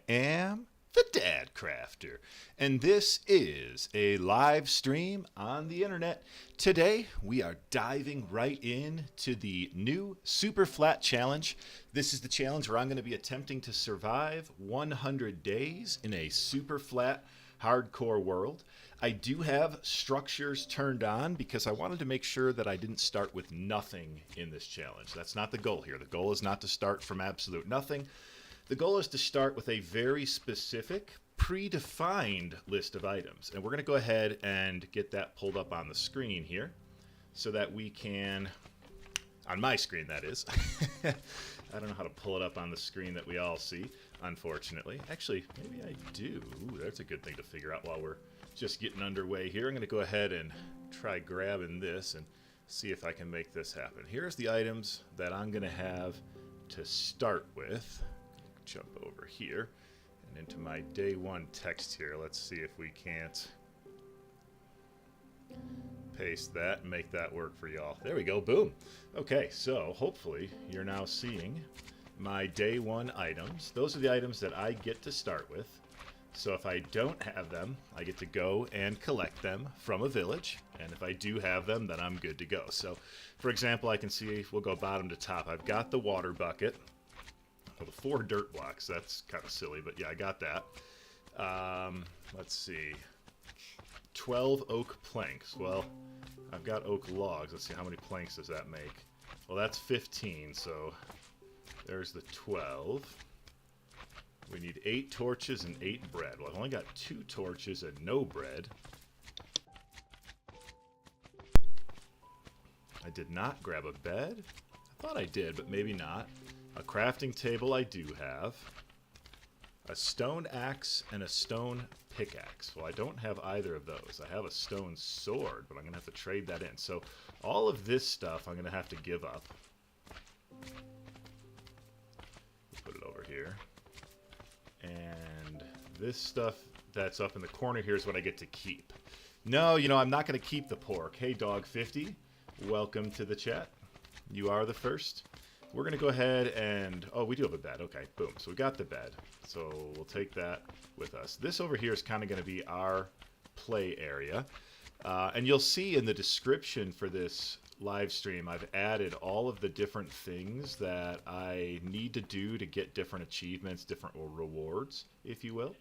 am the Dadcrafter, and this is a live stream on the internet. Today, we are diving right into the new Superflat Challenge. This is the challenge where I'm going to be attempting to survive 100 days in a super flat hardcore world. I do have structures turned on because I wanted to make sure that I didn't start with nothing in this challenge. That's not the goal here. The goal is not to start from absolute nothing. The goal is to start with a very specific, predefined list of items. And we're going to go ahead and get that pulled up on the screen here so that we can, on my screen that is. I don't know how to pull it up on the screen that we all see, unfortunately. Actually, maybe I do. Ooh, that's a good thing to figure out while we're just getting underway here. I'm going to go ahead and try grabbing this and see if I can make this happen. Here's the items that I'm going to have to start with. Jump over here and into my day one text here. Let's see if we can't paste that and make that work for y'all. There we go. Boom. Okay, so hopefully you're now seeing my day one items. Those are the items that I get to start with. So if I don't have them, I get to go and collect them from a village. And if I do have them, then I'm good to go. So, for example, I can see, we'll go bottom to top. I've got the water bucket. Well, the 4 dirt blocks. That's kind of silly, but yeah, I got that. Let's see. 12 oak planks. Well, I've got oak logs. Let's see, how many planks does that make? Well, that's 15, so there's the 12. We need 8 torches and 8 bread. Well, I've only got 2 torches and no bread. I did not grab a bed. I thought I did, but maybe not. A crafting table I do have. A stone axe and a stone pickaxe. Well, I don't have either of those. I have a stone sword, but I'm going to have to trade that in. So all of this stuff I'm going to have to give up. Put it over here. And this stuff that's up in the corner here is what I get to keep. No, I'm not going to keep the pork. Hey, Dog50, welcome to the chat. You are the first. We're going to go ahead and... Oh, we do have a bed. Okay, boom. So we got the bed. So we'll take that with us. This over here is kind of going to be our play area. And you'll see in the description for this live stream, I've added all of the different things that I need to do to get different achievements, different rewards, if you will.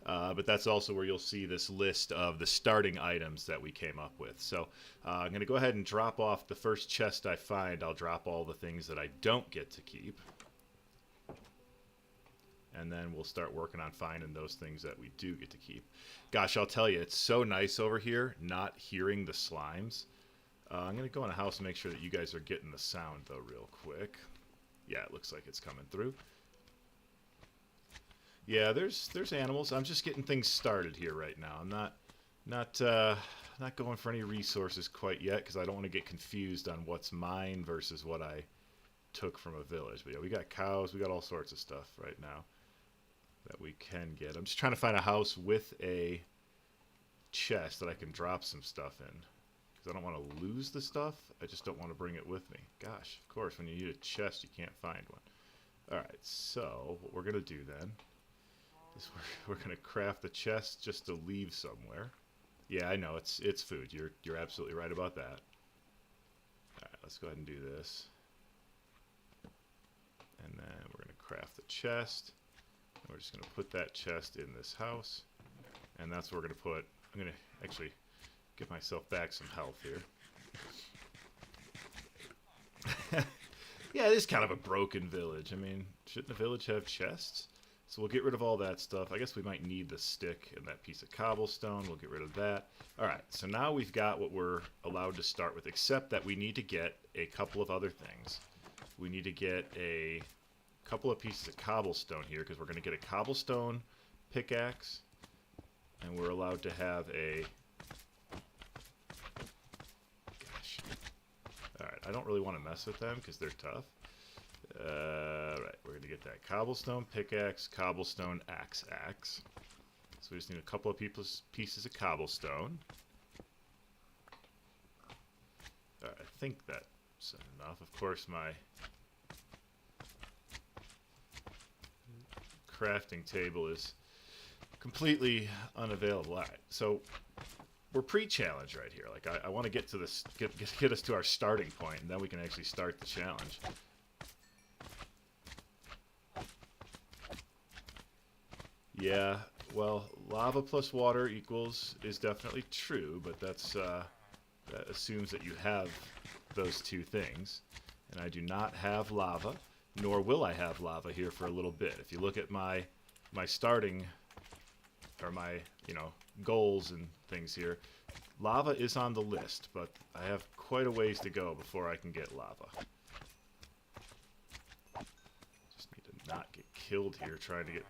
But that's also where you'll see this list of the starting items that we came up with. So I'm going to go ahead and drop off the first chest I find. I'll drop all the things that I don't get to keep. And then we'll start working on finding those things that we do get to keep. Gosh, I'll tell you, it's so nice over here not hearing the slimes. I'm going to go in the house and make sure that you guys are getting the sound, though, real quick. Yeah, it looks like it's coming through. Yeah, there's animals. I'm just getting things started here right now. I'm not going for any resources quite yet because I don't want to get confused on what's mine versus what I took from a village. But yeah, we got cows. We got all sorts of stuff right now that we can get. I'm just trying to find a house with a chest that I can drop some stuff in. Because I don't want to lose the stuff. I just don't want to bring it with me. Gosh, of course, when you need a chest, you can't find one. Alright, so what we're going to do then is we're going to craft the chest just to leave somewhere. Yeah, I know, it's food. You're absolutely right about that. Alright, let's go ahead and do this. And then we're going to craft the chest. And we're just going to put that chest in this house. And that's where we're going to put... I'm going to actually... give myself back some health here. Yeah, it is kind of a broken village. I mean, shouldn't a village have chests? So we'll get rid of all that stuff. I guess we might need the stick and that piece of cobblestone. We'll get rid of that. Alright, so now we've got what we're allowed to start with, except that we need to get a couple of other things. We need to get a couple of pieces of cobblestone here, because we're going to get a cobblestone pickaxe, and we're allowed to have a... Alright, I don't really want to mess with them because they're tough. Right, we're going to get that cobblestone pickaxe, cobblestone axe. So we just need a couple of pieces of cobblestone. Alright, I think that's enough. Of course, my crafting table is completely unavailable. All right, so we're pre-challenge right here. Like I want to get to this, get us to our starting point, and then we can actually start the challenge. Yeah, well, lava plus water equals is definitely true, but that's that assumes that you have those two things, and I do not have lava, nor will I have lava here for a little bit. If you look at my starting, or my, you know, goals and things here, lava is on the list, but I have quite a ways to go before I can get lava. Just need to not get killed here trying to get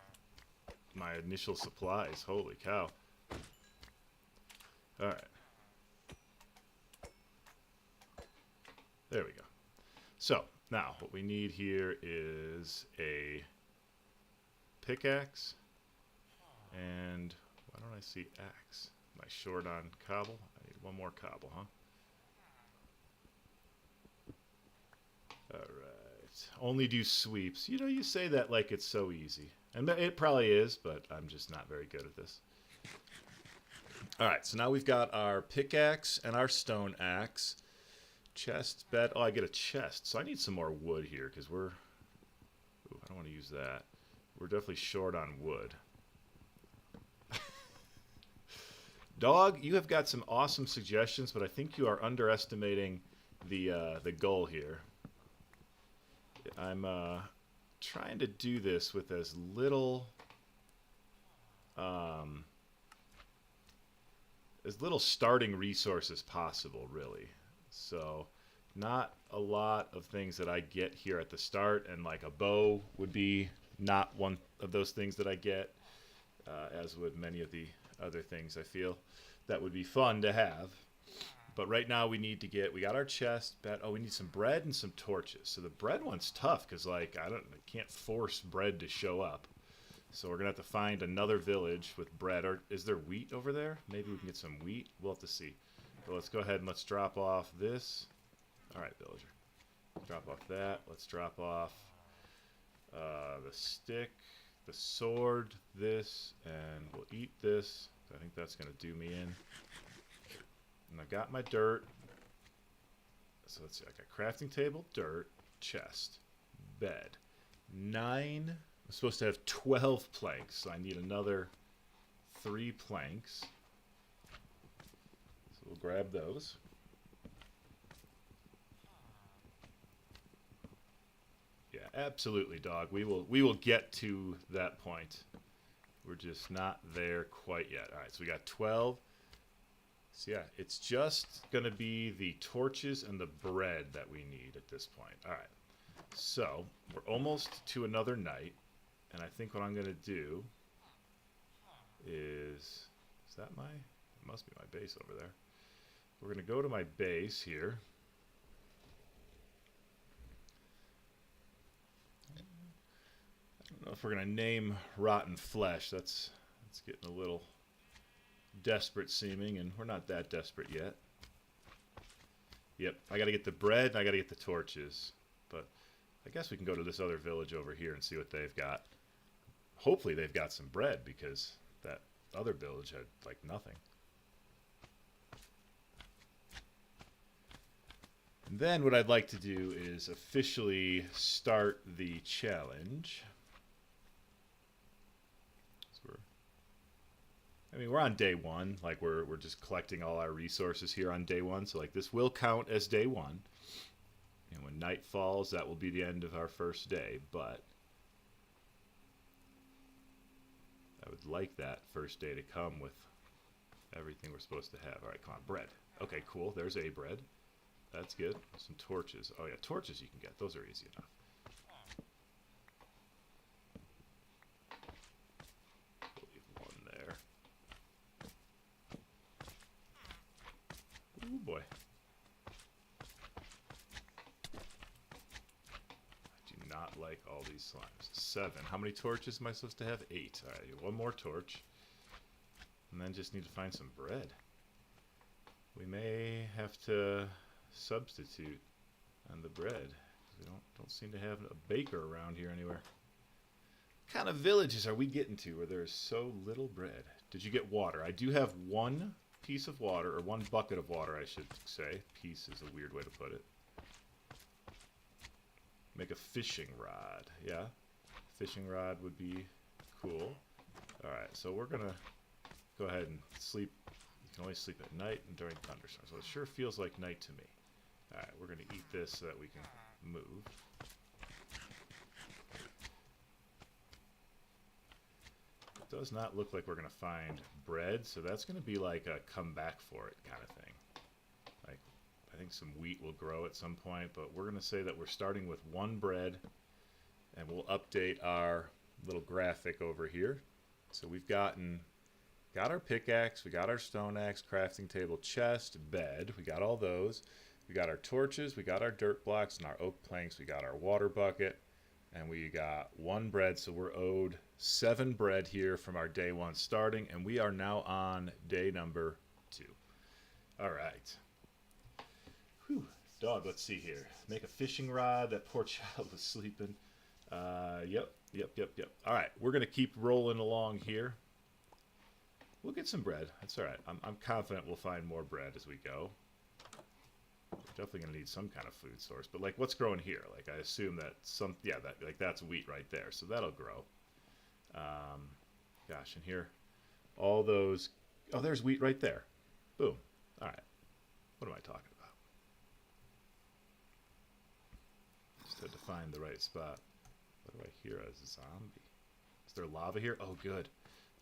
my initial supplies. Holy cow. Alright. There we go. So, now, what we need here is a pickaxe, and why don't I see axe? Am I short on cobble? I need one more cobble, huh? Alright. Only do sweeps. You know, you say that like it's so easy. And it probably is, but I'm just not very good at this. Alright, so now we've got our pickaxe and our stone axe. Chest, bed. Oh, I get a chest. So I need some more wood here, because we're... Ooh, I don't want to use that. We're definitely short on wood. Dog, you have got some awesome suggestions, but I think you are underestimating the goal here. I'm trying to do this with as little starting resource as possible, really. So not a lot of things that I get here at the start, and like a bow would be not one of those things that I get, as would many of the other things I feel that would be fun to have. But right now we need to get, we got our chest, bed. Oh, we need some bread and some torches. So the bread one's tough because, like, I can't force bread to show up. So we're gonna have to find another village with bread. Or is there wheat over there? Maybe we can get some wheat. We'll have to see. But let's go ahead and let's drop off this. All right, villager. Drop off that. Let's drop off the stick, the sword, this, and we'll eat this. I think that's gonna do me in. And I've got my dirt. So let's see, I got crafting table, dirt, chest, bed. 9. I'm supposed to have 12 planks, so I need another 3 planks. So we'll grab those. Yeah, absolutely, dog. We will get to that point. We're just not there quite yet. All right, so we got 12. So yeah, it's just going to be the torches and the bread that we need at this point. All right, so we're almost to another night, and I think what I'm going to do is that my, it must be my base over there. We're going to go to my base here. I don't know if we're going to name Rotten Flesh. That's getting a little desperate seeming, and we're not that desperate yet. Yep, I gotta get the bread and I gotta get the torches, but I guess we can go to this other village over here and see what they've got. Hopefully they've got some bread, because that other village had like nothing. And then what I'd like to do is officially start the challenge. I mean, we're on day 1, like we're just collecting all our resources here on day 1, so like this will count as day 1. And when night falls, that will be the end of our first day, but I would like that first day to come with everything we're supposed to have. All right, come on, bread. Okay, cool, there's a bread. That's good. Some torches. Oh yeah, torches you can get. Those are easy enough. Oh boy. I do not like all these slimes. 7. How many torches am I supposed to have? 8. Alright, one more torch. And then just need to find some bread. We may have to substitute on the bread. We don't seem to have a baker around here anywhere. kind of villages are we getting to where there's so little bread? Did you get water? I do have one piece of water, or one bucket of water, I should say. Piece is a weird way to put it. Make a fishing rod. Yeah, fishing rod would be cool. Alright, so we're going to go ahead and sleep. You can only sleep at night and during thunderstorms. So it sure feels like night to me. Alright, we're going to eat this so that we can move. It does not look like we're going to find bread, so that's going to be like a come back for it kind of thing. Like, I think some wheat will grow at some point, but we're going to say that we're starting with one bread, and we'll update our little graphic over here. So we've got our pickaxe, we got our stone axe, crafting table, chest, bed. We got all those. We got our torches, we got our dirt blocks, and our oak planks. We got our water bucket, and we got one bread. So we're owed 7 bread here from our day 1 starting, and we are now on day number 2. All right. Whew. Dog, let's see here. Make a fishing rod. That poor child was sleeping. Yep. All right, we're going to keep rolling along here. We'll get some bread. That's all right. I'm confident we'll find more bread as we go. We're definitely going to need some kind of food source. But, like, what's growing here? Like, I assume that that's wheat right there. So that'll grow. Gosh, and here, all those... Oh, there's wheat right there. Boom. All right. What am I talking about? Just had to find the right spot. What do I hear? A zombie. Is there lava here? Oh, good.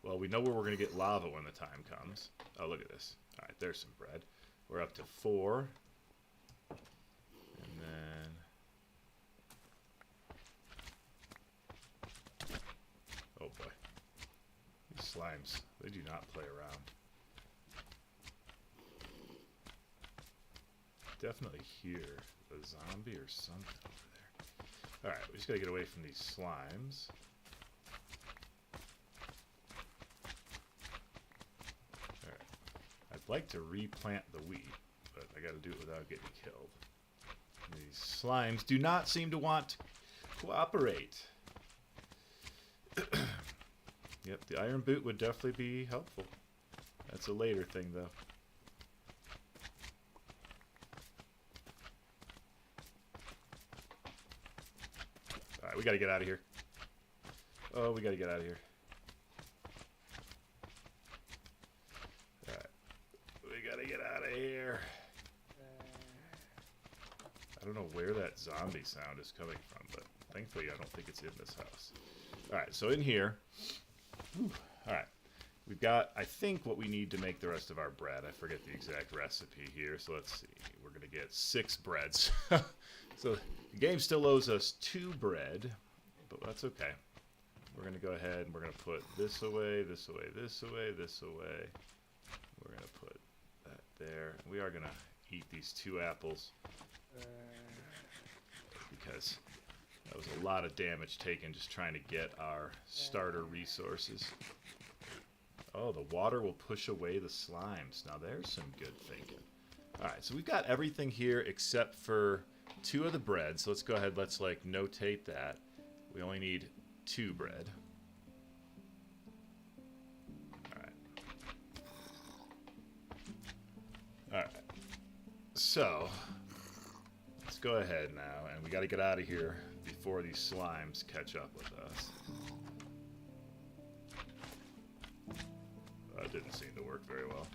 Well, we know where we're going to get lava when the time comes. Oh, look at this. All right, there's some bread. We're up to 4. And then... Oh, boy. These slimes, they do not play around. Definitely hear a zombie or something over there. Alright, we just gotta get away from these slimes. Alright. I'd like to replant the wheat, but I gotta do it without getting killed. These slimes do not seem to want to cooperate. Yep, the iron boot would definitely be helpful. That's a later thing, though. Alright, we gotta get out of here. Oh, we gotta get out of here. Alright. We gotta get out of here. I don't know where that zombie sound is coming from, but thankfully I don't think it's in this house. Alright, so in here... Alright, we've got, I think, what we need to make the rest of our bread. I forget the exact recipe here, so let's see. We're going to get 6 breads. So the game still owes us 2 bread, but that's okay. We're going to go ahead and we're going to put this away, this away, this away, this away. We're going to put that there. We are going to eat these 2 apples because... that was a lot of damage taken just trying to get our starter resources. Oh, the water will push away the slimes. Now there's some good thinking. Alright, so we've got everything here except for 2 of the bread. So let's go ahead, let's like notate that. We only need 2 bread. Alright. Alright. So, let's go ahead now, and we got to get out of here before these slimes catch up with us. That didn't seem to work very well.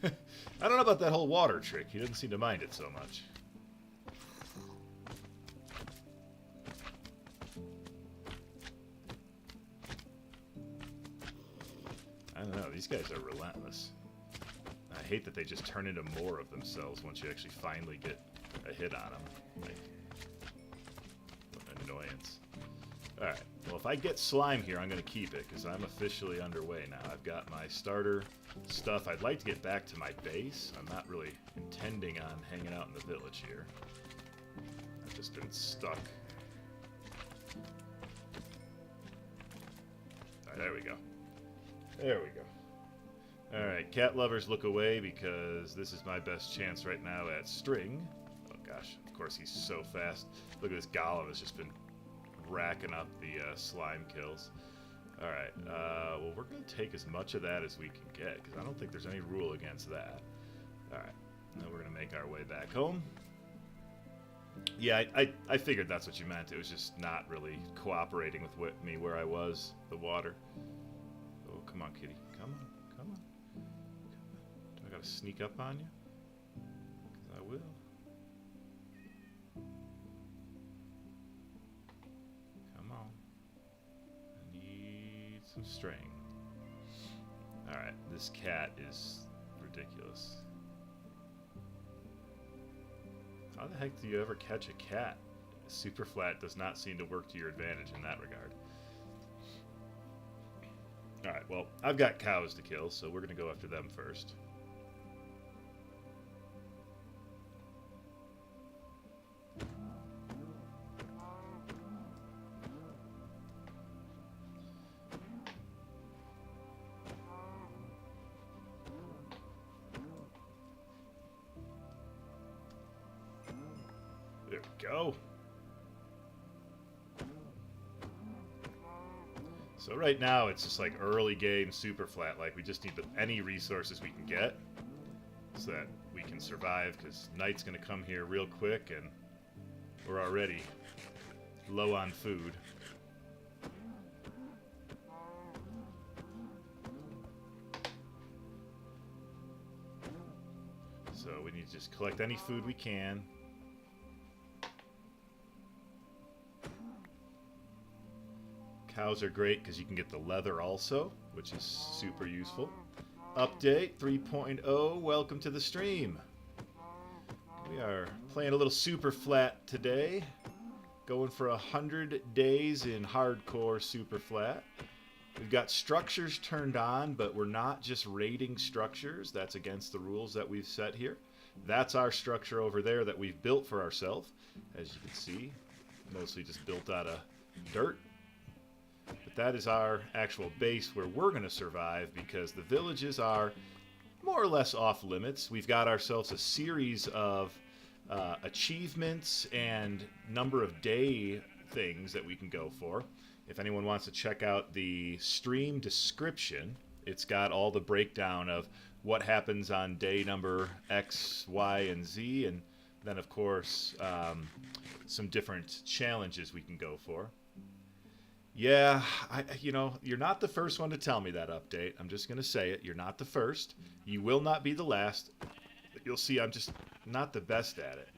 I don't know about that whole water trick. He didn't seem to mind it so much. I don't know. These guys are relentless. I hate that they just turn into more of themselves once you actually finally get a hit on them. Like, what an annoyance. Alright, well if I get slime here, I'm going to keep it, because I'm officially underway now. I've got my starter stuff. I'd like to get back to my base. I'm not really intending on hanging out in the village here. I've just been stuck. Alright, there we go. There we go. Alright, cat lovers look away because this is my best chance right now at string. Oh gosh, of course he's so fast. Look at this golem has just been racking up the slime kills. Alright, well we're going to take as much of that as we can get because I don't think there's any rule against that. Alright, now we're going to make our way back home. Yeah, I figured that's what you meant. It was just not really cooperating with me where I was, the water. Oh, come on, kitty. Come on. Do I gotta sneak up on you? 'Cause I will. Come on. I need some string. Alright, this cat is ridiculous. How the heck do you ever catch a cat? Superflat does not seem to work to your advantage in that regard. Alright, well, I've got cows to kill, so we're going to go after them first. There we go. So right now it's just like early game Superflat. Like we just need any resources we can get so that we can survive, because night's going to come here real quick and we're already low on food. So we need to just collect any food we can. Cows are great because you can get the leather also, which is super useful. Update 3.0, welcome to the stream. We are playing a little Superflat today. Going for 100 days in hardcore Superflat. We've got structures turned on, but we're not just raiding structures. That's against the rules that we've set here. That's our structure over there that we've built for ourselves. As you can see, mostly just built out of dirt. But that is our actual base where we're going to survive, because the villages are more or less off limits. We've got ourselves a series of achievements and number of day things that we can go for. If anyone wants to check out the stream description, it's got all the breakdown of what happens on day number X, Y, and Z, and then of course some different challenges we can go for. Yeah, you know, you're not the first one to tell me that update. I'm just going to say it. You're not the first. You will not be the last. You'll see I'm just not the best at it.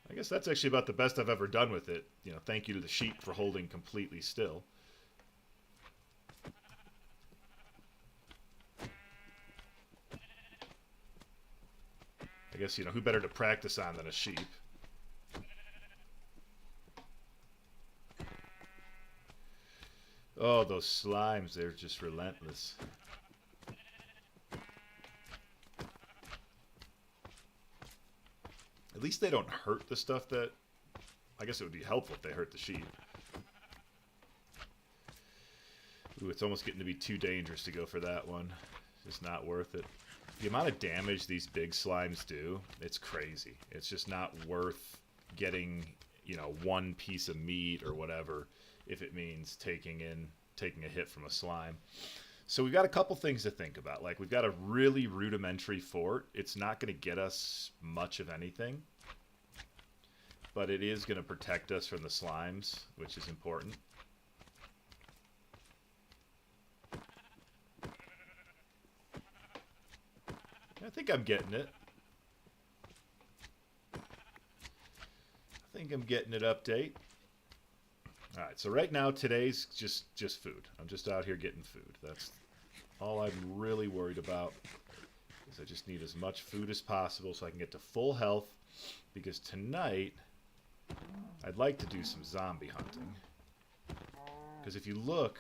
I guess that's actually about the best I've ever done with it. You know, thank you to the sheep for holding completely still. I guess, you know, who better to practice on than a sheep? Oh, those slimes, they're just relentless. At least they don't hurt the stuff that... I guess it would be helpful if they hurt the sheep. Ooh, it's almost getting to be too dangerous to go for that one. It's just not worth it. The amount of damage these big slimes do, it's crazy. It's just not worth getting, you know, one piece of meat or whatever, if it means taking a hit from a slime. So we've got a couple things to think about. Like, we've got a really rudimentary fort. It's not going to get us much of anything, but it is going to protect us from the slimes, which is important. I think I'm getting it. I think I'm getting it, update. Alright, so right now, today's just food. I'm just out here getting food. That's all I'm really worried about, is I just need as much food as possible so I can get to full health, because tonight, I'd like to do some zombie hunting. Because if you look,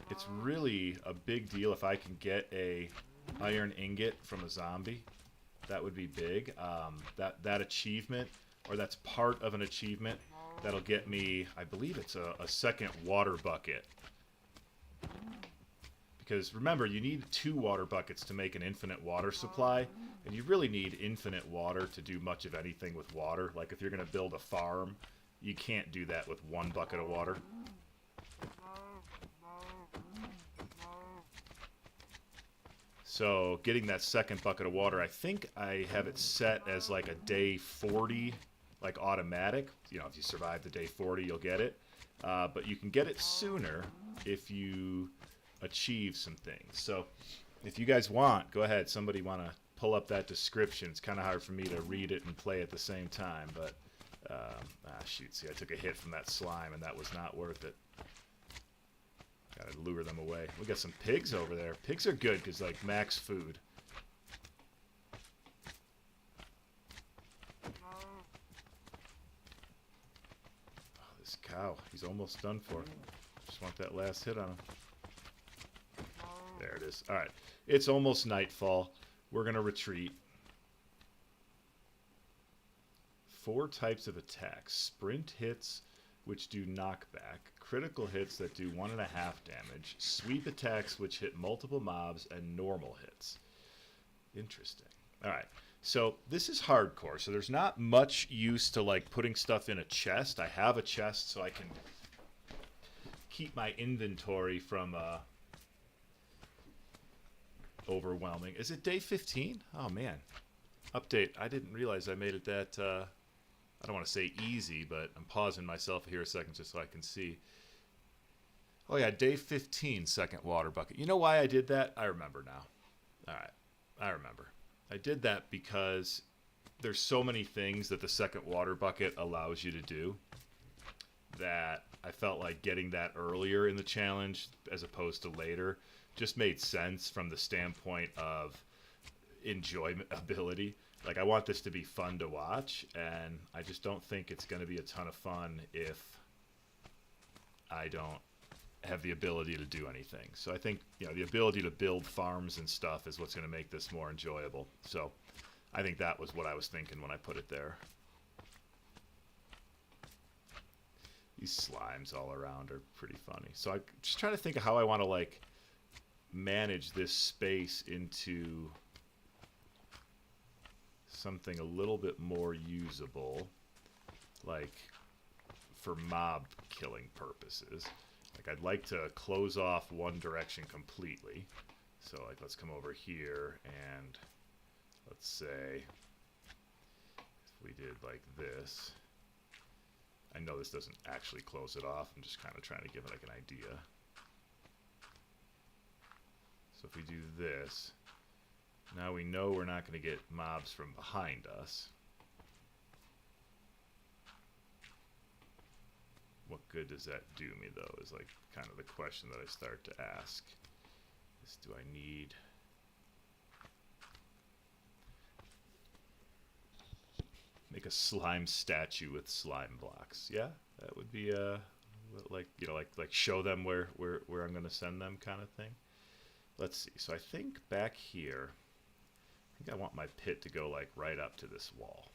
it's really a big deal if I can get a iron ingot from a zombie. That would be big. That achievement, or that's part of an achievement, that'll get me, I believe it's a second water bucket. because remember, you need 2 water buckets to make an infinite water supply, and you really need infinite water to do much of anything with water. Like if you're going to build a farm, you can't do that with 1 bucket of water. So getting that second bucket of water, I think I have it set as like a day 40, like automatic. You know, if you survive the day 40, you'll get it. But you can get it sooner if you achieve some things. So if you guys want, go ahead. Somebody want to pull up that description. It's kind of hard for me to read it and play at the same time. But, shoot. See, I took a hit from that slime, and that was not worth it. Gotta lure them away. We got some pigs over there. Pigs are good because, like, max food. Oh, this cow. He's almost done for. Just want that last hit on him. There it is. Alright. It's almost nightfall. We're gonna retreat. 4 types of attacks. Sprint hits, which do knockback, critical hits that do 1.5 damage, sweep attacks which hit multiple mobs, and normal hits. Interesting. Alright, so this is hardcore, so there's not much use to like putting stuff in a chest. I have a chest so I can keep my inventory from overwhelming. Is it day 15? Oh man. Update. I didn't realize I made it that I don't want to say easy, but I'm pausing myself here a second just so I can see. Oh yeah, day 15, second water bucket. You know why I did that? I remember now. Alright, I remember. I did that because there's so many things that the second water bucket allows you to do that I felt like getting that earlier in the challenge as opposed to later just made sense from the standpoint of enjoyment ability. Like, I want this to be fun to watch, and I just don't think it's going to be a ton of fun if I don't have the ability to do anything. So I think, you know, the ability to build farms and stuff is what's going to make this more enjoyable. So I think that was what I was thinking when I put it there. These slimes all around are pretty funny. So I'm just trying to think of how I want to, like, manage this space into something a little bit more usable, like for mob killing purposes. Like, I'd like to close off one direction completely. So like, let's come over here and let's say if we did like this. I know this doesn't actually close it off. I'm just kind of trying to give it like an idea. So if we do this, now we know we're not going to get mobs from behind us. What good does that do me, though, is like kind of the question that I start to ask. Is, do I need... make a slime statue with slime blocks? Yeah, that would be like, you know, like show them where I'm going to send them kind of thing. Let's see. So I think back here, I think I want my pit to go like right up to this wall.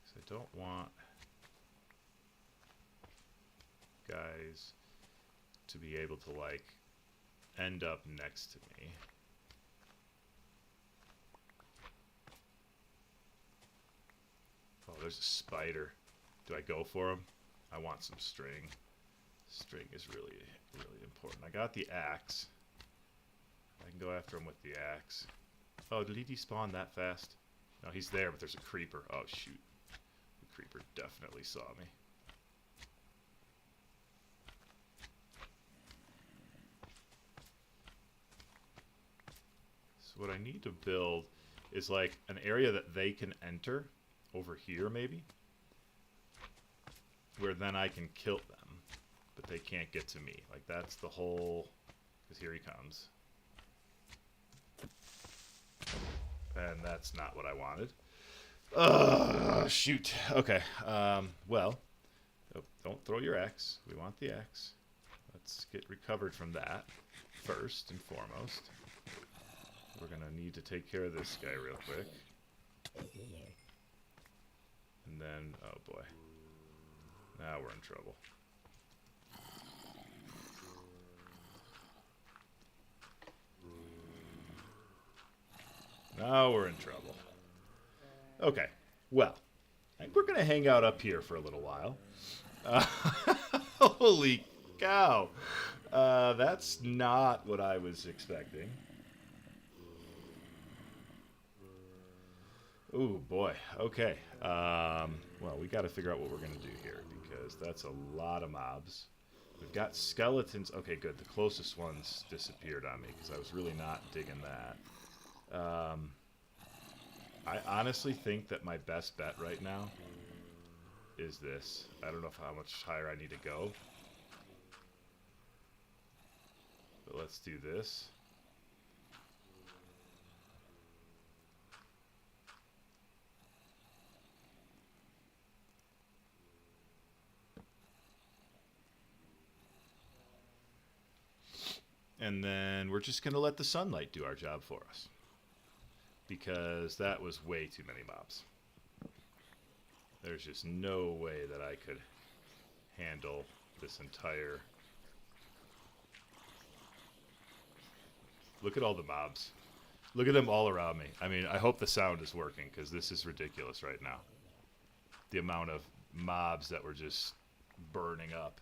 So I don't want guys to be able to like end up next to me. Oh, there's a spider. Do I go for him? I want some string. String is really, really important. I got the axe. I can go after him with the axe. Oh, did he despawn that fast? No, he's there, but there's a creeper. Oh, shoot. The creeper definitely saw me. So what I need to build is like an area that they can enter over here, maybe, where then I can kill them, but they can't get to me. Like, that's the whole... because here he comes. And that's not what I wanted. Shoot. Okay. Well, oh, don't throw your axe. We want the axe. Let's get recovered from that first and foremost. We're going to need to take care of this guy real quick. And then, oh boy. Now we're in trouble. Now we're in trouble. Okay, well, I think we're going to hang out up here for a little while. Holy cow. That's not what I was expecting. Ooh, boy. Okay. Well, we got to figure out what we're going to do here, because that's a lot of mobs. We've got skeletons. Okay, good. The closest ones disappeared on me, because I was really not digging that. I honestly think that my best bet right now is this. I don't know how much higher I need to go. But let's do this. And then we're just going to let the sunlight do our job for us, because that was way too many mobs. There's just no way that I could handle this entire... Look at all the mobs. Look at them all around me. I mean, I hope the sound is working, because this is ridiculous right now. The amount of mobs that were just burning up.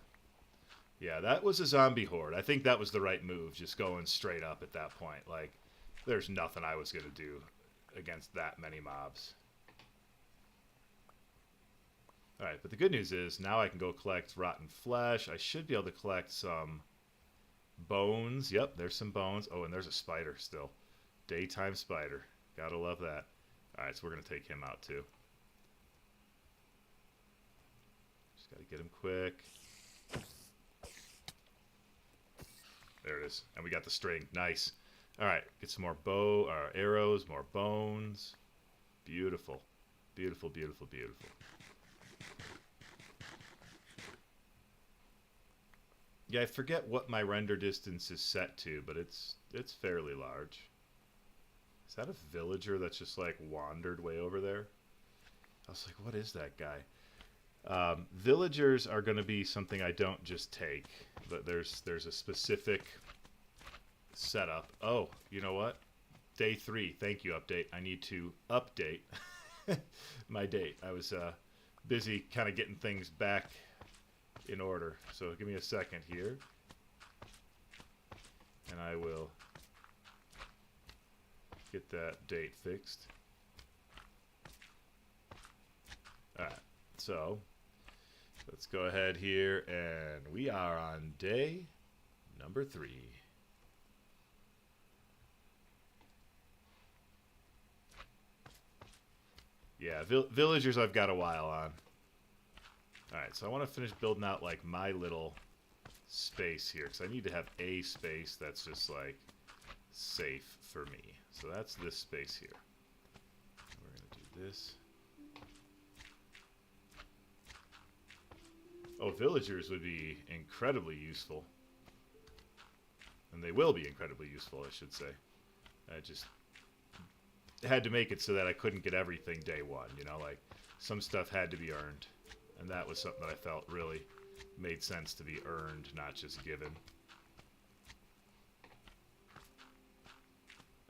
Yeah, that was a zombie horde. I think that was the right move, just going straight up at that point. Like, there's nothing I was going to do against that many mobs. Alright, but the good news is, now I can go collect rotten flesh. I should be able to collect some bones. Yep, there's some bones. Oh, and there's a spider still. Daytime spider. Gotta love that. Alright, so we're going to take him out too. Just gotta get him quick. There it is. And we got the string. Nice. Alright, get some more arrows, more bones. Beautiful. Beautiful, beautiful, beautiful. Yeah, I forget what my render distance is set to, but it's fairly large. Is that a villager that's just like wandered way over there? I was like, what is that guy? Villagers are going to be something I don't just take, but there's a specific setup. Oh, you know what? Day 3. Thank you, update. I need to update my date. I was busy kind of getting things back in order. So give me a second here, and I will get that date fixed. Alright, so let's go ahead here, and we are on day number 3. Yeah, villagers I've got a while on. Alright, so I want to finish building out like my little space here, because I need to have a space that's just like safe for me. So that's this space here. We're going to do this. Oh, villagers would be incredibly useful. And they will be incredibly useful, I should say. I just had to make it so that I couldn't get everything day 1, you know, like some stuff had to be earned. And that was something that I felt really made sense to be earned, not just given.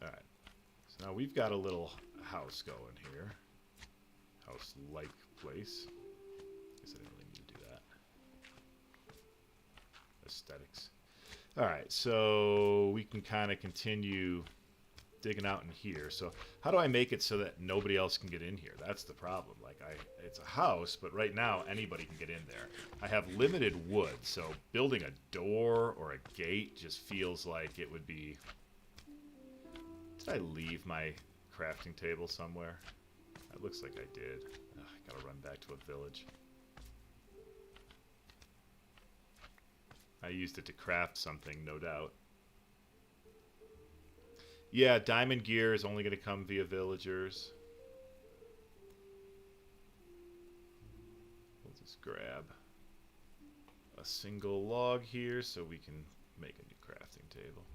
Alright. So now we've got a little house going here. House-like place. Guess I didn't really need to do that. Aesthetics. Alright, so we can kind of continue digging out in here. So how do I make it so that nobody else can get in here? That's the problem. Like, it's a house, but right now anybody can get in there. I have limited wood, so building a door or a gate just feels like it would be... Did I leave my crafting table somewhere? It looks like I did. Ugh, I gotta run back to a village. I used it to craft something, no doubt. Yeah, diamond gear is only going to come via villagers. We'll just grab a single log here so we can make a new crafting table.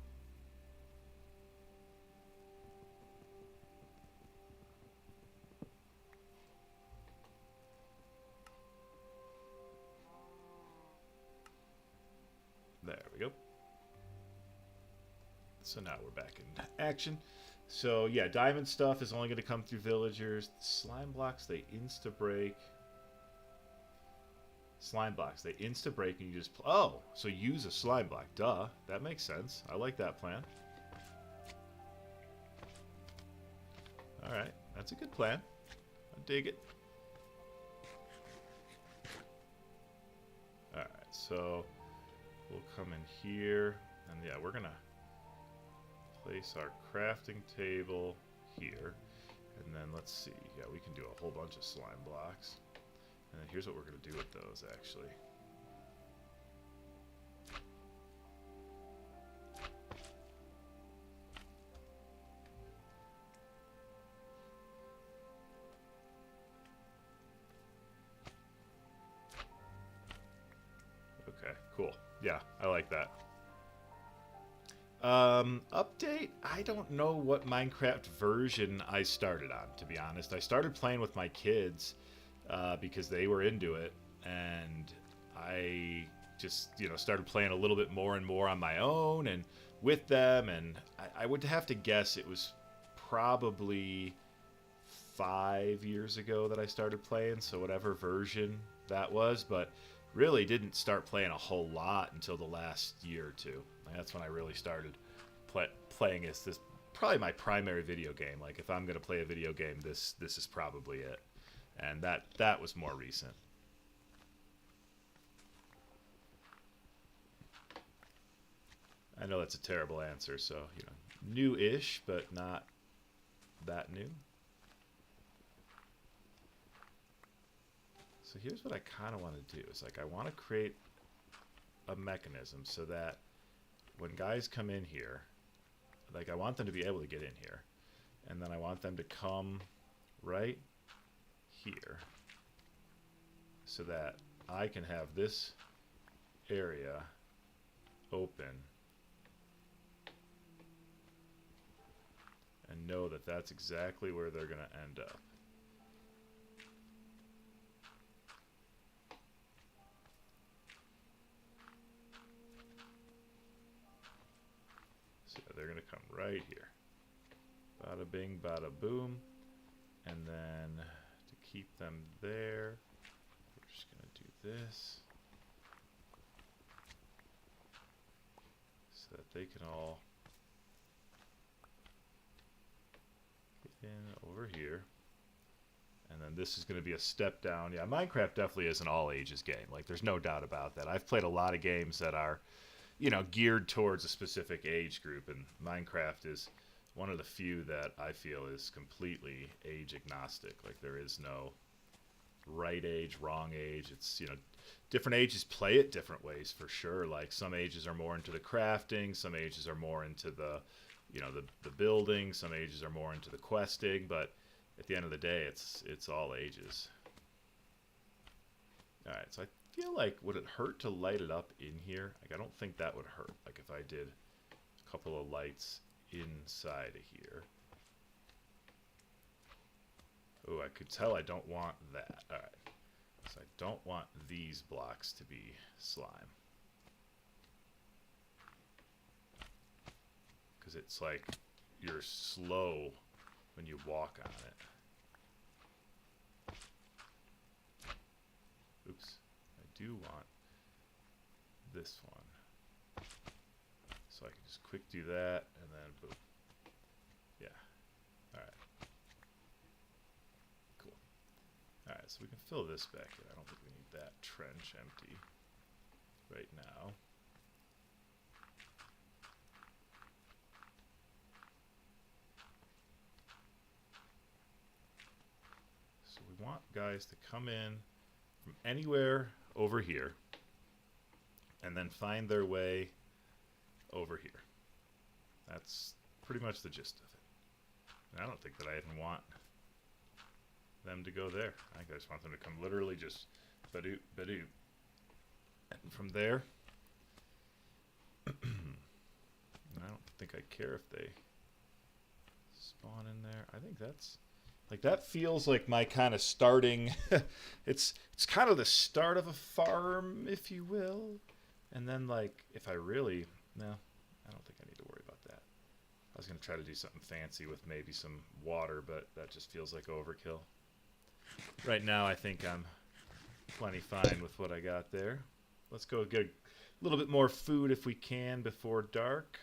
so now we're back in action. So yeah, diamond stuff is only going to come through villagers. Slime blocks, they insta-break. Slime blocks, they insta-break and you just... Oh, so use a slime block. Duh, that makes sense. I like that plan. Alright, that's a good plan. I dig it. Alright, so we'll come in here. And yeah, we're going to place our crafting table here. And then let's see. Yeah, we can do a whole bunch of slime blocks. And then here's what we're going to do with those, actually. Okay, cool. Yeah, I like that. Update? I don't know what Minecraft version I started on, to be honest. I started playing with my kids because they were into it, and I just, started playing a little bit more and more on my own and with them, and I would have to guess it was probably 5 years ago that I started playing, so whatever version that was, but really didn't start playing a whole lot until the last year or two. That's when I really started playing this probably my primary video game. Like if I'm going to play a video game, this is probably it. And that was more recent. I know that's a terrible answer, so new-ish, but not that new. So here's what I kind of want to do. Is like I want to create a mechanism so that when guys come in here, like I want them to be able to get in here, and then I want them to come right here so that I can have this area open and know that that's exactly where they're going to end up. So they're going to come right here. Bada bing, bada boom. And then to keep them there, we're just going to do this so that they can all get in over here. And then this is going to be a step down. Yeah, Minecraft definitely is an all ages game. Like there's no doubt about that. I've played a lot of games that are, geared towards a specific age group, and Minecraft is one of the few that I feel is completely age agnostic. Like there is no right age, wrong age. It's, different ages play it different ways for sure. Like some ages are more into the crafting, some ages are more into the, the building, some ages are more into the questing, but at the end of the day, it's all ages. All right, so I feel like, would it hurt to light it up in here? Like I don't think that would hurt. Like if I did a couple of lights inside of here. Oh, I could tell I don't want that. All right, so I don't want these blocks to be slime, because it's like you're slow when you walk on it. Oops, I do want this one. So I can just quick do that, and then boom. Yeah. Alright. Cool. Alright, so we can fill this back in. I don't think we need that trench empty right now. So we want guys to come in from anywhere over here and then find their way over here. That's pretty much the gist of it. And I don't think that I even want them to go there. I think I just want them to come literally just ba-doop, ba-doop. And from there, I don't think I care if they spawn in there. I think that's, like, that feels like my kind of starting, it's kind of the start of a farm, if you will. And then, like, if I really, no, I don't think I need to worry about that. I was going to try to do something fancy with maybe some water, but that just feels like overkill. Right now, I think I'm plenty fine with what I got there. Let's go get a little bit more food if we can before dark.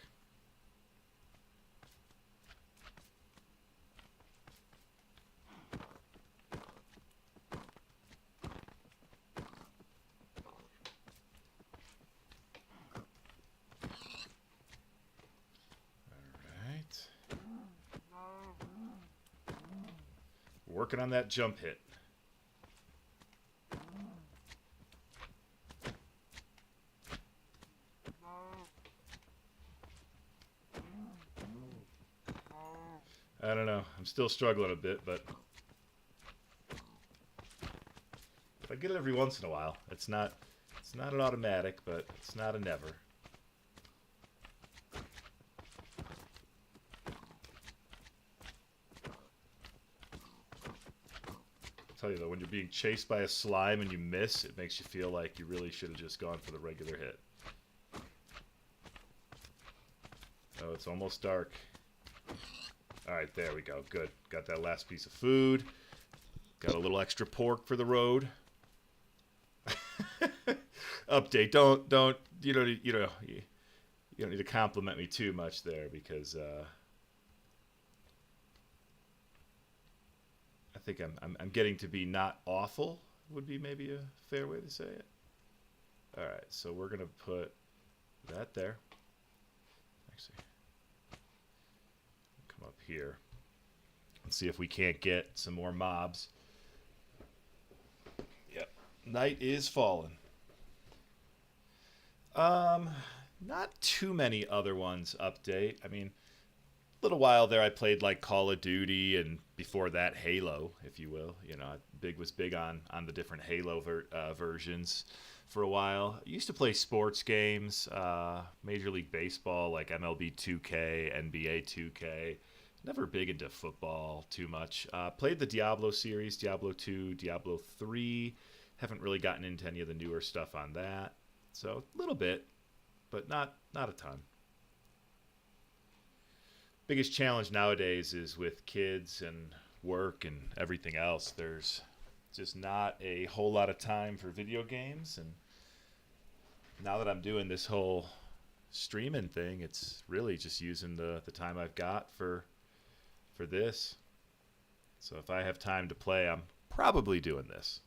Working on that jump hit. I don't know. I'm still struggling a bit, but I get it every once in a while. It's not an automatic, but it's not a never. Tell you though, when you're being chased by a slime and you miss, it makes you feel like you really should have just gone for the regular hit. Oh, it's almost dark. Alright, there we go. Good. Got that last piece of food. Got a little extra pork for the road. Update. Don't you don't need to compliment me too much there, because I think I'm getting to be not awful, would be maybe a fair way to say it. All right, so we're gonna put that there. Actually, come up here and see if we can't get some more mobs. Yep, night is falling. Not too many other ones update. I mean, little while there I played like Call of Duty, and before that Halo, if you will. You know, was big on the different Halo versions for a while. I used to play sports games, Major League Baseball, like MLB 2K, NBA 2K. Never big into football too much. Played the Diablo series, Diablo 2, Diablo 3. Haven't really gotten into any of the newer stuff on that. So a little bit, but not a ton. Biggest challenge nowadays is with kids and work and everything else. There's just not a whole lot of time for video games, and now that I'm doing this whole streaming thing, it's really just using the time I've got for this. So if I have time to play, I'm probably doing this.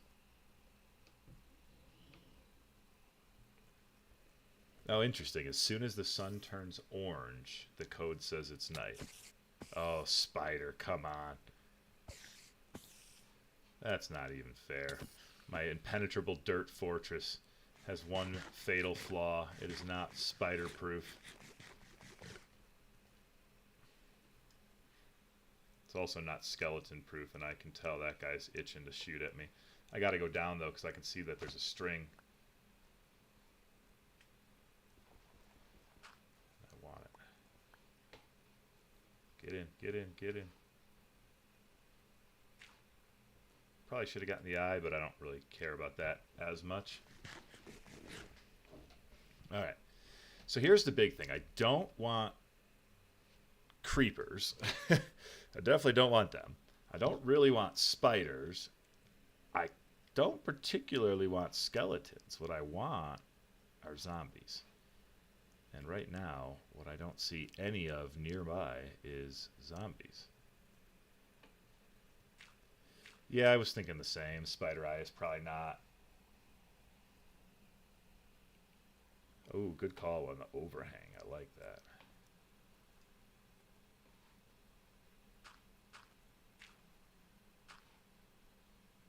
Oh, interesting. As soon as the sun turns orange, the code says it's night. Oh, spider, come on. That's not even fair. My impenetrable dirt fortress has one fatal flaw. It is not spider-proof. It's also not skeleton-proof, and I can tell that guy's itching to shoot at me. I gotta go down, though, because I can see that there's a string. Get in. Probably should have gotten the eye, but I don't really care about that as much. Alright, so here's the big thing. I don't want creepers. I definitely don't want them. I don't really want spiders. I don't particularly want skeletons. What I want are zombies. And right now, what I don't see any of nearby is zombies. Yeah, I was thinking the same. Spider Eye is probably not. Oh, good call on the overhang. I like that.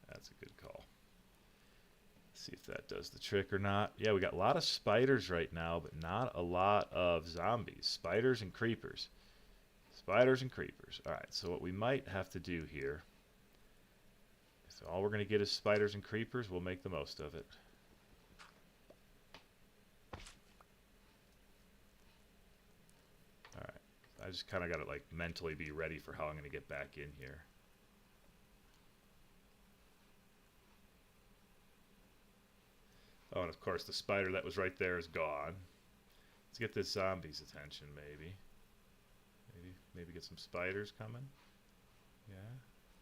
That's a good call. See if that does the trick or not. Yeah, we got a lot of spiders right now, but not a lot of zombies. Spiders and creepers. Spiders and creepers. Alright, so what we might have to do here, so all we're going to get is spiders and creepers. We'll make the most of it. Alright, I just kind of got to like mentally be ready for how I'm going to get back in here. Oh, and of course the spider that was right there is gone. Let's get this zombie's attention, maybe. Maybe get some spiders coming. Yeah.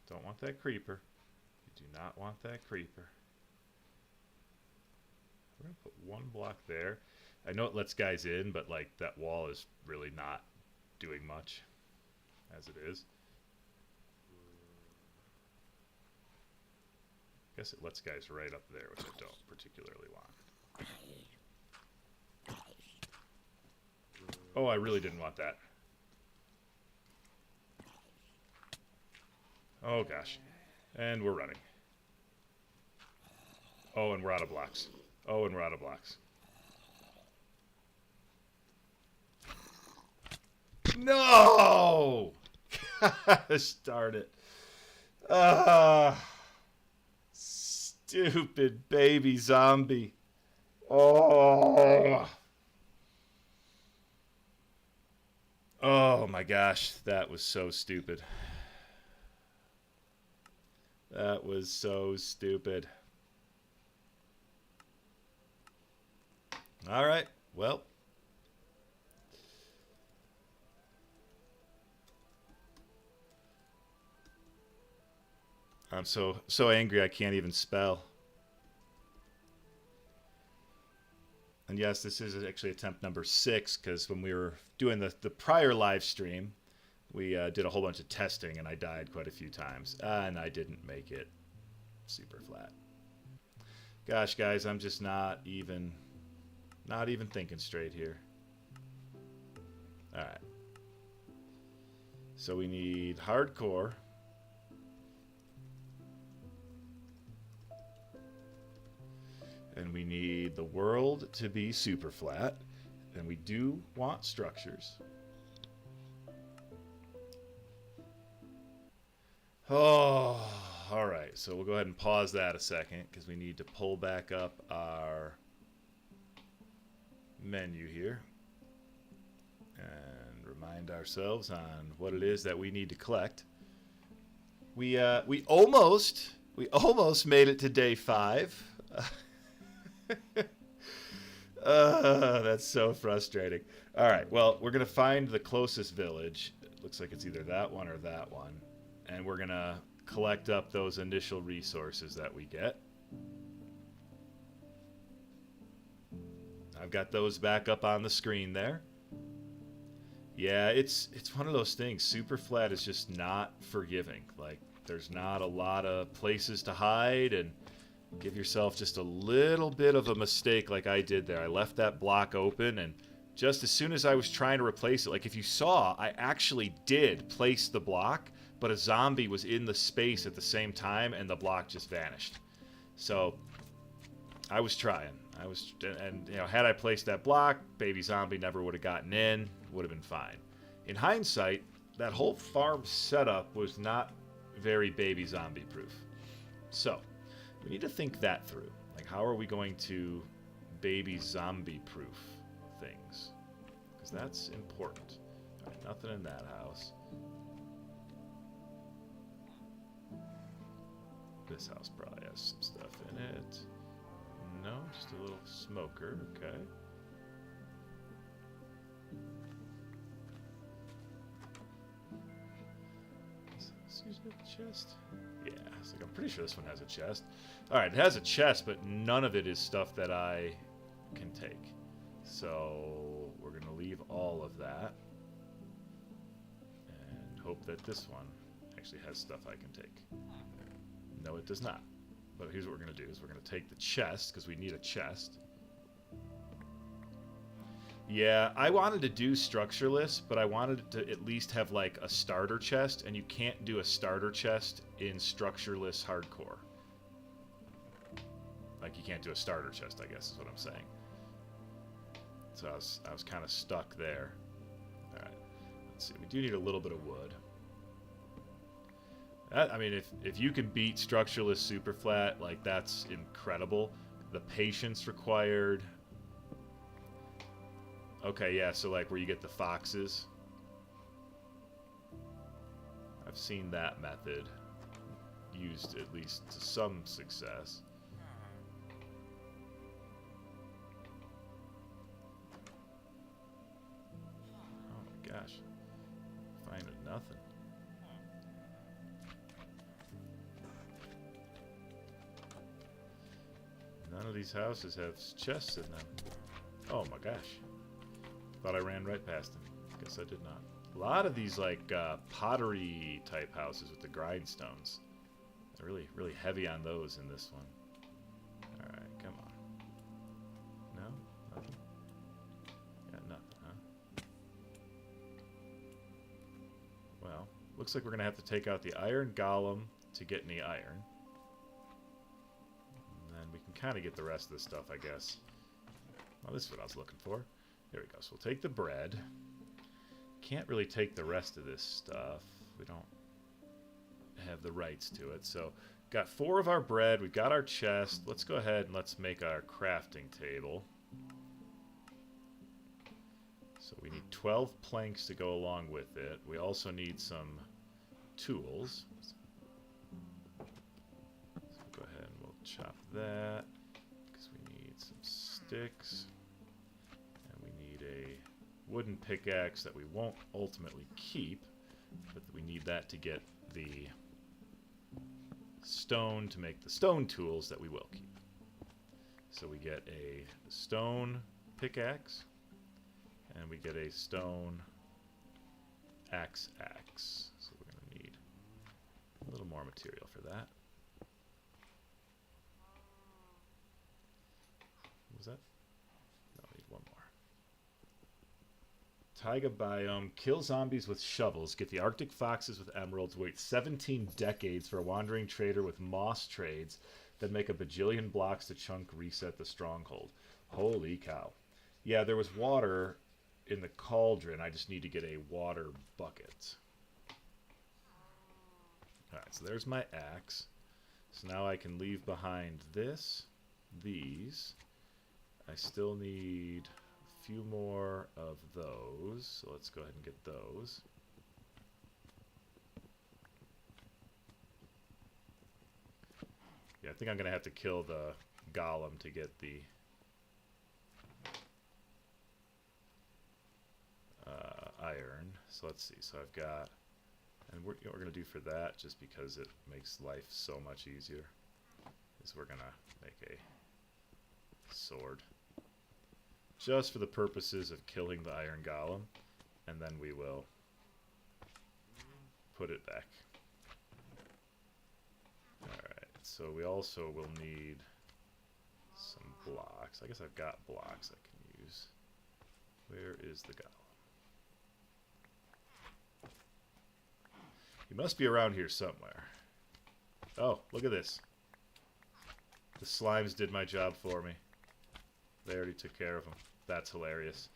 Don't want that creeper. You do not want that creeper. We're going to put one block there. I know it lets guys in, but like that wall is really not doing much as it is. I guess it lets guys right up there, which I don't particularly want. Oh, I really didn't want that. Oh gosh. And we're running. Oh, and we're out of blocks. Oh, and we're out of blocks. No! Gosh darn it. Stupid baby zombie. Oh. Oh my gosh, that was so stupid. That was so stupid. All right, well. I'm so angry I can't even spell. And yes, this is actually attempt number 6, because when we were doing the prior live stream, we did a whole bunch of testing, and I died quite a few times. And I didn't make it super flat. Gosh, guys, I'm just not even thinking straight here. All right. So we need hardcore. And we need the world to be super flat. And we do want structures. Oh, all right. So we'll go ahead and pause that a second because we need to pull back up our menu here and remind ourselves on what it is that we need to collect. We almost made it to day 5. That's so frustrating. All right, well, we're gonna find the closest village. It looks like it's either that one or that one, and we're gonna collect up those initial resources that we get. I've got those back up on the screen there. Yeah, it's one of those things. Superflat is just not forgiving. Like, there's not a lot of places to hide, and give yourself just a little bit of a mistake like I did there. I left that block open, and just as soon as I was trying to replace it, like if you saw, I actually did place the block, but a zombie was in the space at the same time, and the block just vanished. So I was trying. And you know, had I placed that block, baby zombie never would have gotten in, would have been fine. In hindsight, that whole farm setup was not very baby zombie proof. So we need to think that through. Like, how are we going to baby zombie proof things? Because that's important. All right, nothing in that house. This house probably has some stuff in it. No, just a little smoker, okay. Excuse me, chest? Yeah, it's like I'm pretty sure this one has a chest. Alright, it has a chest, but none of it is stuff that I can take. So we're going to leave all of that. And hope that this one actually has stuff I can take. No, it does not. But here's what we're going to do, is we're going to take the chest, because we need a chest. Yeah, I wanted to do structureless, but I wanted to at least have like a starter chest, and you can't do a starter chest in structureless hardcore. Like, you can't do a starter chest, I guess is what I'm saying. So I was kind of stuck there. Alright, let's see, we do need a little bit of wood. I mean, if you can beat structureless superflat, like, that's incredible. The patience required. Okay, yeah, so like where you get the foxes. I've seen that method used at least to some success. Oh my gosh. Finding nothing. None of these houses have chests in them. Oh my gosh. Thought I ran right past them. Guess I did not. A lot of these like pottery type houses with the grindstones. They're really, really heavy on those in this one. Alright, come on. No? Nothing? Got nothing, huh? Well, looks like we're going to have to take out the iron golem to get any iron. And then we can kind of get the rest of the stuff, I guess. Well, this is what I was looking for. There we go. So we'll take the bread. Can't really take the rest of this stuff. We don't have the rights to it. So, got 4 of our bread. We've got our chest. Let's go ahead and let's make our crafting table. So we need 12 planks to go along with it. We also need some tools. So go ahead and we'll chop that because we need some sticks. And we need a wooden pickaxe that we won't ultimately keep, but we need that to get the stone to make the stone tools that we will keep. So we get a stone pickaxe, and we get a stone axe. So we're going to need a little more material for that. What was that? No, I need one more. Taiga biome. Kill zombies with shovels. Get the Arctic foxes with emeralds. Wait 17 decades for a wandering trader with moss trades. Then make a bajillion blocks to chunk reset the stronghold. Holy cow. Yeah, there was water in the cauldron. I just need to get a water bucket. Alright, so there's my axe. So now I can leave behind this, these. I still need a few more of those. So let's go ahead and get those. Yeah, I think I'm going to have to kill the golem to get the iron. So let's see. So I've got, and what we're going to do for that, just because it makes life so much easier, is we're going to make a sword. Just for the purposes of killing the iron golem, and then we will put it back. Alright, so we also will need some blocks. I guess I've got blocks I can use. Where is the golem? He must be around here somewhere. Oh, look at this. The slimes did my job for me. They already took care of him. That's hilarious.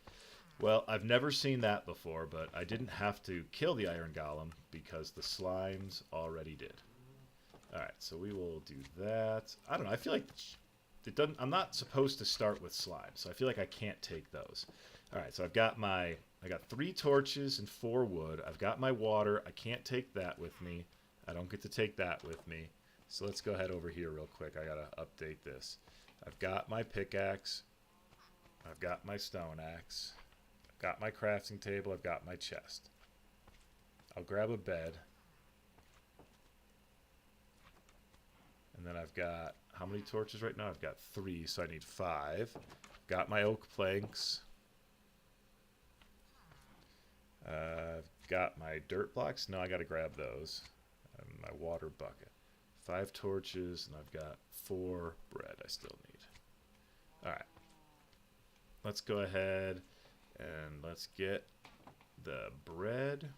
Well, I've never seen that before, but I didn't have to kill the iron golem because the slimes already did. Alright, so we will do that. I don't know, I feel like it doesn't, I'm not supposed to start with slime, so I feel like I can't take those. Alright, so I got 3 torches and 4 wood. I've got my water. I can't take that with me. I don't get to take that with me. So let's go ahead over here real quick. I gotta update this. I've got my pickaxe. I've got my stone axe. I've got my crafting table. I've got my chest. I'll grab a bed. And then I've got, how many torches right now? I've got 3, so I need 5. Got my oak planks. I've got my dirt blocks. No, I got to grab those. And my water bucket. 5 torches, and I've got 4 bread I still need. Alright. Let's go ahead and let's get the bread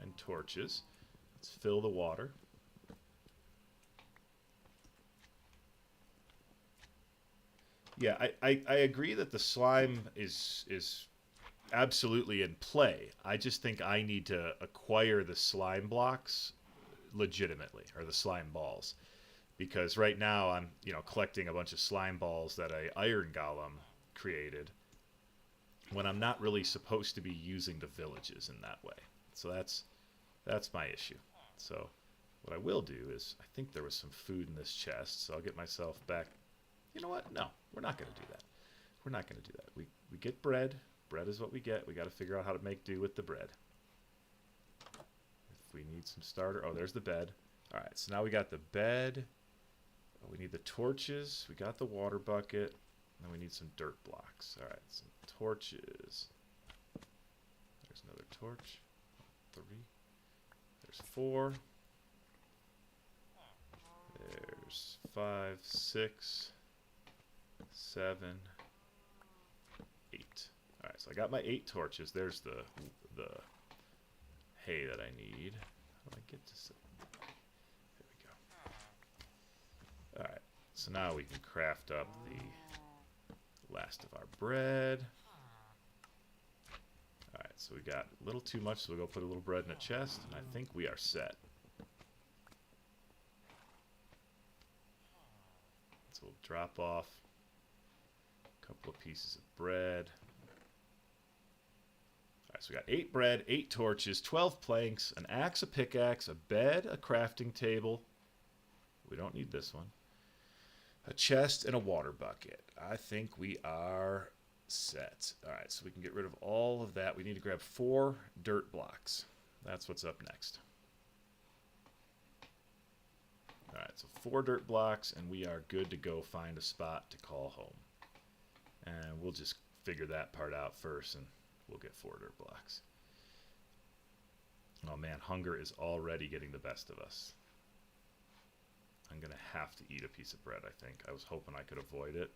and torches. Let's fill the water. Yeah, I agree that the slime is absolutely in play. I just think I need to acquire the slime blocks legitimately, or the slime balls, because right now I'm collecting a bunch of slime balls that a iron golem created when I'm not really supposed to be using the villages in that way. So that's my issue. So what I will do is, I think there was some food in this chest, so I'll get myself back. You know what? No, we're not going to do that. We're not going to do that. We get bread. Bread is what we get. We got to figure out how to make do with the bread. if we need some starter. Oh, there's the bed. All right, so now we got the bed. Oh, we need the torches. We got the water bucket. Then we need some dirt blocks. All right, some torches. There's another torch. 3. There's 4. There's 5, 6, 7, 8. All right, so I got my 8 torches. There's the hay that I need. How do I get to sit? There we go. All right, so now we can craft up the last of our bread. All right, so we got a little too much, so we'll go put a little bread in a chest, and I think we are set. So we'll drop off a couple of pieces of bread. Alright, so we got 8 bread, 8 torches, 12 planks, an axe, a pickaxe, a bed, a crafting table. We don't need this one. A chest, and a water bucket. I think we are set. Alright, so we can get rid of all of that. We need to grab 4 dirt blocks. That's what's up next. Alright, so 4 dirt blocks, and we are good to go find a spot to call home. And we'll just figure that part out first, and we'll get 4 dirt blocks. Oh man, hunger is already getting the best of us. I'm going to have to eat a piece of bread, I think. I was hoping I could avoid it.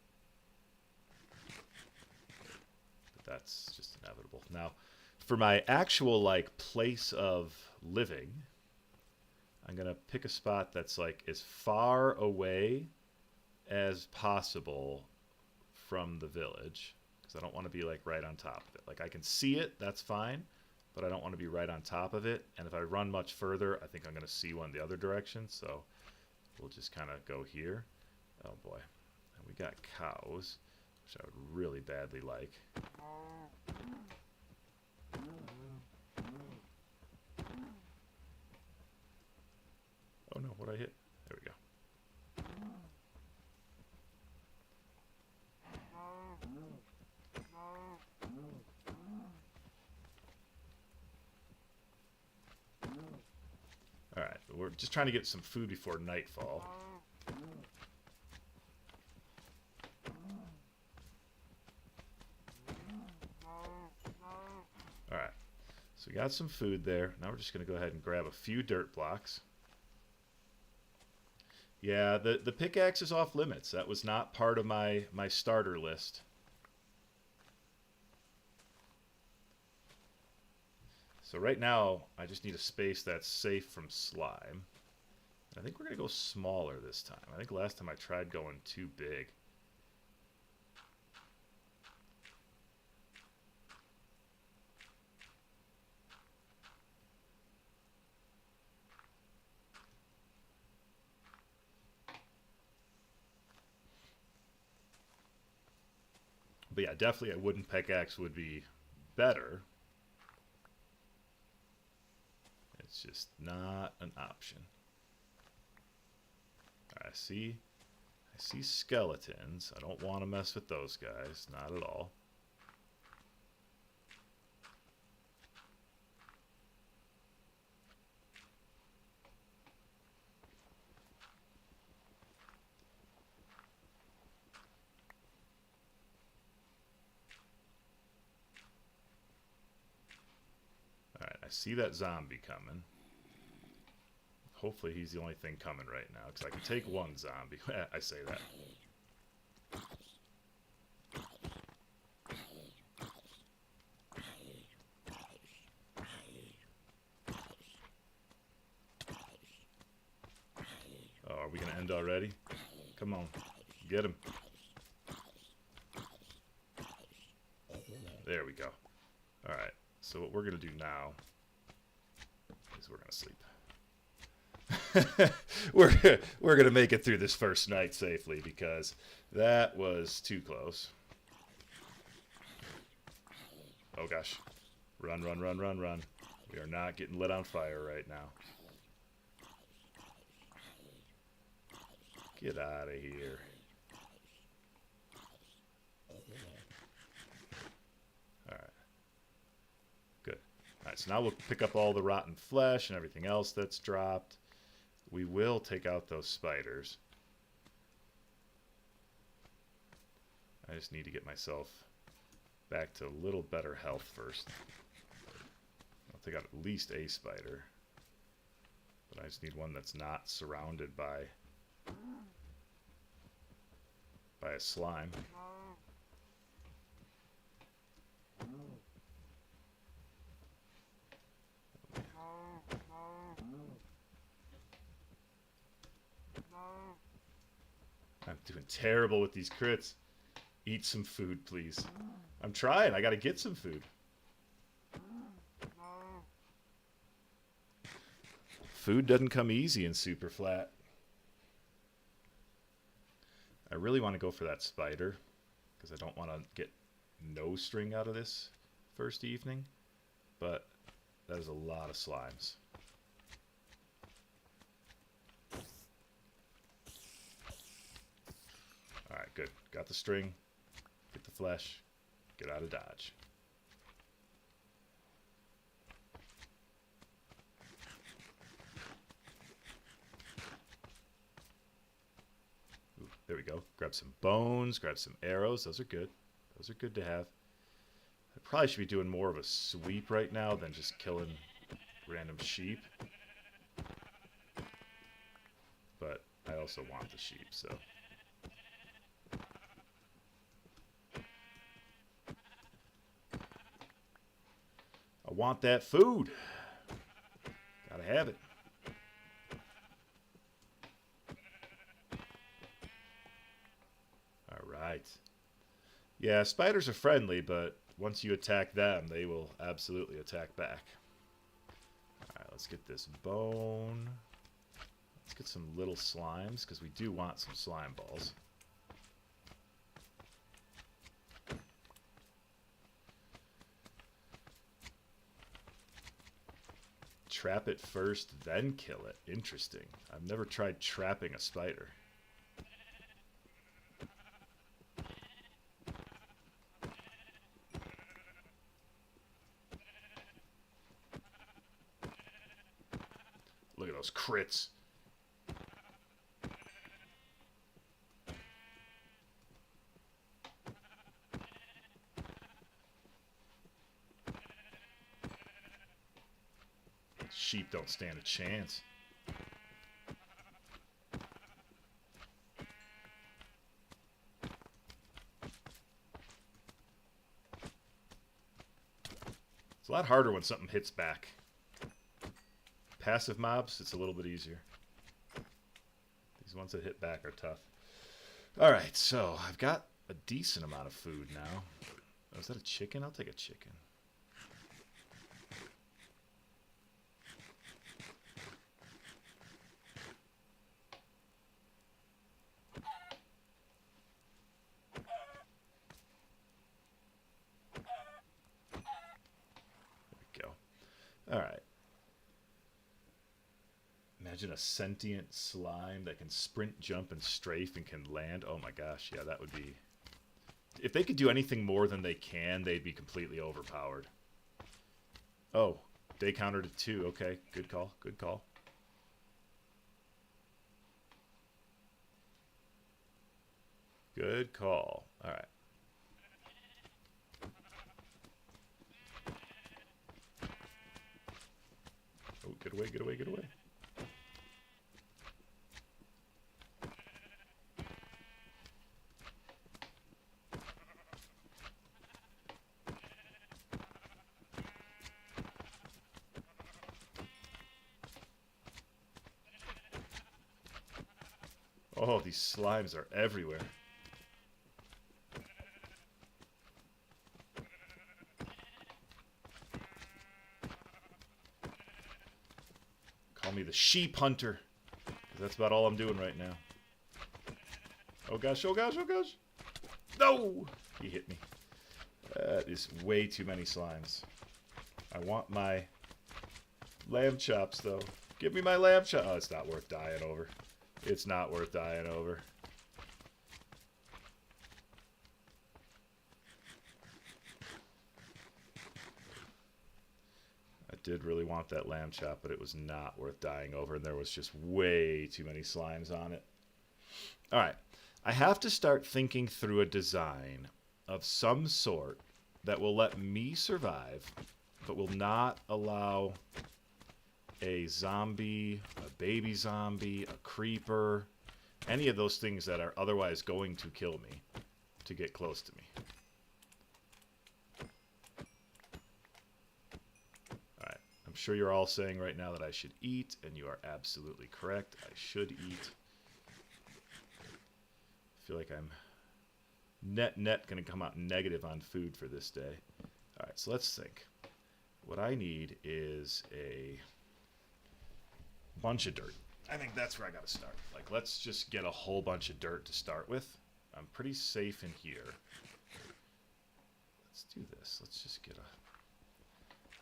But that's just inevitable. Now, for my actual, like, place of living, I'm going to pick a spot that's, like, as far away as possible from the village. Because I don't want to be, like, right on top of it. Like, I can see it, that's fine. But I don't want to be right on top of it. And if I run much further, I think I'm going to see one the other direction. So we'll just kind of go here. Oh, boy. And we got cows, which I would really badly like. Oh no, what'd I hit? There we go. Alright, we're just trying to get some food before nightfall. Alright, so we got some food there. Now we're just going to go ahead and grab a few dirt blocks. Yeah, the pickaxe is off limits. That was not part of my starter list. So right now, I just need a space that's safe from slime. I think we're going to go smaller this time. I think last time I tried going too big. But yeah, definitely a wooden pickaxe would be better. It's just not an option. I see skeletons. I don't want to mess with those guys, not at all. Alright, I see that zombie coming. Hopefully he's the only thing coming right now, because I can take one zombie. I say that. Oh, are we going to end already? Come on. Get him. There we go. Alright, so what we're going to do now is we're going to sleep. we're gonna make it through this first night safely, because that was too close. Oh gosh, run, run, run, run, run. We are not getting lit on fire right now. Get out of here. Alright, good. Alright, so now we'll pick up all the rotten flesh and everything else that's dropped. We will take out those spiders. I just need to get myself back to a little better health first. I'll take out at least a spider. But I just need one that's not surrounded by a slime. I'm doing terrible with these crits. Eat some food, please. I'm trying. I gotta get some food. Food doesn't come easy in Superflat. I really want to go for that spider, because I don't want to get no string out of this first evening. But that is a lot of slimes. Alright, good. Got the string. Get the flesh. Get out of dodge. Ooh, there we go. Grab some bones. Grab some arrows. Those are good. Those are good to have. I probably should be doing more of a sweep right now than just killing random sheep. But I also want the sheep, so... I want that food. Gotta have it. Alright. Yeah, spiders are friendly, but once you attack them, they will absolutely attack back. Alright, let's get this bone. Let's get some little slimes, because we do want some slime balls. Trap it first, then kill it. Interesting. I've never tried trapping a spider. Look at those crits. Sheep don't stand a chance. It's a lot harder when something hits back. Passive mobs, it's a little bit easier. These ones that hit back are tough. Alright, so I've got a decent amount of food now. Oh, is that a chicken? I'll take a chicken. Alright. Imagine a sentient slime that can sprint, jump, and strafe and can land. Oh my gosh, yeah, that would be... If they could do anything more than they can, they'd be completely overpowered. Oh, they countered it too. Okay, good call, good call. Good call. Alright. Oh, get away, get away, get away. Oh, these slimes are everywhere. Call me the sheep hunter, 'cause that's about all I'm doing right now. Oh gosh, oh gosh, oh gosh. No! He hit me. That is way too many slimes. I want my lamb chops, though. Give me my lamb chops. Oh, it's not worth dying over. It's not worth dying over. did really want that lamb chop, but it was not worth dying over, and there was just way too many slimes on it. All right. I have to start thinking through a design of some sort that will let me survive, but will not allow a zombie, a baby zombie, a creeper, any of those things that are otherwise going to kill me to get close to me. Alright, I'm sure you're all saying right now that I should eat, and you are absolutely correct. I should eat. I feel like I'm net going to come out negative on food for this day. Alright, so let's think. What I need is a bunch of dirt. I think that's where I got to start. Like, let's just get a whole bunch of dirt to start with. I'm pretty safe in here. Let's do this. Let's just get a...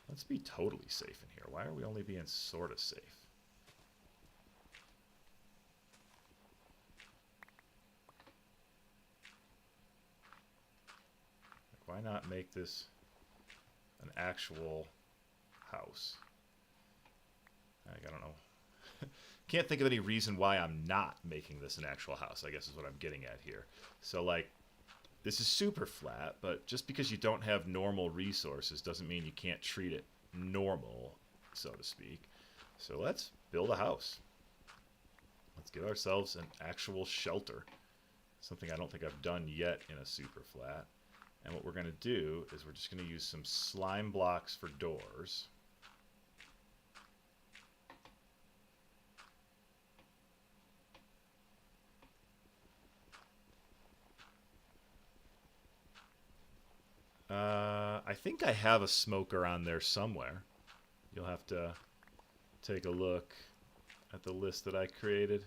Let's be totally safe in here. Why are we only being sort of safe? Like, why not make this an actual house? Like, I don't know. Can't think of any reason why I'm not making this an actual house, I guess is what I'm getting at here. So, like, this is super flat, but just because you don't have normal resources doesn't mean you can't treat it normal, so to speak. So let's build a house. Let's give ourselves an actual shelter. Something I don't think I've done yet in a super flat. And what we're going to do is we're just going to use some slime blocks for doors. I think I have a smoker on there somewhere. You'll have to take a look at the list that I created.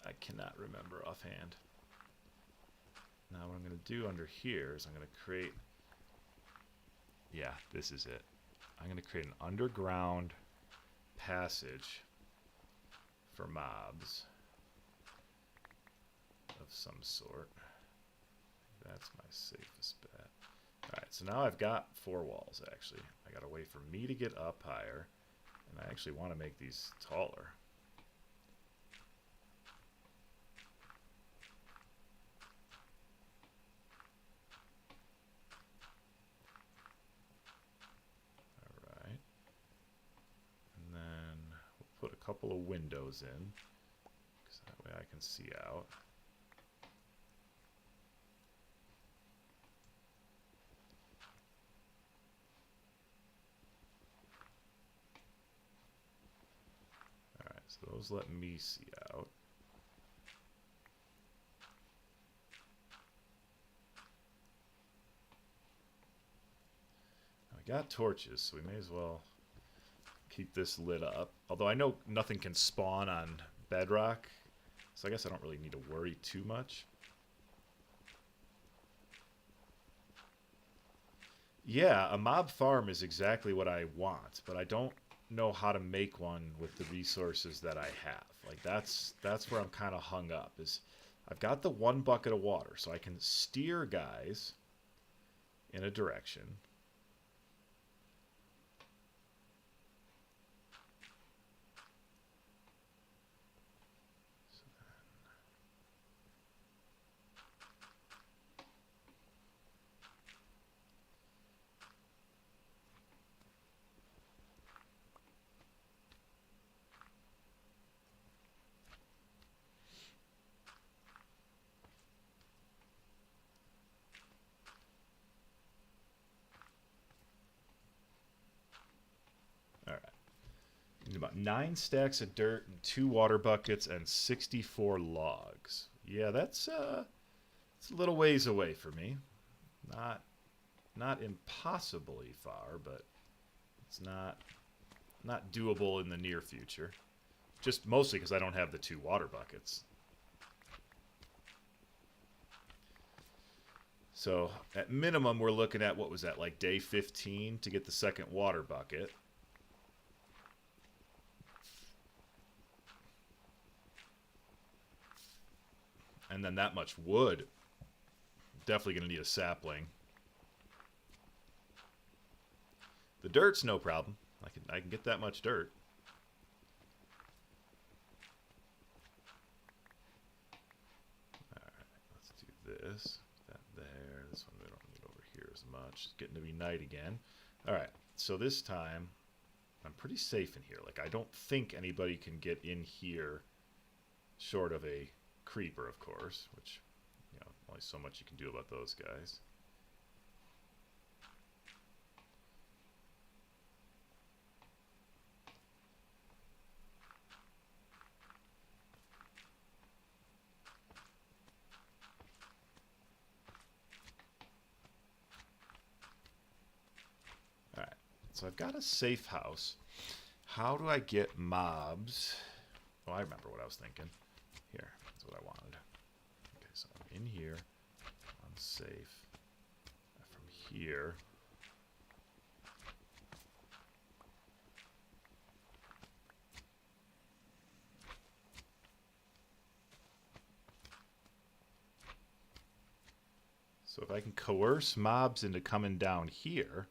I cannot remember offhand. Now what I'm going to do under here is I'm going to create... Yeah, this is it. I'm going to create an underground passage for mobs of some sort. That's my safest bet. Alright, so now I've got 4 walls, actually. I got a way for me to get up higher, and I actually want to make these taller. Alright. And then we'll put a couple of windows in, because that way I can see out. So those let me see out. Now we got torches, so we may as well keep this lit up. Although I know nothing can spawn on bedrock, so I guess I don't really need to worry too much. Yeah, a mob farm is exactly what I want, but I don't know how to make one with the resources that I have. Like, that's where I'm kind of hung up, is I've got the 1 bucket of water, so I can steer guys in a direction. About 9 stacks of dirt and 2 water buckets and 64 logs. Yeah, it's a little ways away for me. Not impossibly far, but it's not doable in the near future. Just mostly because I don't have the 2 water buckets. So at minimum, we're looking at, what was that, like day 15 to get the 2nd water bucket. And then that much wood. Definitely going to need a sapling. The dirt's no problem. I can I can get that much dirt. Alright, let's do this. That there. This one we don't need over here as much. It's getting to be night again. Alright, so this time I'm pretty safe in here. Like, I don't think anybody can get in here short of a creeper, of course, which, you know, only so much you can do about those guys. Alright, so I've got a safe house. How do I get mobs? Oh, I remember what I was thinking. Here, that's what I wanted. Okay, so I'm in here. I'm safe. From here. So if I can coerce mobs into coming down here,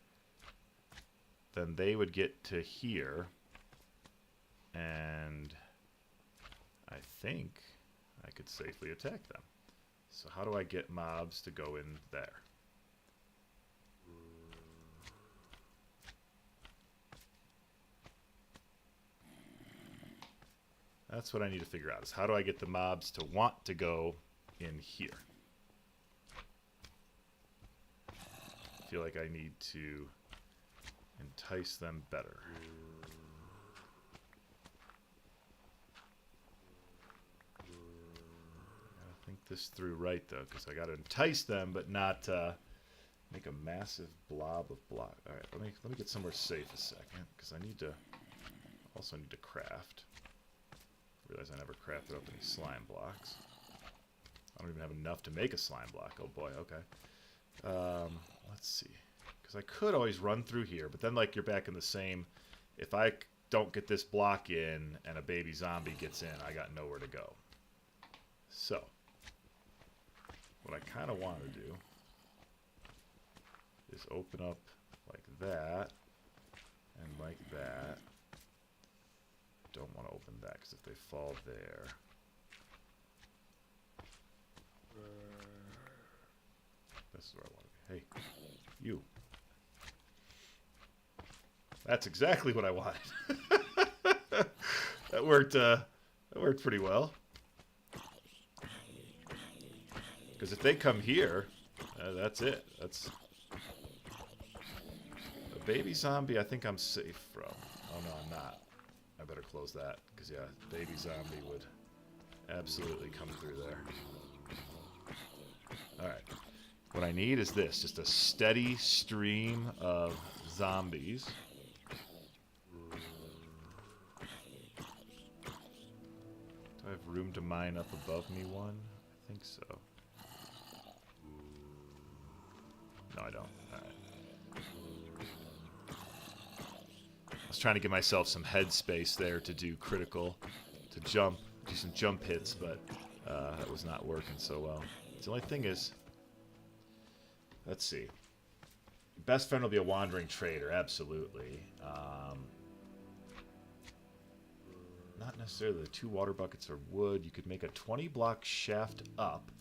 then they would get to here. And I think I could safely attack them. So how do I get mobs to go in there? That's what I need to figure out, is how do I get the mobs to want to go in here? I feel like I need to entice them better. Think this through right, though, because I got to entice them, but not make a massive blob of block. All right, let me get somewhere safe a second, because I need to also need to craft. Realize I never crafted up any slime blocks. I don't even have enough to make a slime block. Oh boy, okay. Let's see, because I could always run through here, but then like you're back in the same. If I don't get this block in and a baby zombie gets in, I got nowhere to go. So. What I kind of want to do is open up like that and like that. Don't want to open that because if they fall there. This is where I want to be. Hey, you. That's exactly what I wanted. That worked pretty well. Because if they come here, that's it. That's a baby zombie. I think I'm safe from. Oh no, I'm not. I better close that because yeah, baby zombie would absolutely come through there. All right. What I need is this: just a steady stream of zombies. Do I have room to mine up above me one? I think so. No, I don't. Alright. I was trying to give myself some headspace there to do critical, to jump, do some jump hits, but that was not working so well. The only thing is, let's see. Best friend will be a wandering trader, absolutely. Not necessarily the 2 water buckets or wood. You could make a 20-block shaft up.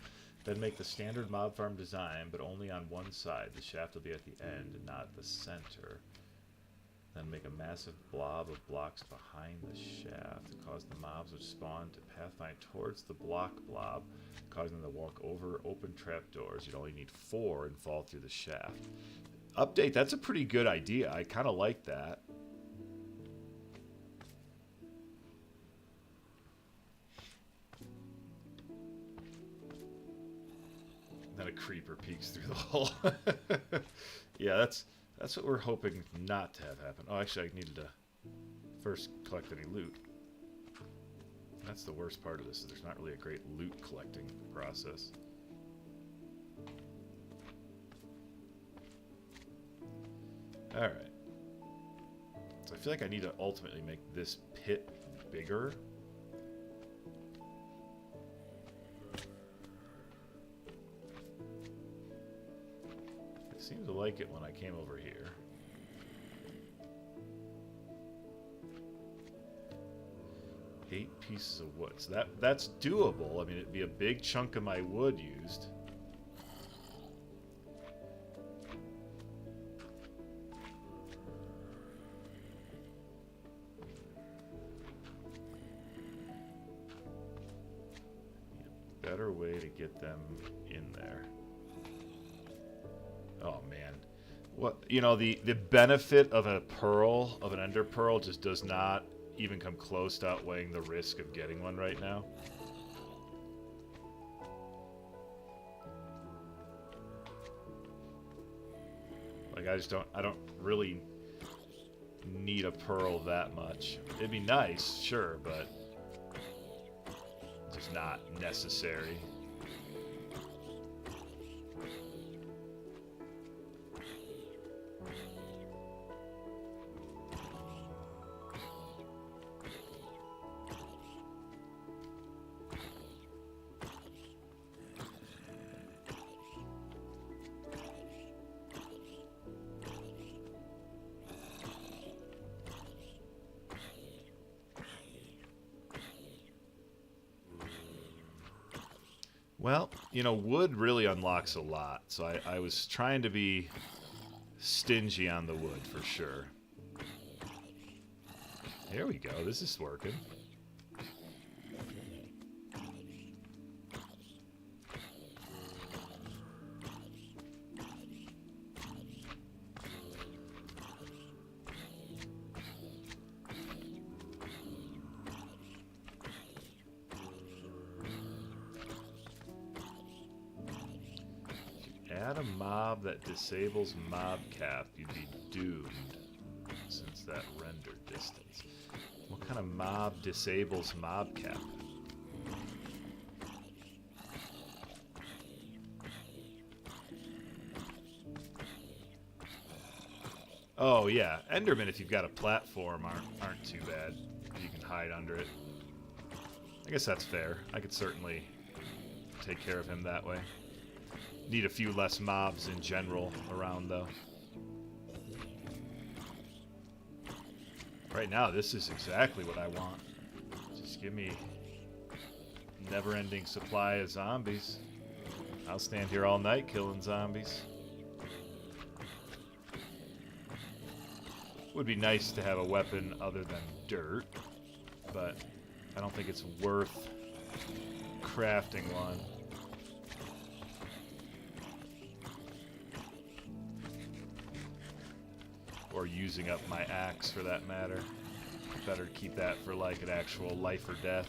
Then make the standard mob farm design, but only on one side. The shaft will be at the end and not the center. Then make a massive blob of blocks behind the shaft to cause the mobs which spawn to pathfind towards the block blob, causing them to walk over open trapdoors. You'd only need 4 and fall through the shaft. Update, that's a pretty good idea. I kind of like that. Then a creeper peeks through the hole. Yeah, that's what we're hoping not to have happen. Oh, actually, I needed to first collect any loot. That's the worst part of this, is there's not really a great loot collecting process. Alright. So I feel like I need to ultimately make this pit bigger. It seemed to like it when I came over here. 8 pieces of wood. So that's doable. I mean, it'd be a big chunk of my wood used. Better way to get them in there. Oh man, what, you know, the benefit of a pearl, of an ender pearl, just does not even come close to outweighing the risk of getting one right now. Like, I don't really need a pearl that much. It'd be nice, sure, but just not necessary. Well, you know, wood really unlocks a lot, so I was trying to be stingy on the wood for sure. There we go, this is working. Add a mob that disables mob cap, you'd be doomed since that render distance. What kind of mob disables mob cap? Oh yeah, Enderman, if you've got a platform, aren't too bad. You can hide under it. I guess that's fair. I could certainly take care of him that way. Need a few less mobs in general around, though. Right now, this is exactly what I want. Just give me a never-ending supply of zombies. I'll stand here all night killing zombies. Would be nice to have a weapon other than dirt, but I don't think it's worth crafting one. Or using up my axe, for that matter. Better keep that for like an actual life or death.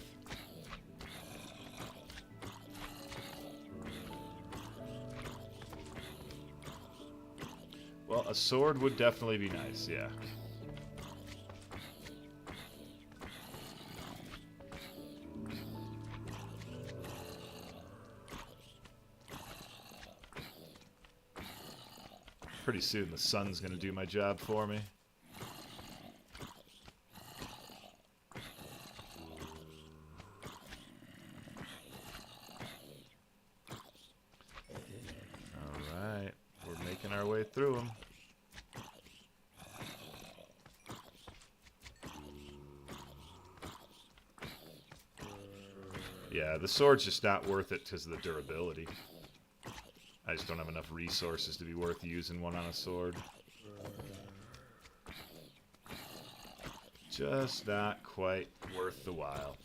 Well, a sword would definitely be nice, yeah. Pretty soon the sun's gonna do my job for me. Alright, we're making our way through them. Yeah, the sword's just not worth it because of the durability. I just don't have enough resources to be worth using one on a sword. Just not quite worth the while.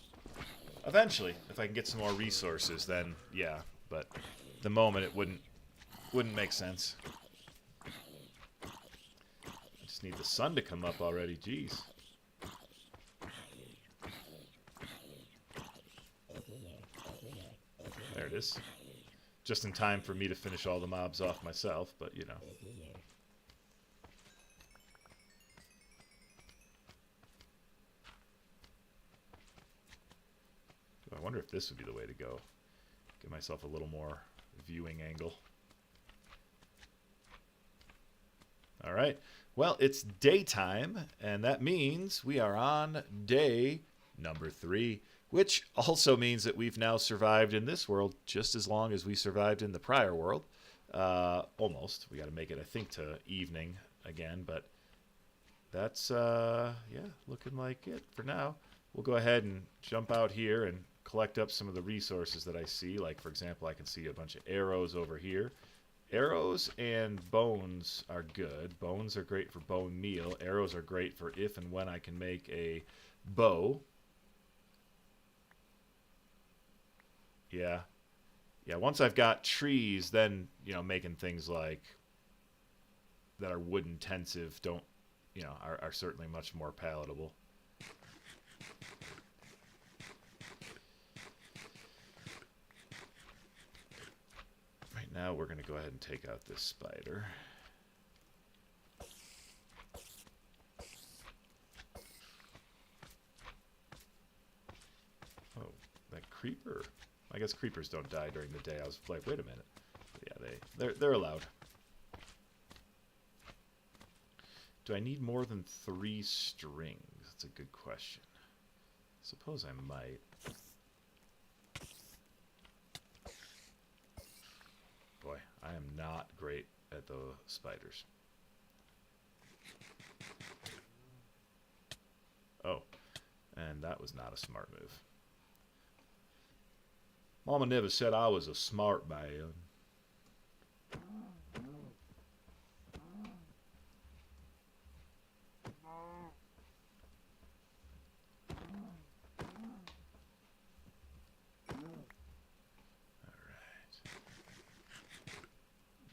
Eventually, if I can get some more resources, then yeah. But at the moment, it wouldn't make sense. I just need the sun to come up already. Jeez. There it is. Just in time for me to finish all the mobs off myself, but you know. I wonder if this would be the way to go. Give myself a little more viewing angle. All right. Well, it's daytime, and that means we are on day number 3. Which also means that we've now survived in this world just as long as we survived in the prior world. Almost. We got to make it, I think, to evening again. But that's, yeah, looking like it for now. we'll go ahead and jump out here and collect up some of the resources that I see. Like, for example, I can see a bunch of arrows over here. Arrows and bones are good. Bones are great for bone meal. Arrows are great for if and when I can make a bow. Yeah. Yeah, once I've got trees, then, you know, making things like that are wood intensive don't, you know, are certainly much more palatable. Right now we're going to go ahead and take out this spider. Oh, that creeper. I guess creepers don't die during the day. I was like, wait a minute. But yeah, they're allowed. Do I need more than 3 strings? That's a good question. Suppose I might. Boy, I am not great at the spiders. Oh, and that was not a smart move. Mama never said I was a smart man.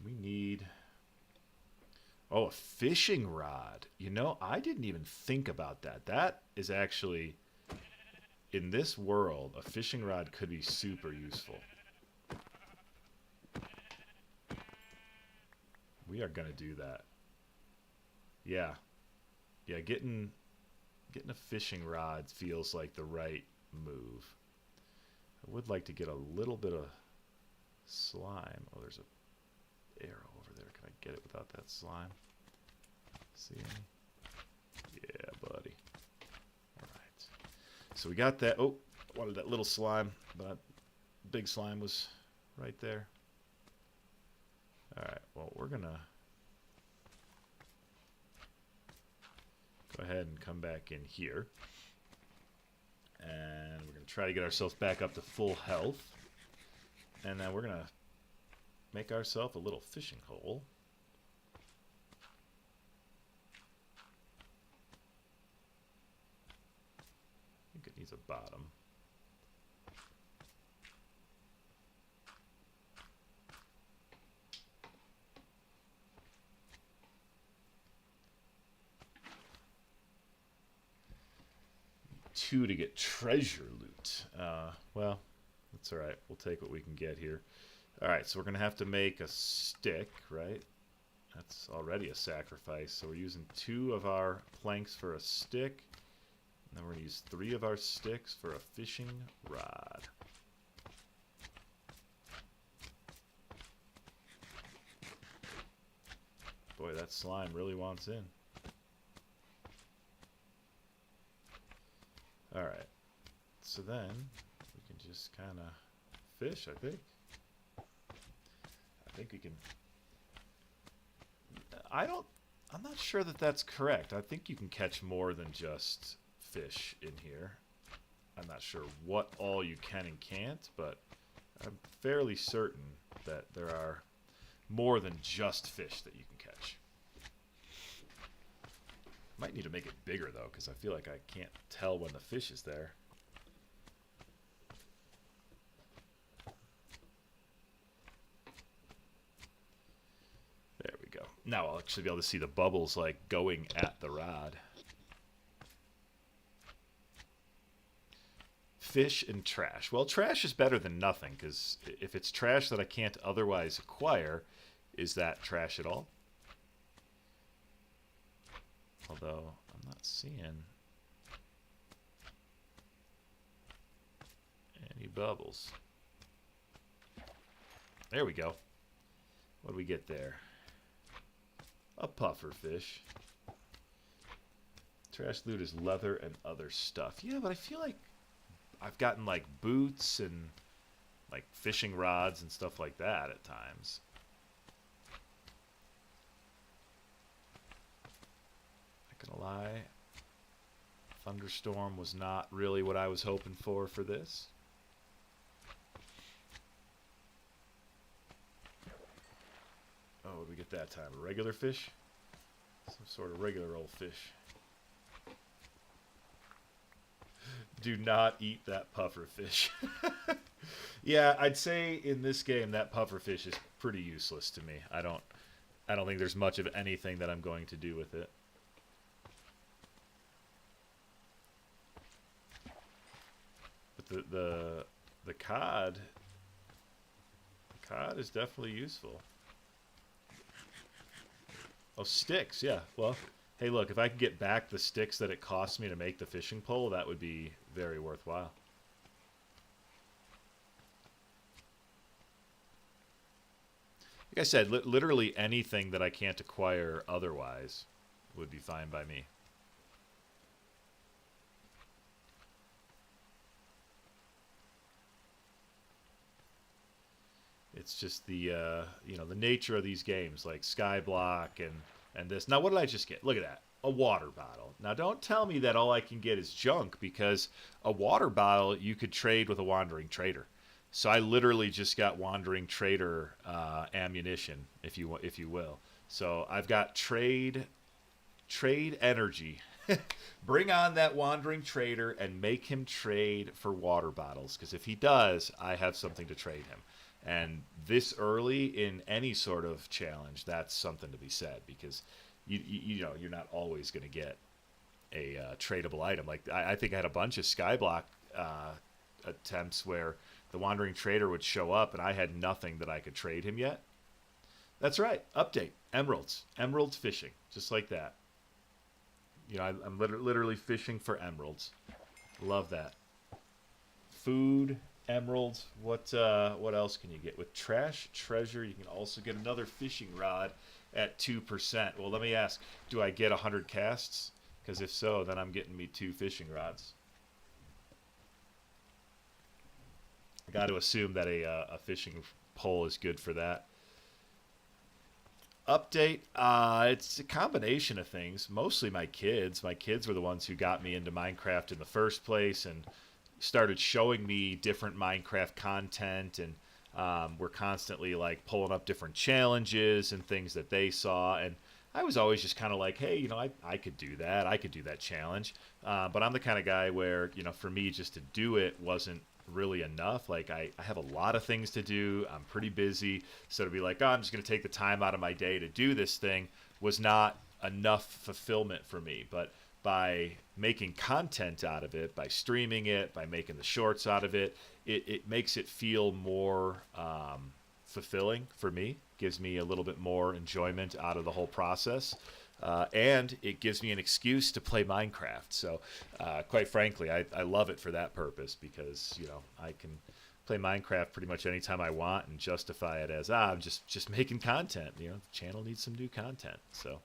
We need... Oh, a fishing rod. You know, I didn't even think about that. That is actually... In this world, a fishing rod could be super useful. We are going to do that. Yeah. Yeah, getting a fishing rod feels like the right move. I would like to get a little bit of slime. Oh, there's a arrow over there. Can I get it without that slime? See any? Yeah, buddy. All right. So we got that. Oh, I wanted that little slime, but big slime was right there. All right. Well, we're going to go ahead and come back in here. And we're going to try to get ourselves back up to full health. And then we're going to make ourselves a little fishing hole. I think it needs a bottom. Two to get treasure loot. Well, that's all right. We'll take what we can get here. All right, so we're going to have to make a stick, right? That's already a sacrifice. So we're using 2 of our planks for a stick. And then we're going to use 3 of our sticks for a fishing rod. Boy, that slime really wants in. All right. So then we can just kind of fish, I think. I think we can... I'm not sure that that's correct. I think you can catch more than just fish in here. I'm not sure what all you can and can't, but I'm fairly certain that there are more than just fish that you can catch. Might need to make it bigger, though, because I feel like I can't tell when the fish is there. There we go. Now I'll actually be able to see the bubbles, like, going at the rod. Fish and trash. Well, trash is better than nothing, because if it's trash that I can't otherwise acquire, is that trash at all? Although, I'm not seeing any bubbles. There we go. What do we get there? A puffer fish. Trash loot is leather and other stuff. Yeah, but I feel like I've gotten like boots and like fishing rods and stuff like that at times. Not gonna lie. Thunderstorm was not really what I was hoping for this. Oh, what did we get that time? A regular fish? Some sort of regular old fish. Do not eat that puffer fish. Yeah, I'd say in this game that puffer fish is pretty useless to me. I don't think there's much of anything that I'm going to do with it. But the cod is definitely useful. Oh, sticks, yeah. Well, hey, look, if I could get back the sticks that it cost me to make the fishing pole, that would be very worthwhile. Like I said, literally anything that I can't acquire otherwise would be fine by me. It's just the you know, the nature of these games, like Skyblock and this. Now, what did I just get? Look at that, a water bottle. Now, don't tell me that all I can get is junk, because a water bottle you could trade with a wandering trader. So I literally just got wandering trader ammunition, if you will. So I've got trade energy. Bring on that wandering trader and make him trade for water bottles, because if he does, I have something to trade him. And this early in any sort of challenge, that's something to be said, because you know, you're not always going to get a tradable item. Like I think I had a bunch of Skyblock attempts where the wandering trader would show up and I had nothing that I could trade him yet. That's right. Update. Emeralds fishing, just like that. You know, I'm literally fishing for emeralds. Love that. Food, emeralds. What else can you get? With trash treasure, you can also get another fishing rod at 2%. Well, let me ask, do I get 100 casts? Because if so, then I'm getting me 2 fishing rods. I got to assume that a fishing pole is good for that. Update, it's a combination of things. Mostly my kids. My kids were the ones who got me into Minecraft in the first place and started showing me different Minecraft content, and we're constantly like pulling up different challenges and things that they saw, and I was always just kind of like, hey, you know, I could do that. I could do that challenge. But I'm the kind of guy where, you know, for me just to do it wasn't really enough. Like I have a lot of things to do. I'm pretty busy. So to be like, oh, I'm just going to take the time out of my day to do this thing was not enough fulfillment for me. But by making content out of it, by streaming it, by making the shorts out of it, it makes it feel more fulfilling for me. Gives me a little bit more enjoyment out of the whole process. And it gives me an excuse to play Minecraft. So, quite frankly, I love it for that purpose, because, you know, I can play Minecraft pretty much anytime I want and justify it as, I'm just making content. You know, the channel needs some new content. So,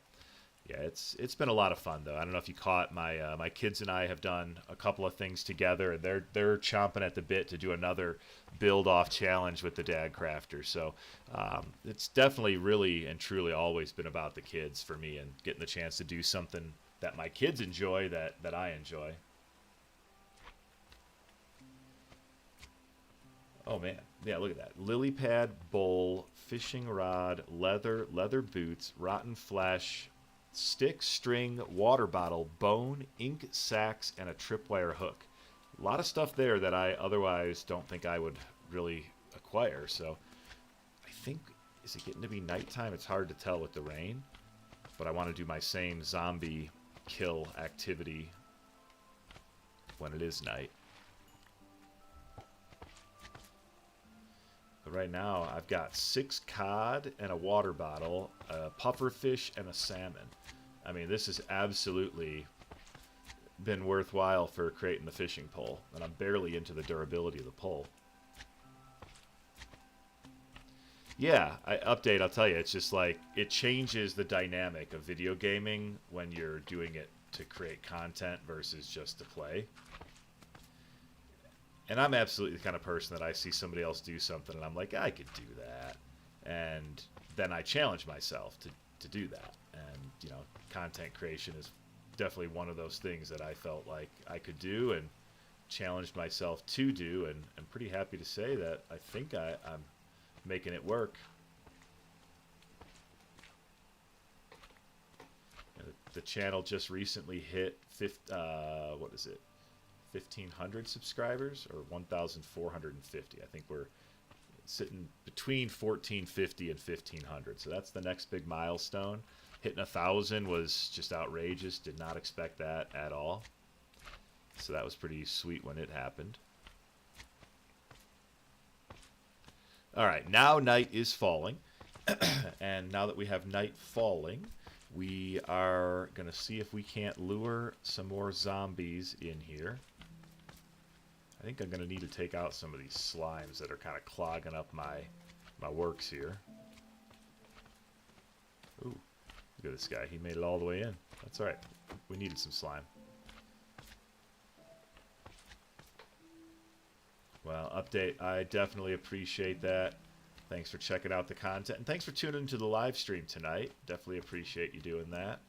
yeah, it's been a lot of fun, though. I don't know if you caught my kids and I have done a couple of things together, and they're chomping at the bit to do another build-off challenge with the Dadcrafter. So it's definitely really and truly always been about the kids for me, and getting the chance to do something that my kids enjoy that I enjoy. Oh, man. Yeah, look at that. Lily pad, bowl, fishing rod, leather boots, rotten flesh, stick, string, water bottle, bone, ink sacks, and a tripwire hook. A lot of stuff there that I otherwise don't think I would really acquire. So I think, is it getting to be nighttime? It's hard to tell with the rain, but I want to do my same zombie kill activity when it is night. But right now I've got 6 cod and a water bottle, a pufferfish, and a salmon. I mean, this has absolutely been worthwhile for creating the fishing pole, and I'm barely into the durability of the pole. Yeah, update, I'll tell you, it's just like, it changes the dynamic of video gaming when you're doing it to create content versus just to play. And I'm absolutely the kind of person that I see somebody else do something and I'm like, I could do that. And then I challenge myself to do that. And, you know, content creation is definitely one of those things that I felt like I could do and challenged myself to do, and I'm pretty happy to say that I think I'm making it work. The channel just recently hit 1,500 subscribers, or 1,450. I think we're sitting between 1,450 and 1,500. So that's the next big milestone. Hitting 1,000 was just outrageous. Did not expect that at all. So that was pretty sweet when it happened. All right, now night is falling. And now that we have night falling, we are going to see if we can't lure some more zombies in here. I think I'm going to need to take out some of these slimes that are kind of clogging up my works here. Ooh, look at this guy. He made it all the way in. That's all right. We needed some slime. Well, update. I definitely appreciate that. Thanks for checking out the content, and thanks for tuning into the live stream tonight. Definitely appreciate you doing that.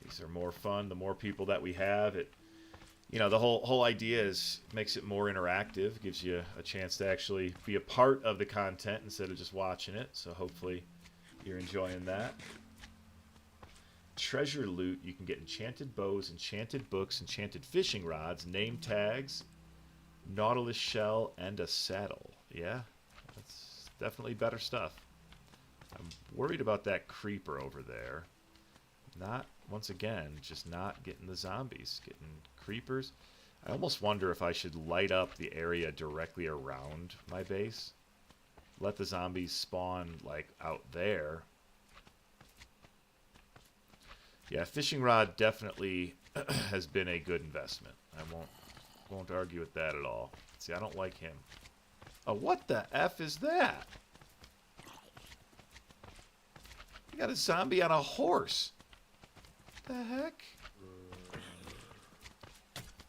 These are more fun. The more people that we have, it, you know, the whole idea is makes it more interactive, gives you a chance to actually be a part of the content instead of just watching it. So hopefully you're enjoying that. Treasure loot. You can get enchanted bows, enchanted books, enchanted fishing rods, name tags, nautilus shell, and a saddle. Yeah. That's definitely better stuff. I'm worried about that creeper over there. Not, once again, just not getting the zombies. Getting creepers. I almost wonder if I should light up the area directly around my base. Let the zombies spawn, like, out there. Yeah, fishing rod definitely has been a good investment. I won't argue with that at all. See, I don't like him. Oh, what the F is that? You got a zombie on a horse. What the heck?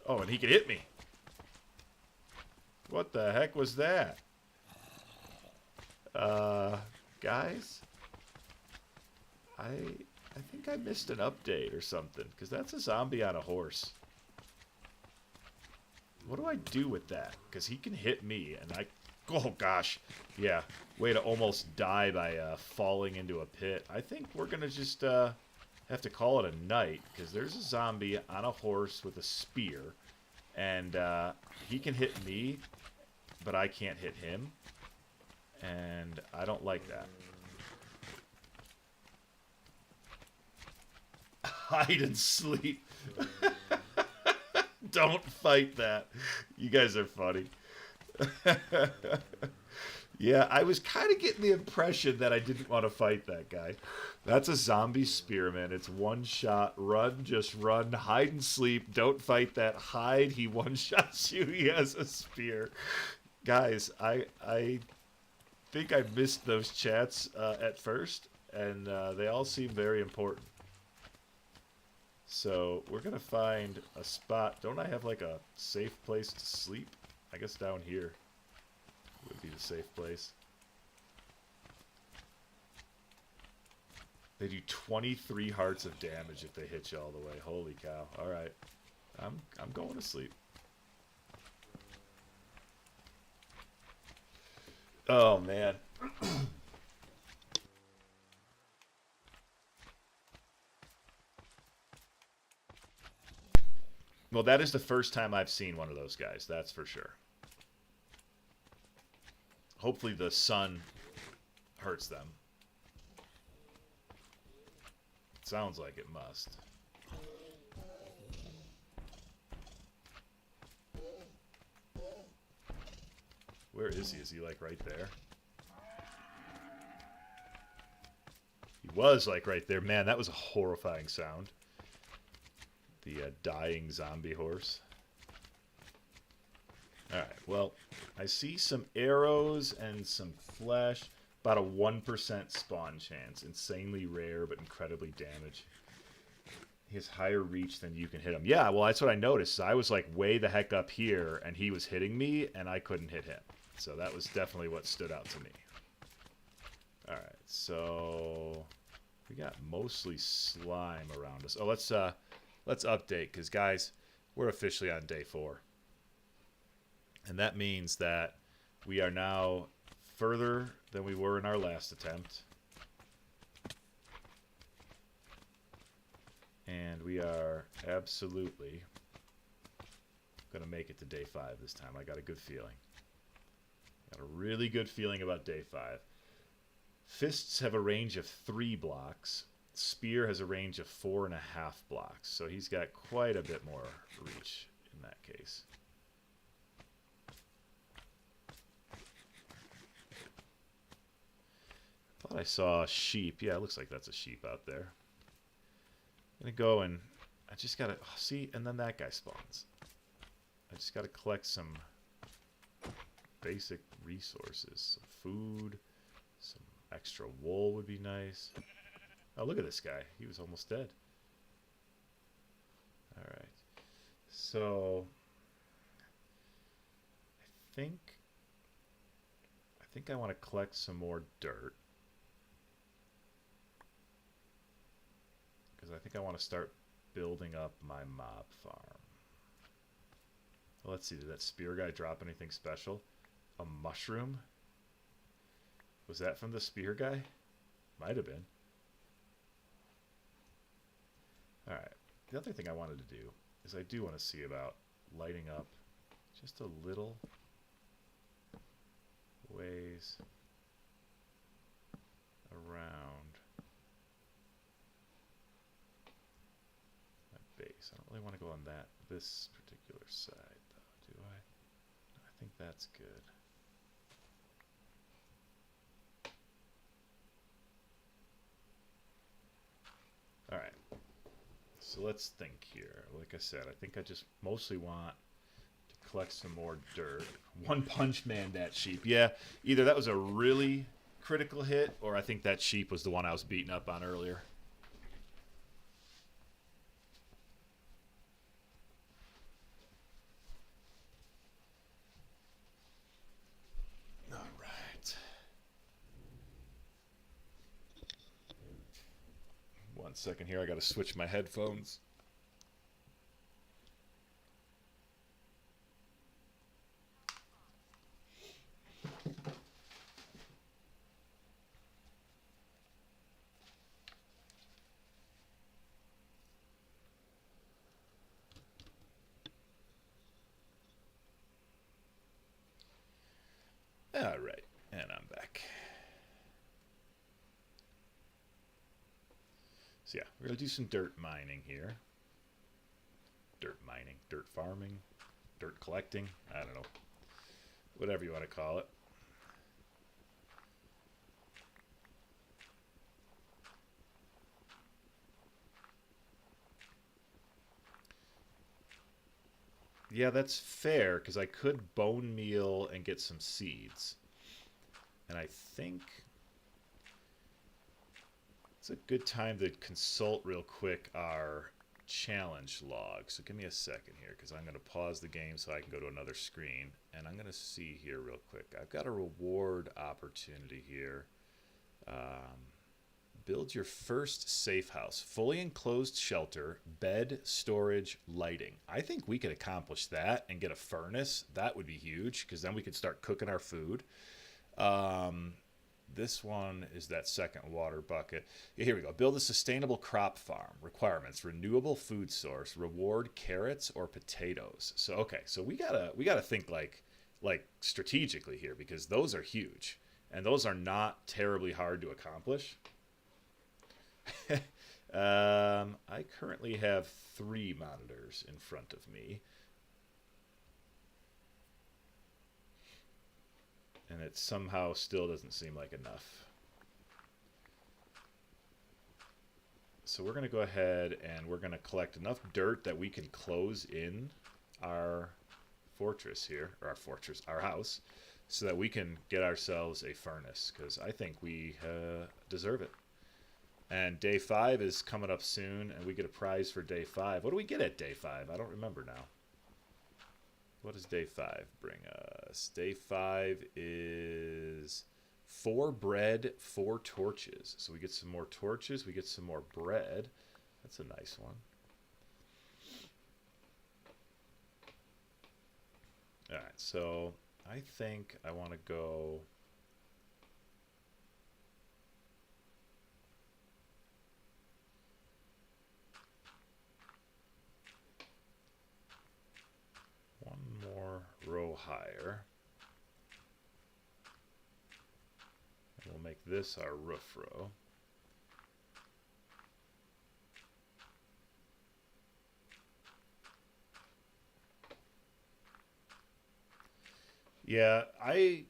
Oh, and he can hit me. What the heck was that? Guys? I think I missed an update or something, because that's a zombie on a horse. What do I do with that? Because he can hit me, and I... Oh, gosh. Yeah. Way to almost die by falling into a pit. I think we're going to just have to call it a night, because there's a zombie on a horse with a spear, and he can hit me, but I can't hit him, and I don't like that. Hide and sleep. Don't fight that. You guys are funny. Yeah, I was kind of getting the impression that I didn't want to fight that guy. That's a zombie spearman. It's one shot. Run, just run. Hide and sleep. Don't fight that. Hide. He one-shots you. He has a spear. Guys, I think I missed those chats at first, and they all seem very important. So we're going to find a spot. Don't I have like a safe place to sleep? I guess down here would be the safe place. They do 23 hearts of damage if they hit you all the way. Holy cow. Alright. I'm going to sleep. Oh, man. Well, that is the first time I've seen one of those guys, that's for sure. Hopefully the sun hurts them. Sounds like it must. Where is he? Is he like right there? He was like right there. Man, that was a horrifying sound. The dying zombie horse. Alright, well, I see some arrows and some flesh. About a 1% spawn chance. Insanely rare, but incredibly damaged. He has higher reach than you can hit him. Yeah, well, that's what I noticed. I was like way the heck up here, and he was hitting me, and I couldn't hit him. So that was definitely what stood out to me. Alright, so... we got mostly slime around us. Oh, let's let's update, because guys, we're officially on day 4. And that means that we are now further than we were in our last attempt. And we are absolutely going to make it to day 5 this time. I got a good feeling. Got a really good feeling about day 5. Fists have a range of 3 blocks. Spear has a range of 4.5 blocks. So he's got quite a bit more reach in that case. Thought I saw a sheep. Yeah, it looks like that's a sheep out there. I'm going to go and I just got to see, and then that guy spawns. I just got to collect some basic resources. Some food, some extra wool would be nice. Oh, look at this guy. He was almost dead. All right. So I think I want to collect some more dirt. Because I think I want to start building up my mob farm. Well, let's see, did that spear guy drop anything special? A mushroom? Was that from the spear guy? Might have been. Alright, the other thing I wanted to do is I do want to see about lighting up just a little ways around my base. I don't really want to go on this particular side though, do I? I think that's good. Alright, so let's think here. Like I said, I think I just mostly want to collect some more dirt. One Punch Man that sheep. Yeah, either that was a really critical hit, or I think that sheep was the one I was beating up on earlier. Alright. 1 second here, I gotta switch my headphones. Alright, and I'm back. So yeah, we're going to do some dirt mining here. Dirt mining, dirt farming, dirt collecting, I don't know. Whatever you want to call it. Yeah, that's fair, because I could bone meal and get some seeds. And I think it's a good time to consult real quick our challenge log. So give me a second here, because I'm going to pause the game so I can go to another screen. And I'm going to see here real quick. I've got a reward opportunity here. Build your first safe house. Fully enclosed shelter, bed, storage, lighting. I think we could accomplish that and get a furnace. That would be huge, because then we could start cooking our food. This one is that second water bucket. Yeah, here we go. Build a sustainable crop farm. Requirements: renewable food source. Reward: carrots or potatoes. So okay, so we gotta think like strategically here, because those are huge and those are not terribly hard to accomplish. I currently have 3 monitors in front of me. And it somehow still doesn't seem like enough. So we're going to go ahead and we're going to collect enough dirt that we can close in our fortress here, or our house, so that we can get ourselves a furnace, because I think we deserve it. And day 5 is coming up soon, and we get a prize for day 5. What do we get at day 5? I don't remember now. What does day 5 bring us? Day 5 is 4 bread, 4 torches. So we get some more torches, we get some more bread. That's a nice one. so I think I want to go... one more row higher. And we'll make this our roof row. Yeah, I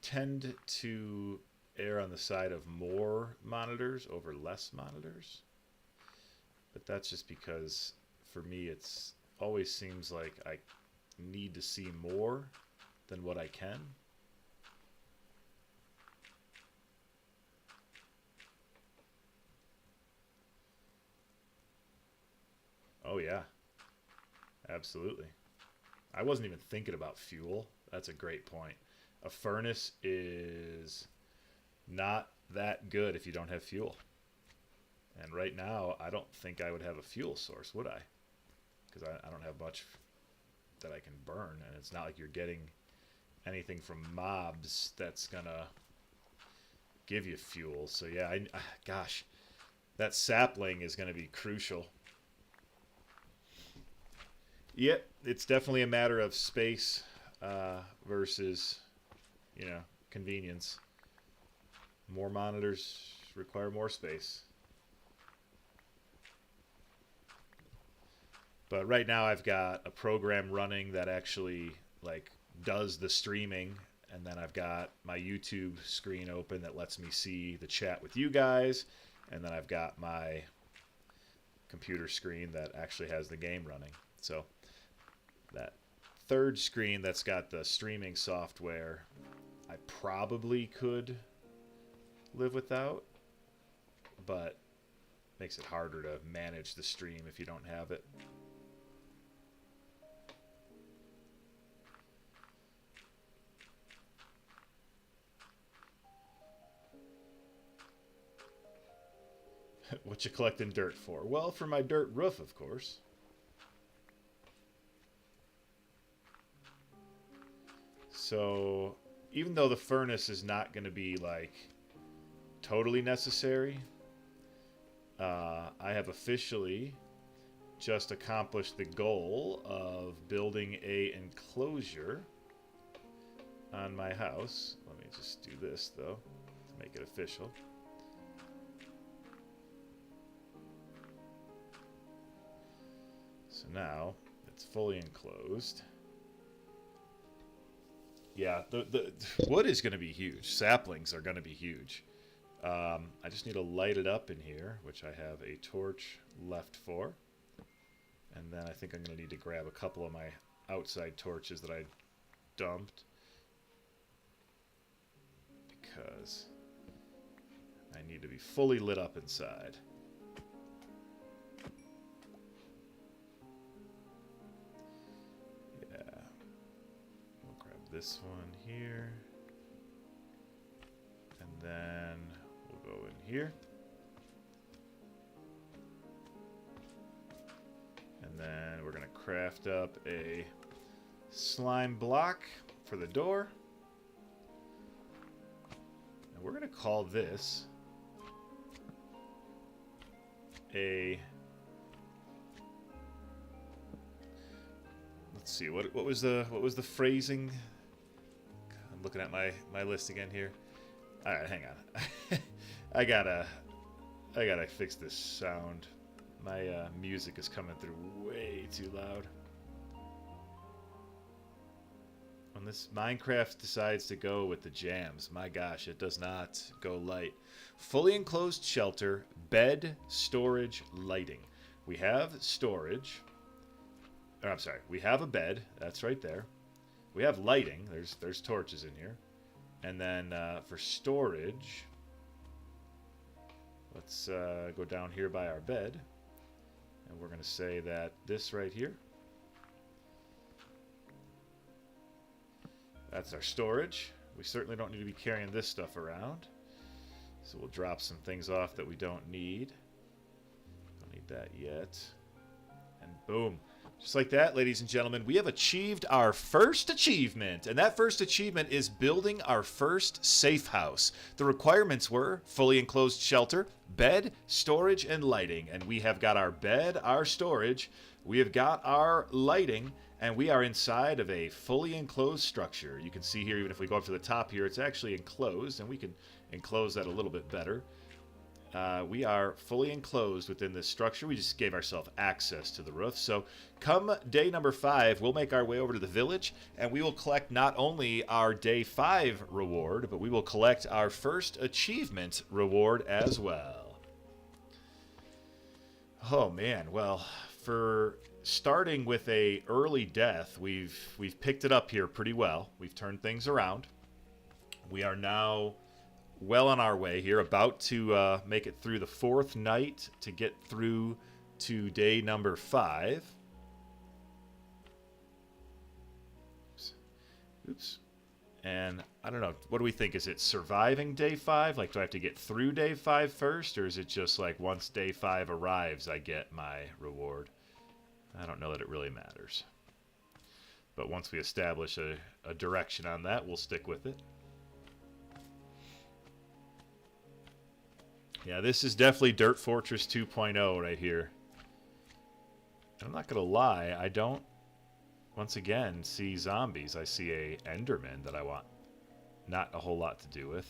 tend to err on the side of more monitors over less monitors. But that's just because for me it's always seems like I need to see more than what I can. Oh yeah, absolutely. I wasn't even thinking about fuel. That's a great point. A furnace is not that good if you don't have fuel. And right now, I don't think I would have a fuel source, would I? Because I don't have much that I can burn, and it's not like you're getting anything from mobs that's gonna give you fuel. So yeah, gosh, that sapling is gonna be crucial. Yep, it's definitely a matter of space versus, you know, convenience. More monitors require more space. But right now I've got a program running that actually like does the streaming, and then I've got my YouTube screen open that lets me see the chat with you guys, and then I've got my computer screen that actually has the game running. So that third screen that's got the streaming software, I probably could live without, but makes it harder to manage the stream if you don't have it. What you collecting dirt for? Well, for my dirt roof, of course. So, even though the furnace is not going to be, like, totally necessary, I have officially just accomplished the goal of building a enclosure on my house. Let me just do this, though, to make it official. So now, it's fully enclosed. Yeah, the wood is going to be huge. Saplings are going to be huge. I just need to light it up in here, which I have a torch left for. And then I think I'm going to need to grab a couple of my outside torches that I dumped, because I need to be fully lit up inside. This one here, and then we'll go in here, and then we're gonna craft up a slime block for the door, and we're gonna call this a... Let's see, what was the phrasing? Looking at my list again here. All right, hang on. I gotta fix this sound. My music is coming through way too loud. When this Minecraft decides to go with the jams, my gosh, it does not go light. Fully enclosed shelter, bed, storage, lighting. We have storage. Or, I'm sorry, we have a bed. That's right there. We have lighting. There's torches in here. And then for storage, let's go down here by our bed. And we're going to say that this right here, that's our storage. We certainly don't need to be carrying this stuff around. So we'll drop some things off that we don't need. Don't need that yet. And boom. Just like that, ladies and gentlemen, we have achieved our first achievement. And that first achievement is building our first safe house. The requirements were fully enclosed shelter, bed, storage, and lighting. And we have got our bed, our storage, we have got our lighting, and we are inside of a fully enclosed structure. You can see here, even if we go up to the top here, it's actually enclosed, and we can enclose that a little bit better. We are fully enclosed within this structure. We just gave ourselves access to the roof. So come day number 5, we'll make our way over to the village, and we will collect not only our day 5 reward, but we will collect our first achievement reward as well. Oh man, well, for starting with a early death, we've picked it up here pretty well. We've turned things around. We are now well on our way here, about to make it through the 4th night to get through to day number 5. Oops. And I don't know, what do we think? Is it surviving day 5? Like, do I have to get through day 5 first, or is it just like once day 5 arrives, I get my reward? I don't know that it really matters. But once we establish a direction on that, we'll stick with it. Yeah, this is definitely Dirt Fortress 2.0 right here. And I'm not going to lie, I don't, once again, see zombies. I see a Enderman that I want not a whole lot to do with.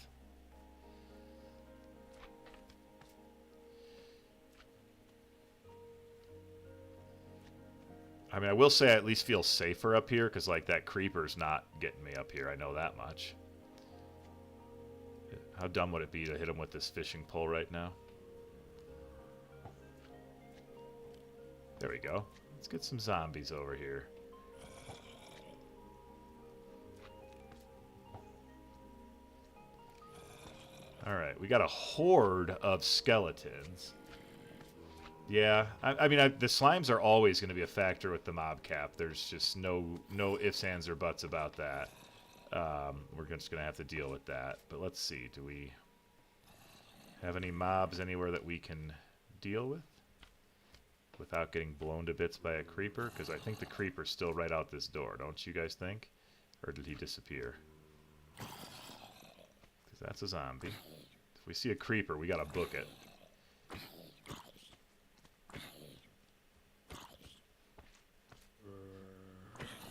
I mean, I will say I at least feel safer up here, because, like, that creeper's not getting me up here. I know that much. How dumb would it be to hit him with this fishing pole right now? There we go. Let's get some zombies over here. Alright, we got a horde of skeletons. Yeah, I mean, the slimes are always going to be a factor with the mob cap. There's just no ifs, ands, or buts about that. We're just going to have to deal with that. But let's see, do we have any mobs anywhere that we can deal with without getting blown to bits by a creeper? Because I think the creeper's still right out this door, don't you guys think? Or did he disappear? Because that's a zombie. If we see a creeper, we got to book it.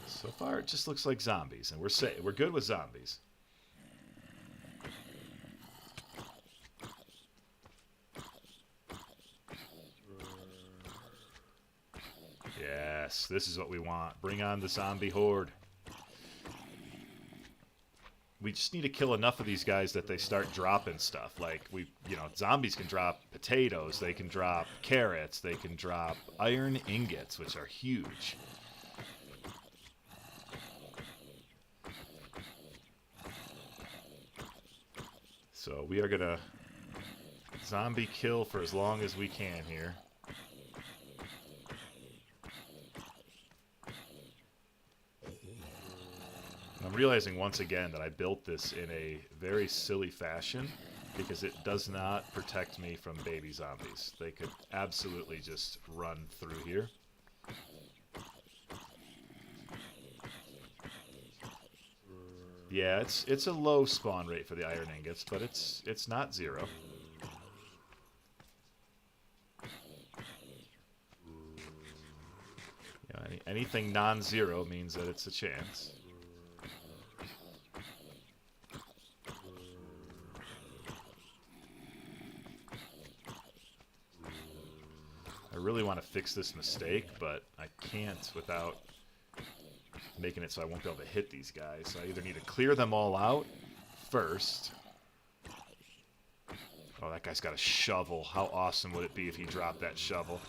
So far, it just looks like zombies, and we're good with zombies. Yes, this is what we want. Bring on the zombie horde. We just need to kill enough of these guys that they start dropping stuff. Like, zombies can drop potatoes, they can drop carrots, they can drop iron ingots, which are huge. So we are going to zombie kill for as long as we can here. I'm realizing once again that I built this in a very silly fashion because it does not protect me from baby zombies. They could absolutely just run through here. Yeah, it's a low spawn rate for the iron ingots, but it's not zero. Anything non-zero means that it's a chance. I really want to fix this mistake, but I can't without making it so I won't be able to hit these guys. So I either need to clear them all out first. Oh, that guy's got a shovel. How awesome would it be if he dropped that shovel?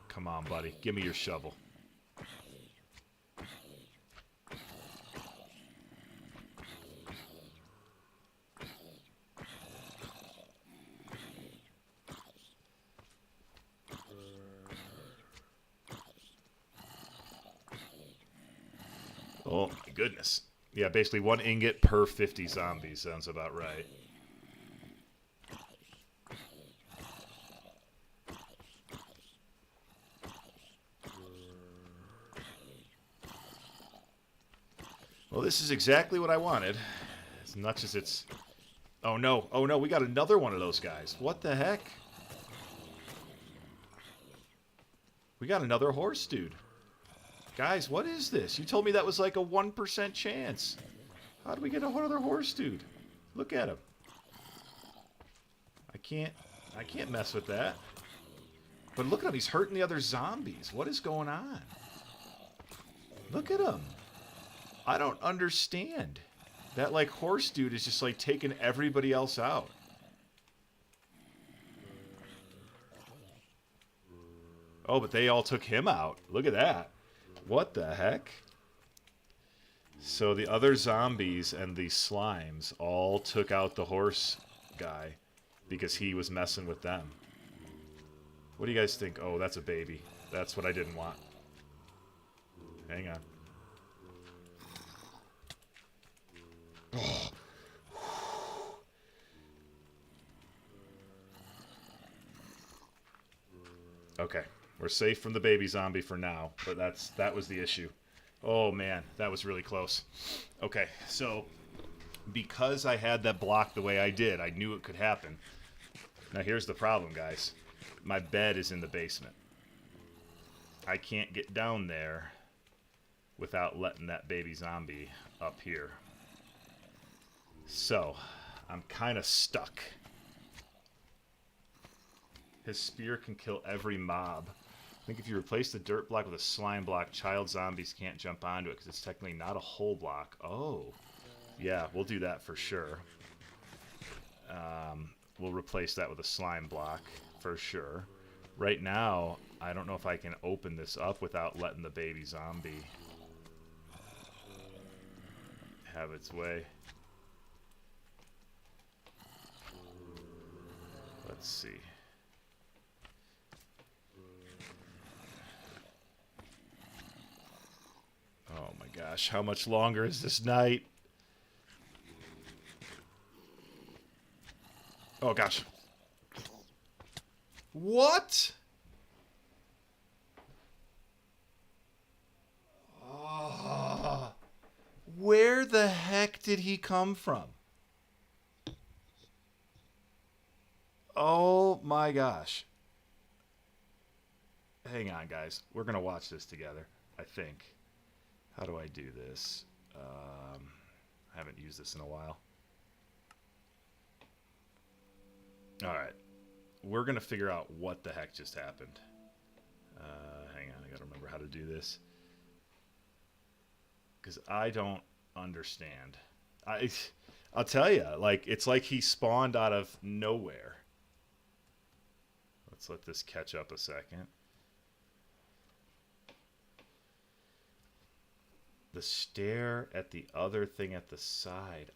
Come on, buddy. Give me your shovel. Oh, my goodness. Yeah, basically 1 ingot per 50 zombies. Sounds about right. Well, this is exactly what I wanted. As much as it's... Oh, no. Oh, no. We got another one of those guys. What the heck? We got another horse dude. Guys, what is this? You told me that was like a 1% chance. How do we get another horse dude? Look at him. I can't mess with that. But look at him. He's hurting the other zombies. What is going on? Look at him. I don't understand. That, like, horse dude is just, like, taking everybody else out. Oh, but they all took him out. Look at that. What the heck? So the other zombies and the slimes all took out the horse guy because he was messing with them. What do you guys think? Oh, that's a baby. That's what I didn't want. Hang on. Oh. Okay, we're safe from the baby zombie for now, but that was the issue. Oh man, that was really close. Okay, so because I had that block the way I did, I knew it could happen. Now here's the problem, guys. My bed is in the basement. I can't get down there without letting that baby zombie up here. So, I'm kind of stuck. His spear can kill every mob. I think if you replace the dirt block with a slime block, child zombies can't jump onto it because it's technically not a whole block. Oh, yeah, we'll do that for sure. We'll replace that with a slime block for sure. Right now, I don't know if I can open this up without letting the baby zombie have its way. Let's see. Oh my gosh, how much longer is this night? Oh gosh. What? Oh, where the heck did he come from? Oh my gosh. Hang on, guys. We're going to watch this together, I think. How do I do this? I haven't used this in a while. Alright. We're going to figure out what the heck just happened. Hang on, I got to remember how to do this. Because I don't understand. I'll tell you, like, it's like he spawned out of nowhere. Let's let this catch up a second. The stair at the other thing at the side.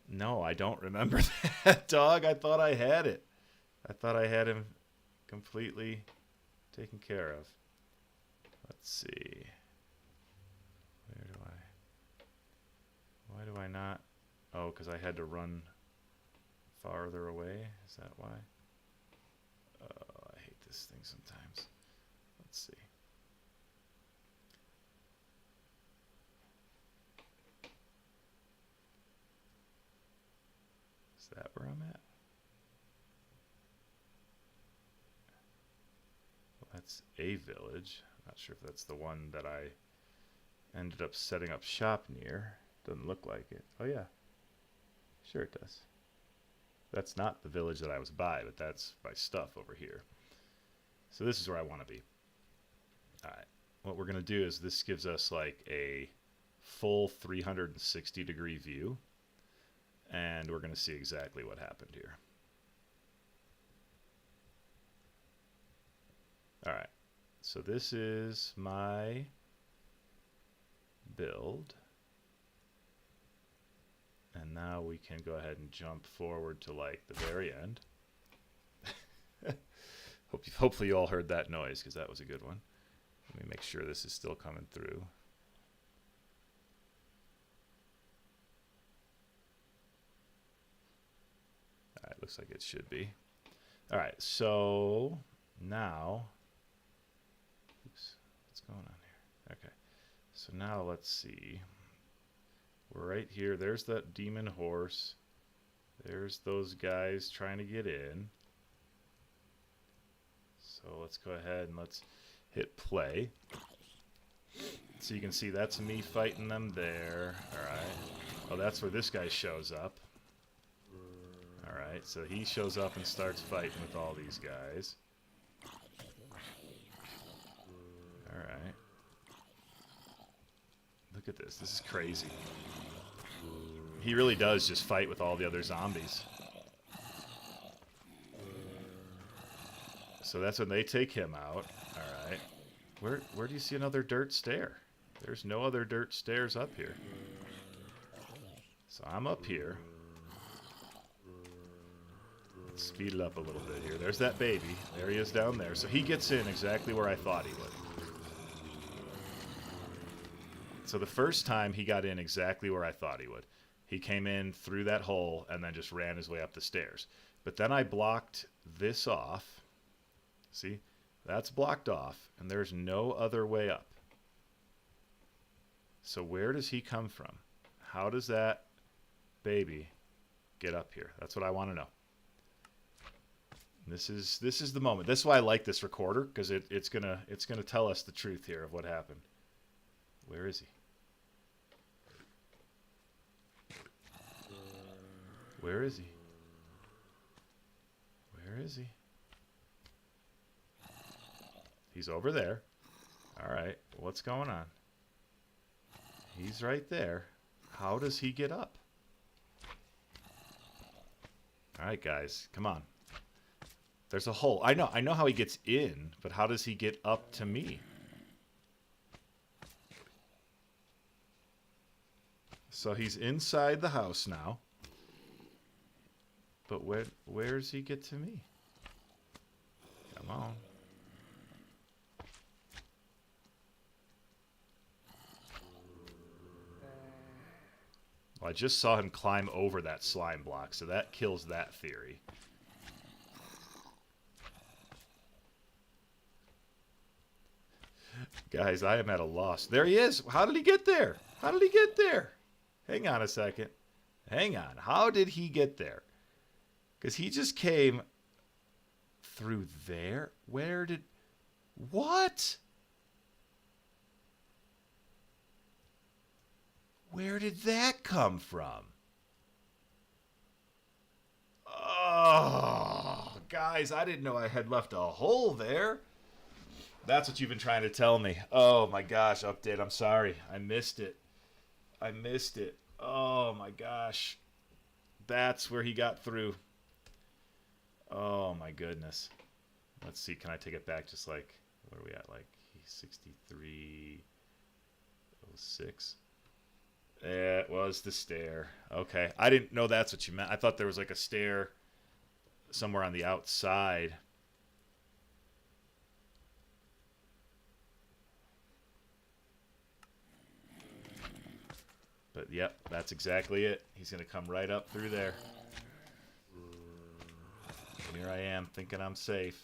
No, I don't remember that, dog. I thought I had it. I thought I had him completely taken care of. Let's see. Why do I not? Oh, because I had to run farther away? Is that why? Oh, I hate this thing sometimes. Let's see. Is that where I'm at? Well, that's a village. Not sure if that's the one that I ended up setting up shop near. Doesn't look like it. Oh yeah. Sure it does. That's not the village that I was by, but that's my stuff over here. So this is where I want to be. Alright. What we're going to do is this gives us like a full 360 degree view. And we're going to see exactly what happened here. Alright. So this is my build. And now we can go ahead and jump forward to like the very end. Hopefully you all heard that noise because that was a good one. Let me make sure this is still coming through. looks like it should be. All right, so now, oops, what's going on here? Okay, so now let's see. We're right here. There's that demon horse. There's those guys trying to get in. So let's go ahead and let's hit play. So you can see that's me fighting them there. All right. Oh, that's where this guy shows up. All right. So he shows up and starts fighting with all these guys. All right. Look at this. This is crazy. He really does just fight with all the other zombies. So that's when they take him out. All right. Where do you see another dirt stair? There's no other dirt stairs up here. So I'm up here. Let's speed it up a little bit here. There's that baby. There he is down there. So he gets in exactly where I thought he would. So the first time he got in exactly where I thought he would. He came in through that hole and then just ran his way up the stairs. But then I blocked this off. See? That's blocked off, and there's no other way up. So where does he come from? How does that baby get up here? That's what I want to know. This is the moment. This is why I like this recorder, because it's gonna tell us the truth here of what happened. Where is he? Where is he? Where is he? He's over there. All right, what's going on? He's right there. How does he get up? All right, guys, come on. There's a hole. I know how he gets in, but how does he get up to me? So he's inside the house now. But where does he get to me? Come on. Well, I just saw him climb over that slime block, so that kills that theory. Guys, I am at a loss. There he is. How did he get there? How did he get there? Hang on a second. Hang on. How did he get there? Because he just came through there. Where did... What? Where did that come from? Oh, guys, I didn't know I had left a hole there. That's what you've been trying to tell me. Oh, my gosh, update. I'm sorry. I missed it. I missed it. Oh, my gosh. That's where he got through. Oh, my goodness. Let's see. Can I take it back just like, what are we at? Like 6306. It was the stair. Okay. I didn't know that's what you meant. I thought there was like a stair somewhere on the outside. But yep, that's exactly it. He's going to come right up through there. And here I am thinking I'm safe.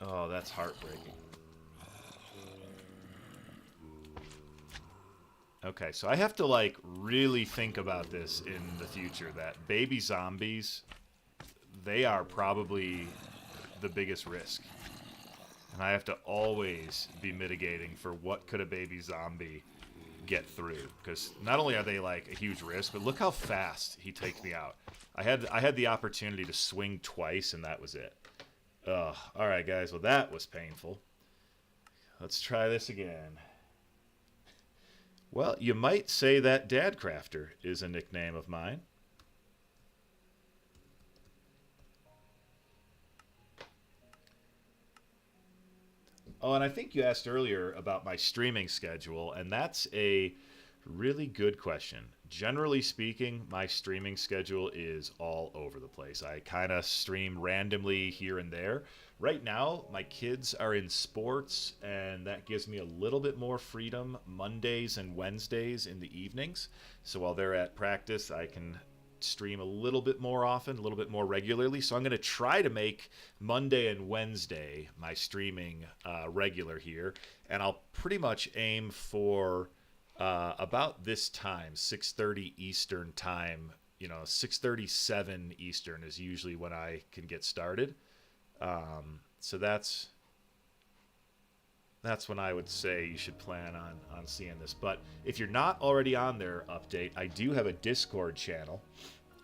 Oh, that's heartbreaking. Okay, so I have to like really think about this in the future, that baby zombies, they are probably the biggest risk. And I have to always be mitigating for what could a baby zombie get through, because not only are they like a huge risk, but look how fast he takes me out. I had the opportunity to swing twice, and that was it. Ugh. All right, guys. Well, that was painful. Let's try this again. Well, you might say that Dadcrafter is a nickname of mine. Oh, and I think you asked earlier about my streaming schedule, and that's a really good question. Generally speaking, my streaming schedule is all over the place. I kind of stream randomly here and there. Right now, my kids are in sports, and that gives me a little bit more freedom Mondays and Wednesdays in the evenings. So while they're at practice, I can stream a little bit more often, a little bit more regularly. So I'm going to try to make Monday and Wednesday my streaming regular here, and I'll pretty much aim for about this time, 6:30 Eastern time. 6:37 Eastern is usually when I can get started. So that's when I would say you should plan on seeing this. But if you're not already on their update, I do have a Discord channel,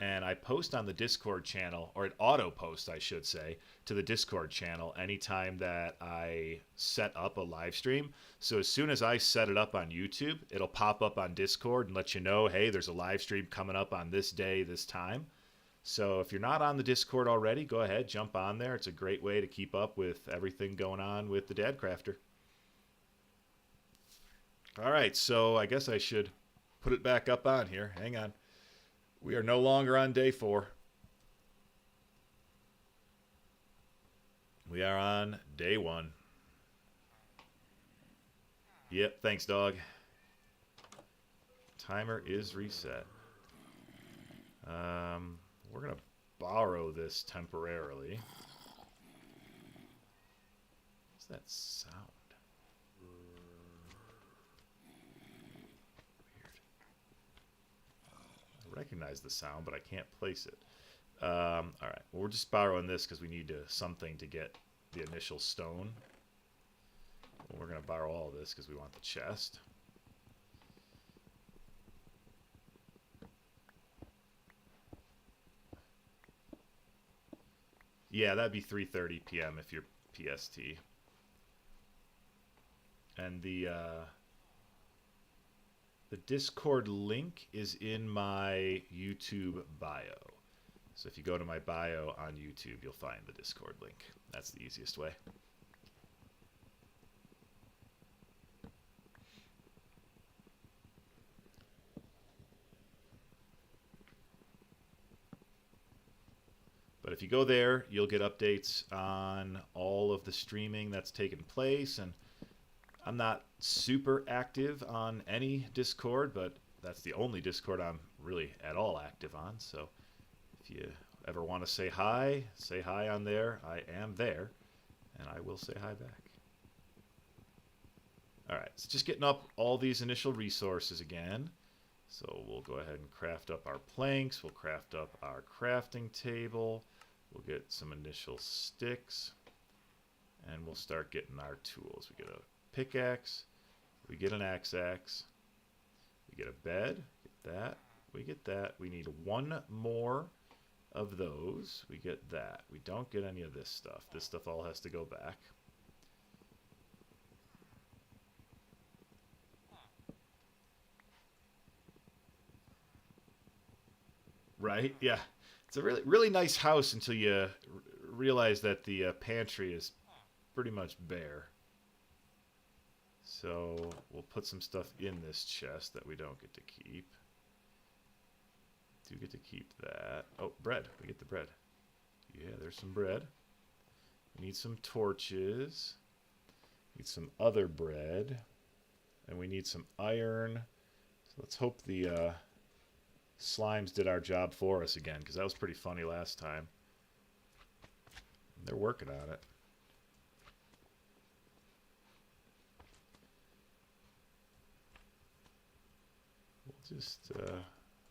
and I post on the Discord channel, or it auto posts, I should say, to the Discord channel anytime that I set up a live stream. So as soon as I set it up on YouTube, it'll pop up on Discord and let you know, hey, there's a live stream coming up on this day, this time. So if you're not on the Discord already, go ahead, jump on there. It's a great way to keep up with everything going on with the Dadcrafter. All right, so I guess I should put it back up on here. Hang on. We are no longer on day 4. We are on day 1. Yep, thanks, dog. Timer is reset. We're going to borrow this temporarily. What's that sound? Weird. I recognize the sound, but I can't place it. All right, well, we're just borrowing this because we need something to get the initial stone. Well, we're going to borrow all this because we want the chest. Yeah, that'd be 3:30 p.m. if you're PST. And the Discord link is in my YouTube bio. So if you go to my bio on YouTube, you'll find the Discord link. That's the easiest way. But if you go there, you'll get updates on all of the streaming that's taken place. And I'm not super active on any Discord, but that's the only Discord I'm really at all active on. So if you ever want to say hi on there. I am there, and I will say hi back. All right, so just getting up all these initial resources again. So we'll go ahead and craft up our planks. We'll craft up our crafting table. We'll get some initial sticks, and we'll start getting our tools. We get a pickaxe. We get an axe. We get a bed. Get that. We get that. We need one more of those. We get that. We don't get any of this stuff. This stuff all has to go back. Right? Yeah. It's a really nice house until you realize that the pantry is pretty much bare. So we'll put some stuff in this chest that we don't get to keep. Do get to keep that. Oh, bread. We get the bread. Yeah, there's some bread. We need some torches. Need some other bread. And we need some iron. So let's hope the slimes did our job for us again, because that was pretty funny last time. They're working on it. We'll just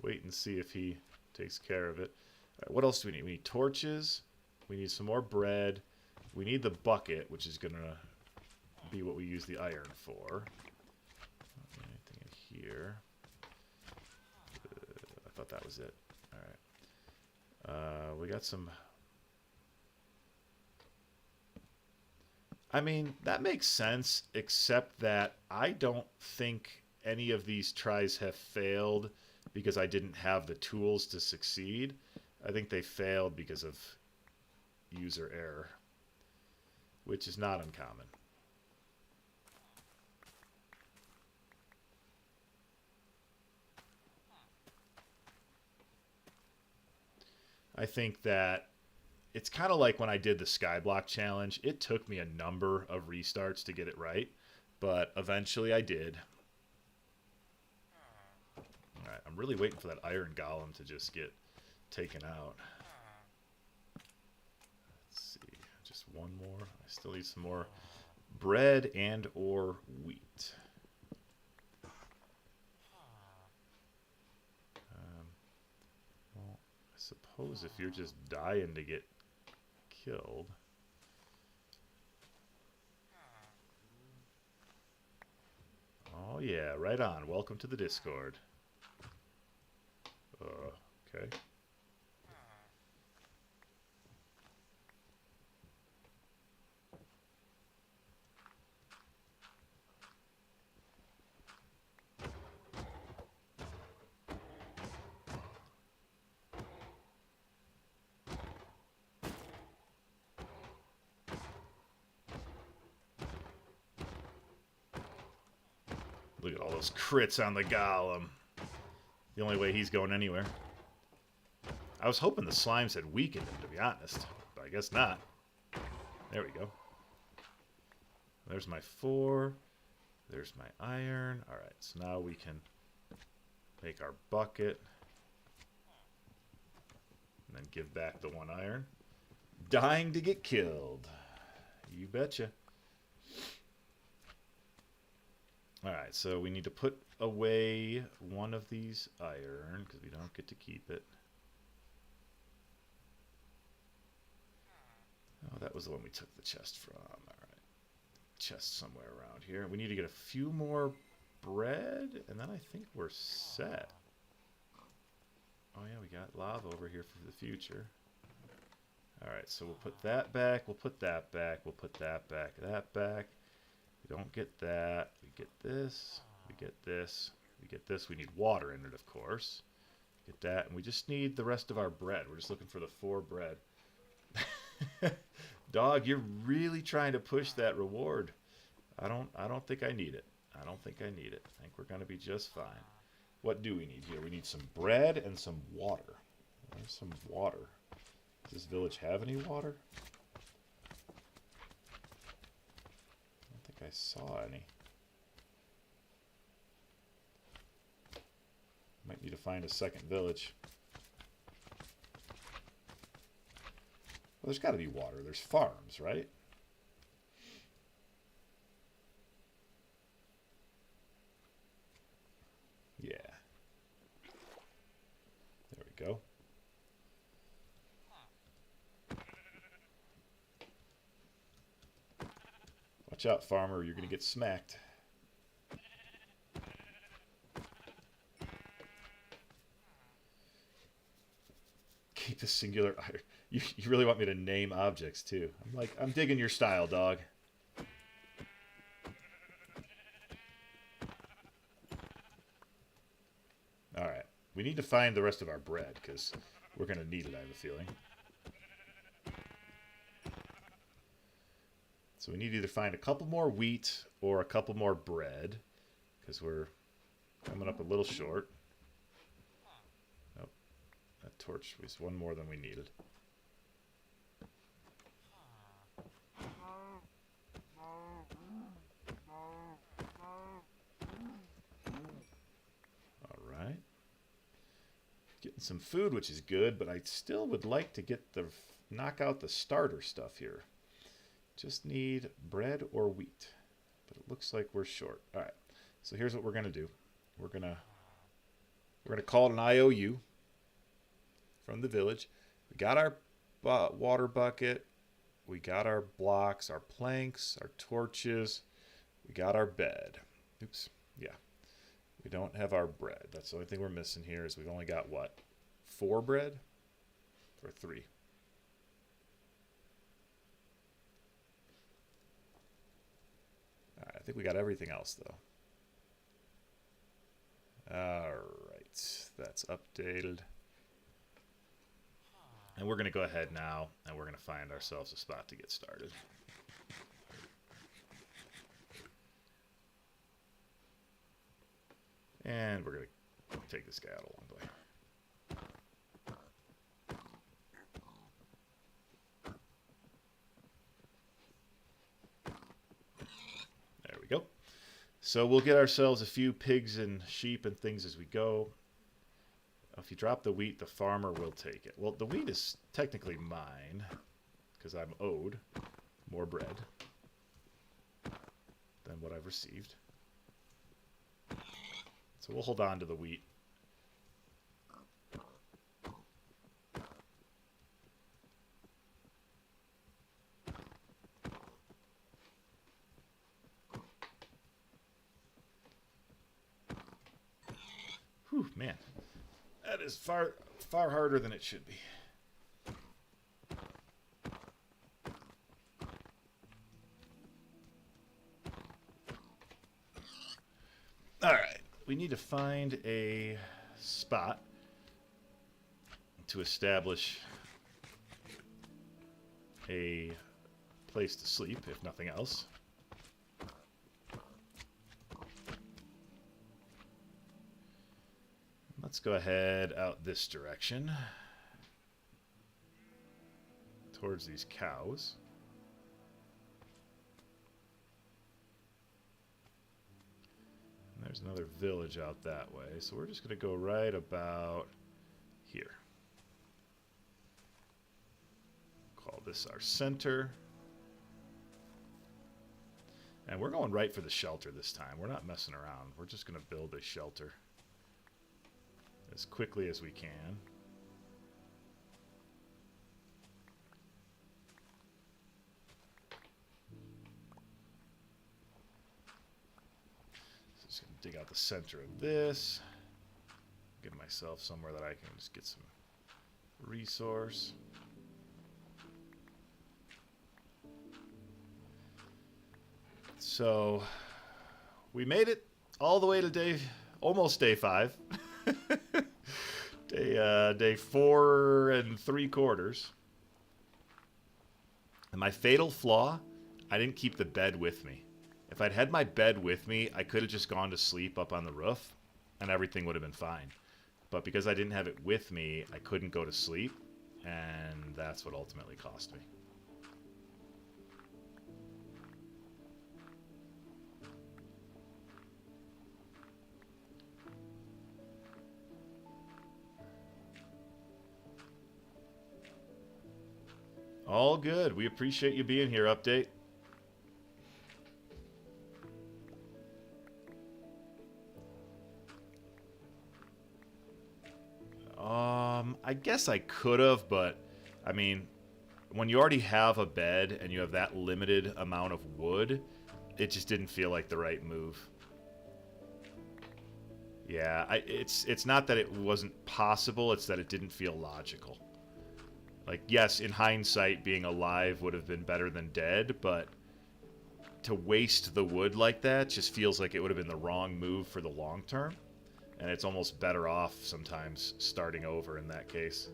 wait and see if he takes care of it. All right, what else do we need? We need torches. We need some more bread. We need the bucket, which is going to be what we use the iron for. Anything in here? I thought that was it. All right. We got some... I mean, that makes sense, except that I don't think any of these tries have failed because I didn't have the tools to succeed. I think they failed because of user error, which is not uncommon. I think that it's kind of like when I did the Skyblock challenge. It took me a number of restarts to get it right, but eventually I did. All right, I'm really waiting for that iron golem to just get taken out. Let's see, just one more. I still need some more bread and or wheat. Well, I suppose if you're just dying to get killed. Oh yeah, right on. Welcome to the Discord. Okay. Look at all those crits on the golem. The only way he's going anywhere. I was hoping the slimes had weakened him, to be honest. But I guess not. There we go. There's my 4. There's my iron. Alright, so now we can make our bucket. And then give back the 1 iron. Dying to get killed. You betcha. Alright, so we need to put away one of these iron, because we don't get to keep it. Oh, that was the one we took the chest from. Alright. Chest somewhere around here. We need to get a few more bread, and then I think we're set. Oh yeah, we got lava over here for the future. Alright, so we'll put that back, we'll put that back, we'll put that back, that back. We don't get that. We get this. We get this. We get this. We need water in it, of course. Get that. And we just need the rest of our bread. We're just looking for the 4 bread. Dog, you're really trying to push that reward. I don't think I need it. I don't think I need it. I think we're going to be just fine. What do we need here? We need some bread and some water. Where's some water? Does this village have any water? I saw any. Might need to find a second village. Well, there's got to be water. There's farms, right? Yeah. There we go. Watch out, farmer. You're going to get smacked. Keep the singular... You really want me to name objects, too. I'm digging your style, dog. Alright. We need to find the rest of our bread, because we're going to need it, I have a feeling. So we need to either find a couple more wheat or a couple more bread, because we're coming up a little short. Nope. That torch was one more than we needed. Alright. Getting some food, which is good, but I still would like to knock out the starter stuff here. Just need bread or wheat. But it looks like we're short. Alright. So here's what we're gonna do. We're gonna call it an IOU from the village. We got our water bucket. We got our blocks, our planks, our torches. We got our bed. Oops. Yeah. We don't have our bread. That's the only thing we're missing here is we've only got what? 4 bread? Or 3? I think we got everything else, though. Alright, that's updated. And we're going to go ahead now, and we're going to find ourselves a spot to get started. And we're going to take this guy out along the way. So we'll get ourselves a few pigs and sheep and things as we go. If you drop the wheat, the farmer will take it. Well, the wheat is technically mine because I'm owed more bread than what I've received. So we'll hold on to the wheat. Whew, man. That is far harder than it should be. Alright, we need to find a spot to establish a place to sleep, if nothing else. Let's go ahead out this direction towards these cows. And there's another village out that way, so we're just going to go right about here. Call this our center. And we're going right for the shelter this time. We're not messing around. We're just going to build a shelter as quickly as we can. So just gonna dig out the center of this. Give myself somewhere that I can just get some resource. So we made it all the way to almost day 5. Day 4 3/4. And my fatal flaw, I didn't keep the bed with me. If I'd had my bed with me, I could have just gone to sleep up on the roof and everything would have been fine. But because I didn't have it with me, I couldn't go to sleep, and that's what ultimately cost me. All good. We appreciate you being here, Update. I guess I could have, but I mean, when you already have a bed and you have that limited amount of wood, it just didn't feel like the right move. Yeah, it's not that it wasn't possible, it's that it didn't feel logical. Like, yes, in hindsight, being alive would have been better than dead, but to waste the wood like that just feels like it would have been the wrong move for the long term. And it's almost better off sometimes starting over in that case.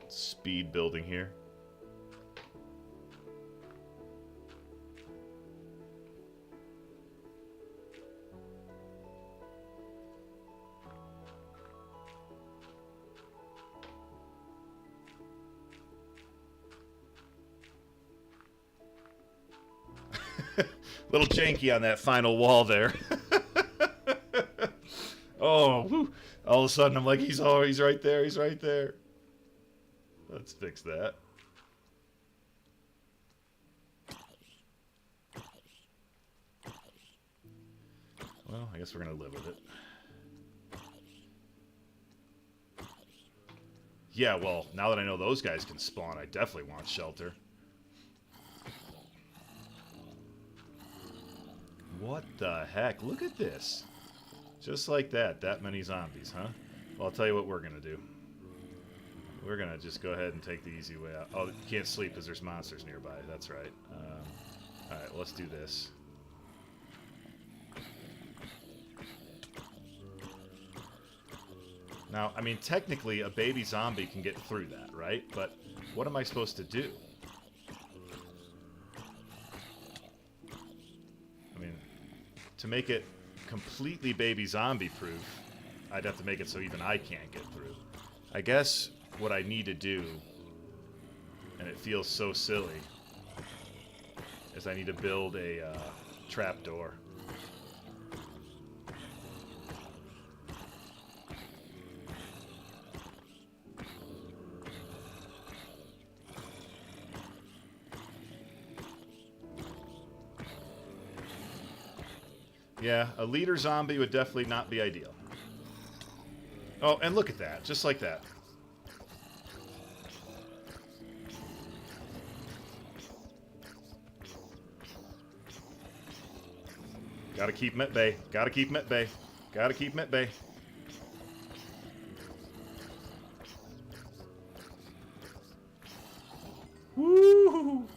Speed building here. Little janky on that final wall there. Oh, whew. All of a sudden I'm like, he's right there, he's right there. Let's fix that. Well, I guess we're gonna live with it. Yeah, well, now that I know those guys can spawn, I definitely want shelter. What the heck? Look at this. Just like that. That many zombies, huh? Well, I'll tell you what we're going to do. We're going to just go ahead and take the easy way out. Oh, you can't sleep because there's monsters nearby. That's right. Alright, well, let's do this. Now, I mean, technically, a baby zombie can get through that, right? But what am I supposed to do? to make it completely baby zombie proof, I'd have to make it so even I can't get through. I guess what I need to do, and it feels so silly, is I need to build a trapdoor. Yeah, a leader zombie would definitely not be ideal. Oh, and look at that. Just like that. Gotta keep him at bay. Gotta keep him at bay. Gotta keep him at bay. Woo!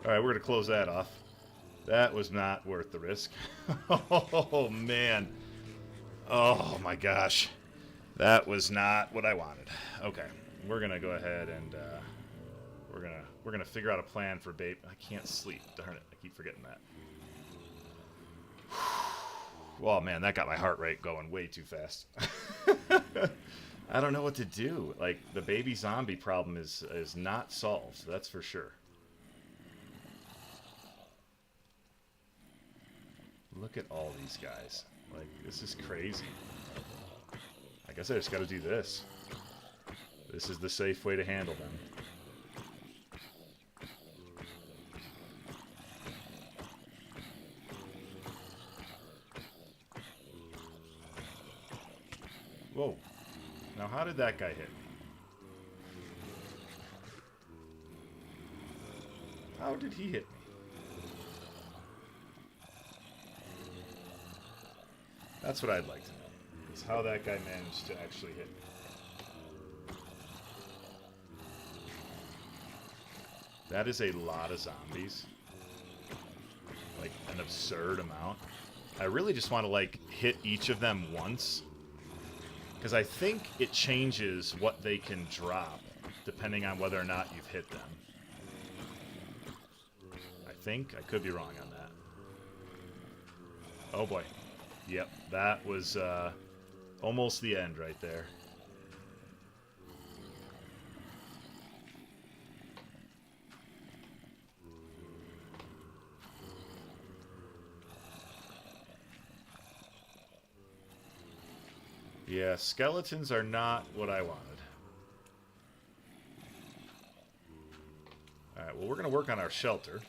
Alright, we're gonna close that off. That was not worth the risk. Oh, man. Oh, my gosh. That was not what I wanted. Okay, we're going to go ahead and we're gonna figure out a plan for babe. I can't sleep. Darn it. I keep forgetting that. Oh, man, that got my heart rate going way too fast. I don't know what to do. Like, the baby zombie problem is not solved. That's for sure. Look at all these guys. Like, this is crazy. I guess I just gotta do this. This is the safe way to handle them. Whoa. Now, how did that guy hit me? How did he hit me? That's what I'd like to know, is how that guy managed to actually hit me. That is a lot of zombies. Like, an absurd amount. I really just want to, like, hit each of them once. Because I think it changes what they can drop, depending on whether or not you've hit them. I think. I could be wrong on that. Oh, boy. Yep, that was almost the end right there. Yeah, skeletons are not what I wanted. Alright, well, we're going to work on our shelter.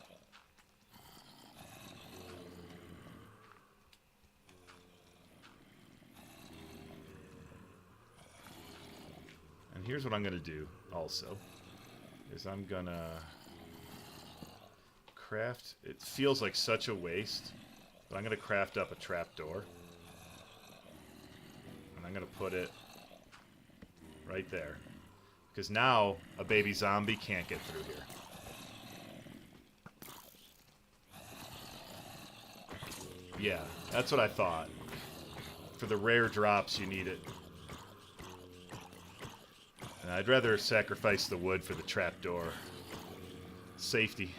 And here's what I'm going to do also, is I'm going to craft, it feels like such a waste, but I'm going to craft up a trapdoor. And I'm going to put it right there. Because now a baby zombie can't get through here. Yeah, that's what I thought. For the rare drops, you need it. And I'd rather sacrifice the wood for the trapdoor. Safety.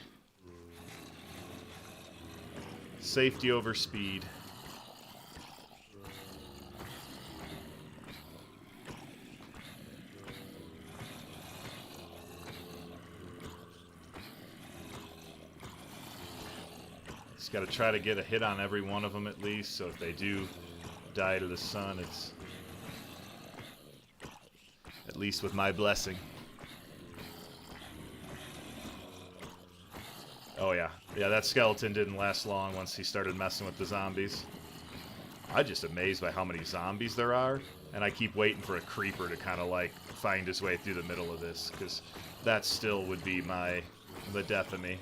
Safety over speed. Just got to try to get a hit on every one of them at least, so if they do die to the sun, it's at least with my blessing. Oh yeah. Yeah, that skeleton didn't last long once he started messing with the zombies. I'm just amazed by how many zombies there are, and I keep waiting for a creeper to kind of like find his way through the middle of this, because that still would be the death of me.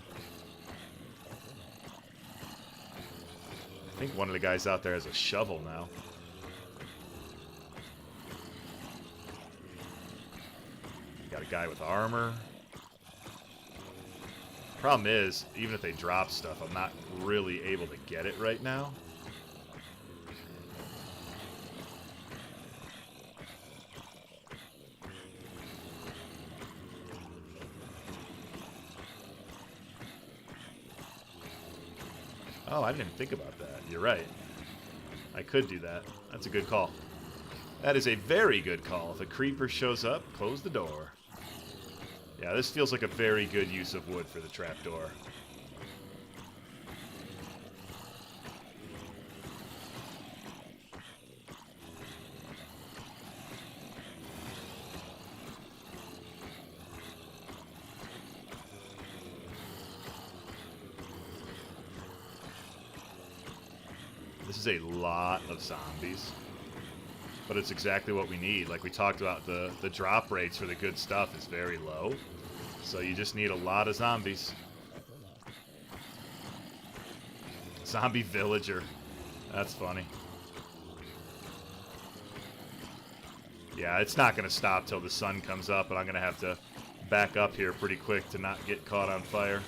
I think one of the guys out there has a shovel now. Got a guy with armor. Problem is, even if they drop stuff, I'm not really able to get it right now. Oh, I didn't even think about that. You're right. I could do that. That's a good call. That is a very good call. If a creeper shows up, close the door. Yeah, this feels like a very good use of wood for the trapdoor. This is a lot of zombies, but it's exactly what we need. Like we talked about, the drop rates for the good stuff is very low, so you just need a lot of zombies. Zombie villager. That's funny. Yeah, it's not going to stop till the sun comes up, and I'm going to have to back up here pretty quick to not get caught on fire.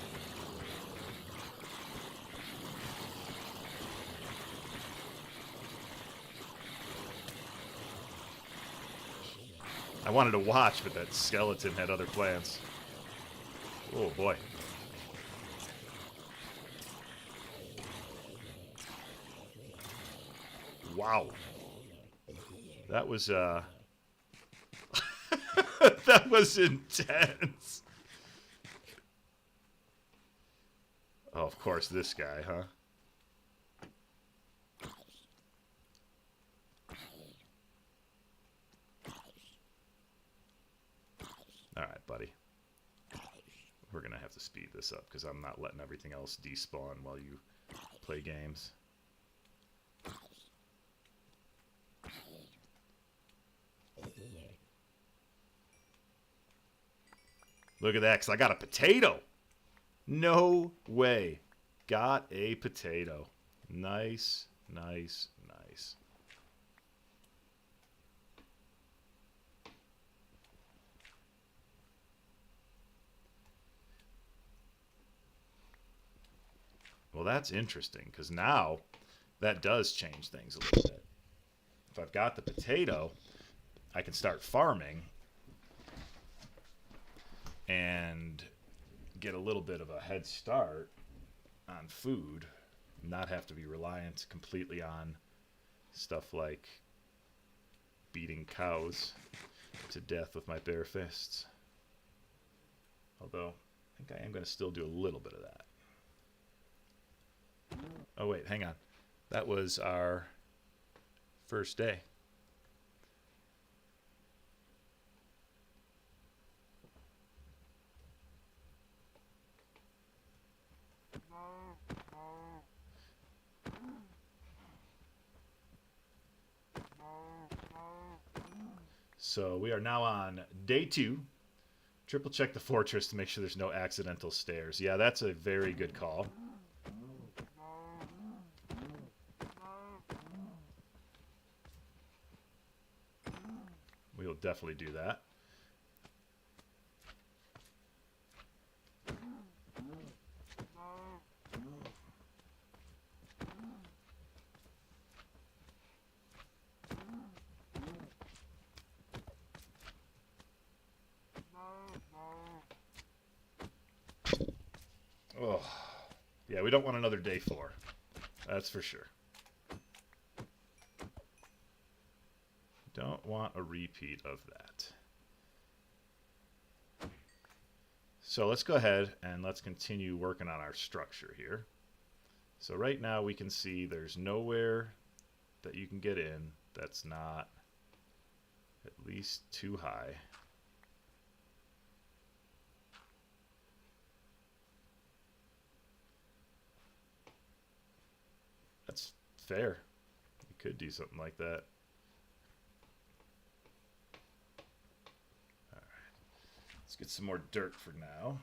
I wanted to watch, but that skeleton had other plans. Oh, boy. Wow. That was, that was intense. Oh, of course, this guy, huh? Alright, buddy. We're going to have to speed this up because I'm not letting everything else despawn while you play games. Look at that, because I got a potato. No way. Got a potato. Nice, nice, nice. Well, that's interesting, because now that does change things a little bit. If I've got the potato, I can start farming and get a little bit of a head start on food, not have to be reliant completely on stuff like beating cows to death with my bare fists. Although, I think I am going to still do a little bit of that. Oh wait, hang on. That was our first day. So we are now on day 2. Triple check the fortress to make sure there's no accidental stairs. Yeah, that's a very good call. We'll definitely do that. Oh, yeah, we don't want another day 4. That's for sure. Don't want a repeat of that. So let's go ahead and let's continue working on our structure here. So right now we can see there's nowhere that you can get in that's not at least too high. That's fair. You could do something like that. All right. Let's get some more dirt for now.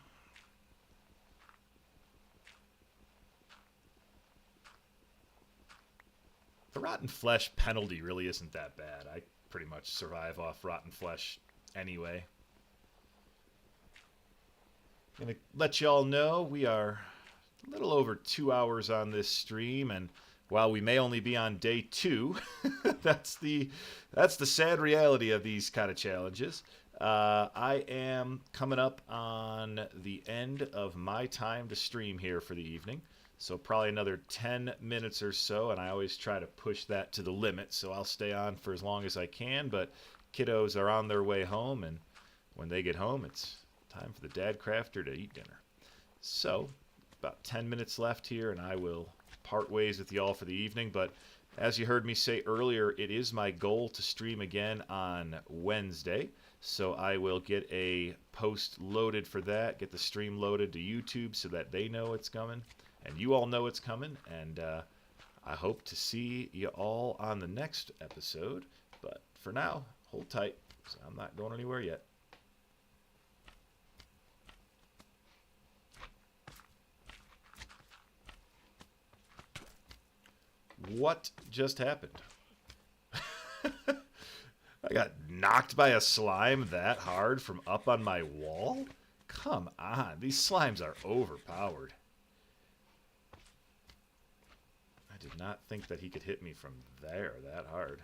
The rotten flesh penalty really isn't that bad. I pretty much survive off rotten flesh anyway. I'm gonna let y'all know we are a little over 2 hours on this stream, and while we may only be on day 2, that's the sad reality of these kind of challenges. I am coming up on the end of my time to stream here for the evening. So probably another 10 minutes or so, and I always try to push that to the limit, so I'll stay on for as long as I can, but kiddos are on their way home, and when they get home, it's time for the Dadcrafter to eat dinner. So, about 10 minutes left here, and I will part ways with y'all for the evening, but as you heard me say earlier, it is my goal to stream again on Wednesday, so I will get a post loaded for that, get the stream loaded to YouTube so that they know it's coming, and you all know it's coming, and I hope to see you all on the next episode, but for now, hold tight, because I'm not going anywhere yet. What just happened? I got knocked by a slime that hard from up on my wall? Come on, these slimes are overpowered. I did not think that he could hit me from there that hard.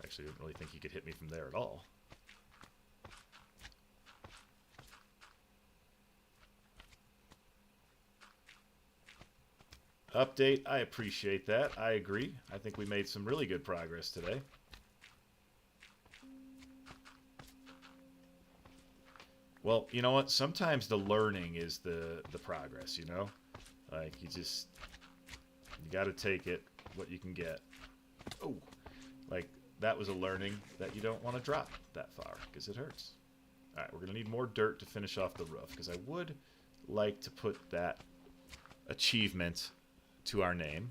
Actually, I didn't really think he could hit me from there at all. Update, I appreciate that. I agree. I think we made some really good progress today. Well, you know what? Sometimes the learning is the progress, you know? Like, you got to take it, what you can get. Oh, like, that was a learning that you don't want to drop that far, because it hurts. All right, we're going to need more dirt to finish off the roof, because I would like to put that achievement to our name.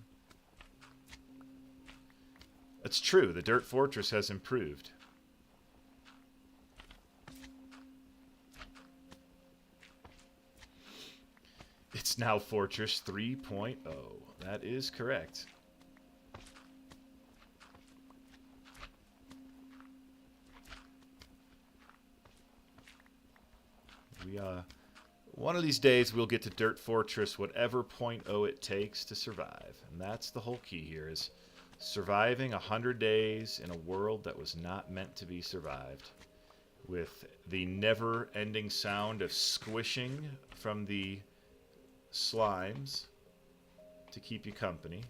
It's true, the Dirt Fortress has improved. It's now Fortress 3.0. That is correct. One of these days we'll get to Dirt Fortress, whatever .0 it takes to survive. And that's the whole key here, is surviving 100 days in a world that was not meant to be survived. With the never-ending sound of squishing from the slimes to keep you company.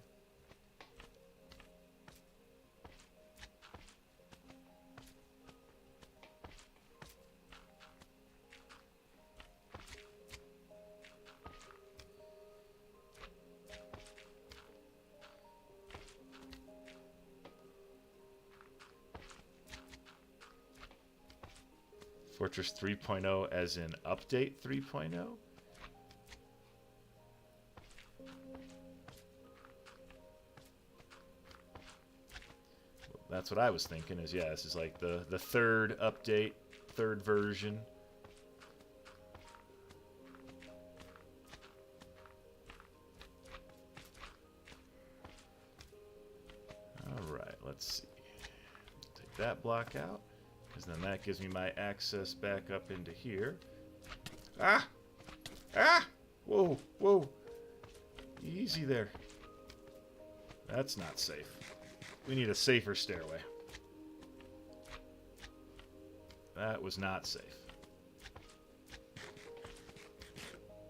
Fortress 3.0 as in update 3.0? That's what I was thinking, is yeah, this is like the third update, third version. Alright, let's see. Take that block out, because then that gives me my access back up into here. Ah! Ah! Whoa, whoa. Easy there. That's not safe. We need a safer stairway. That was not safe.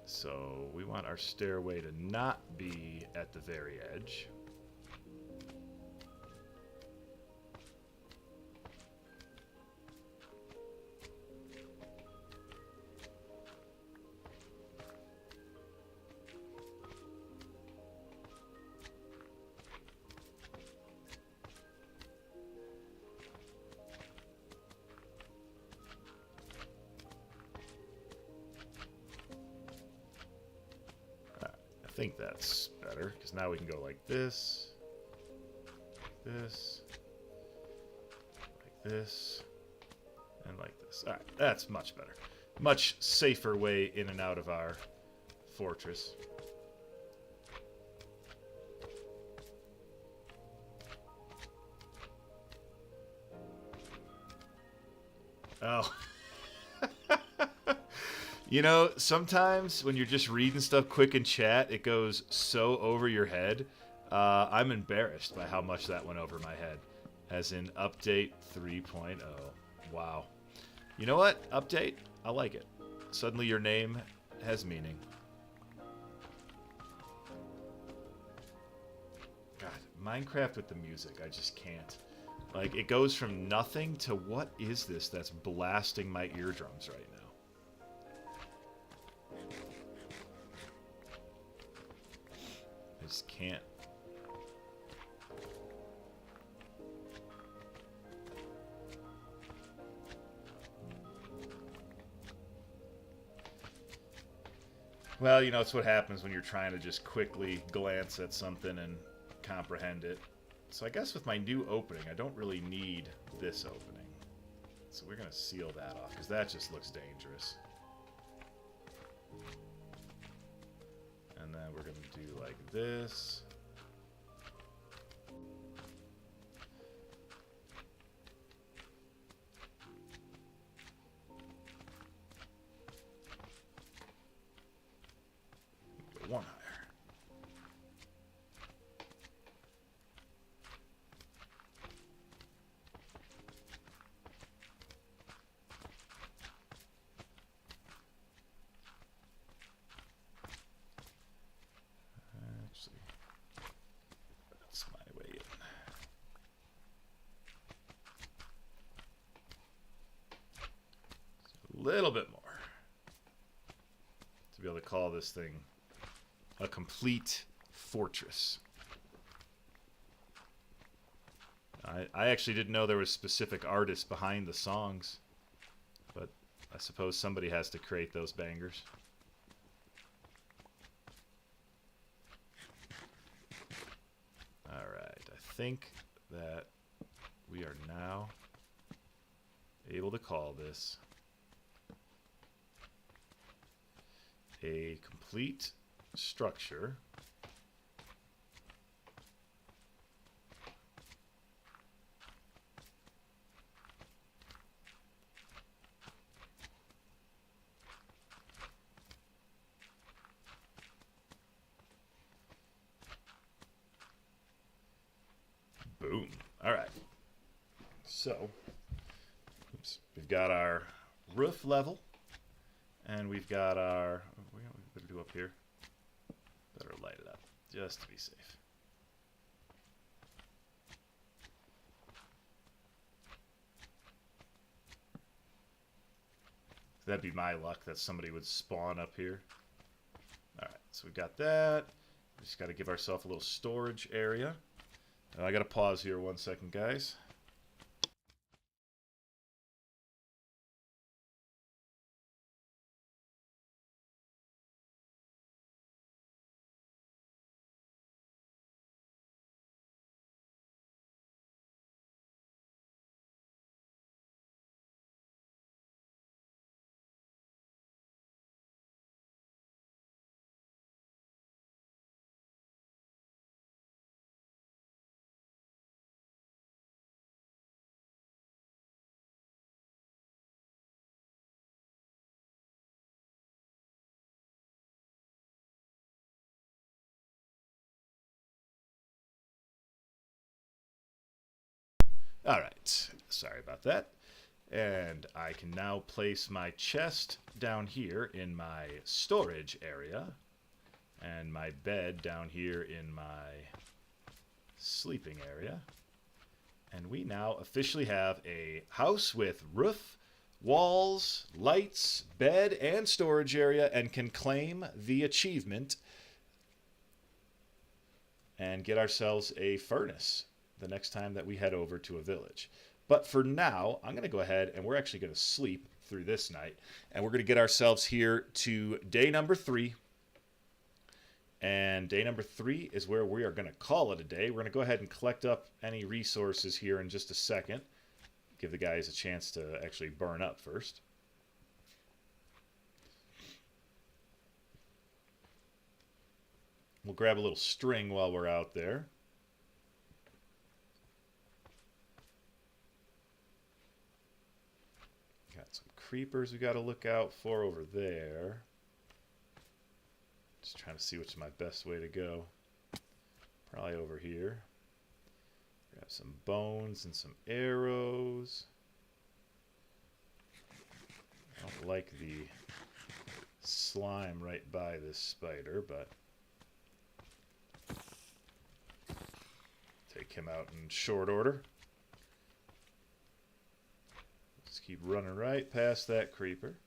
So we want our stairway to not be at the very edge. I think that's better, because now we can go like this, like this, and like this. Alright, that's much better. Much safer way in and out of our fortress. Oh. You know, sometimes when you're just reading stuff quick in chat, it goes so over your head. I'm embarrassed by how much that went over my head. As in update 3.0. Wow. You know what? Update, I like it. Suddenly your name has meaning. God, Minecraft with the music, I just can't. Like, it goes from nothing to what is this that's blasting my eardrums right now? I just can't. Well, you know, it's what happens when you're trying to just quickly glance at something and comprehend it. So I guess with my new opening, I don't really need this opening. So we're going to seal that off, because that just looks dangerous. And then we're going to do like this. Go one higher. Actually, that's my way in. A little bit more to be able to call this thing a complete fortress. I actually didn't know there was specific artists behind the songs, but I suppose somebody has to create those bangers. Alright, I think that we are now able to call this a complete structure. Boom. All right. So, oops, we've got our roof level, and we've got our. What do we better do up here? Better light it up, just to be safe. That'd be my luck that somebody would spawn up here. All right, so we've got that. We just got to give ourselves a little storage area. I got to pause here 1 second, guys. All right, sorry about that. And I can now place my chest down here in my storage area, and my bed down here in my sleeping area. And we now officially have a house with roof, walls, lights, bed, and storage area, and can claim the achievement and get ourselves a furnace the next time that we head over to a village. But for now, I'm going to go ahead and we're actually going to sleep through this night. And we're going to get ourselves here to day number 3. And day number 3 is where we are going to call it a day. We're going to go ahead and collect up any resources here in just a second. Give the guys a chance to actually burn up first. We'll grab a little string while we're out there. Got some creepers we got to look out for over there. Just trying to see which is my best way to go. Probably over here. Grab some bones and some arrows. I don't like the slime right by this spider, but take him out in short order. Let's keep running right past that creeper.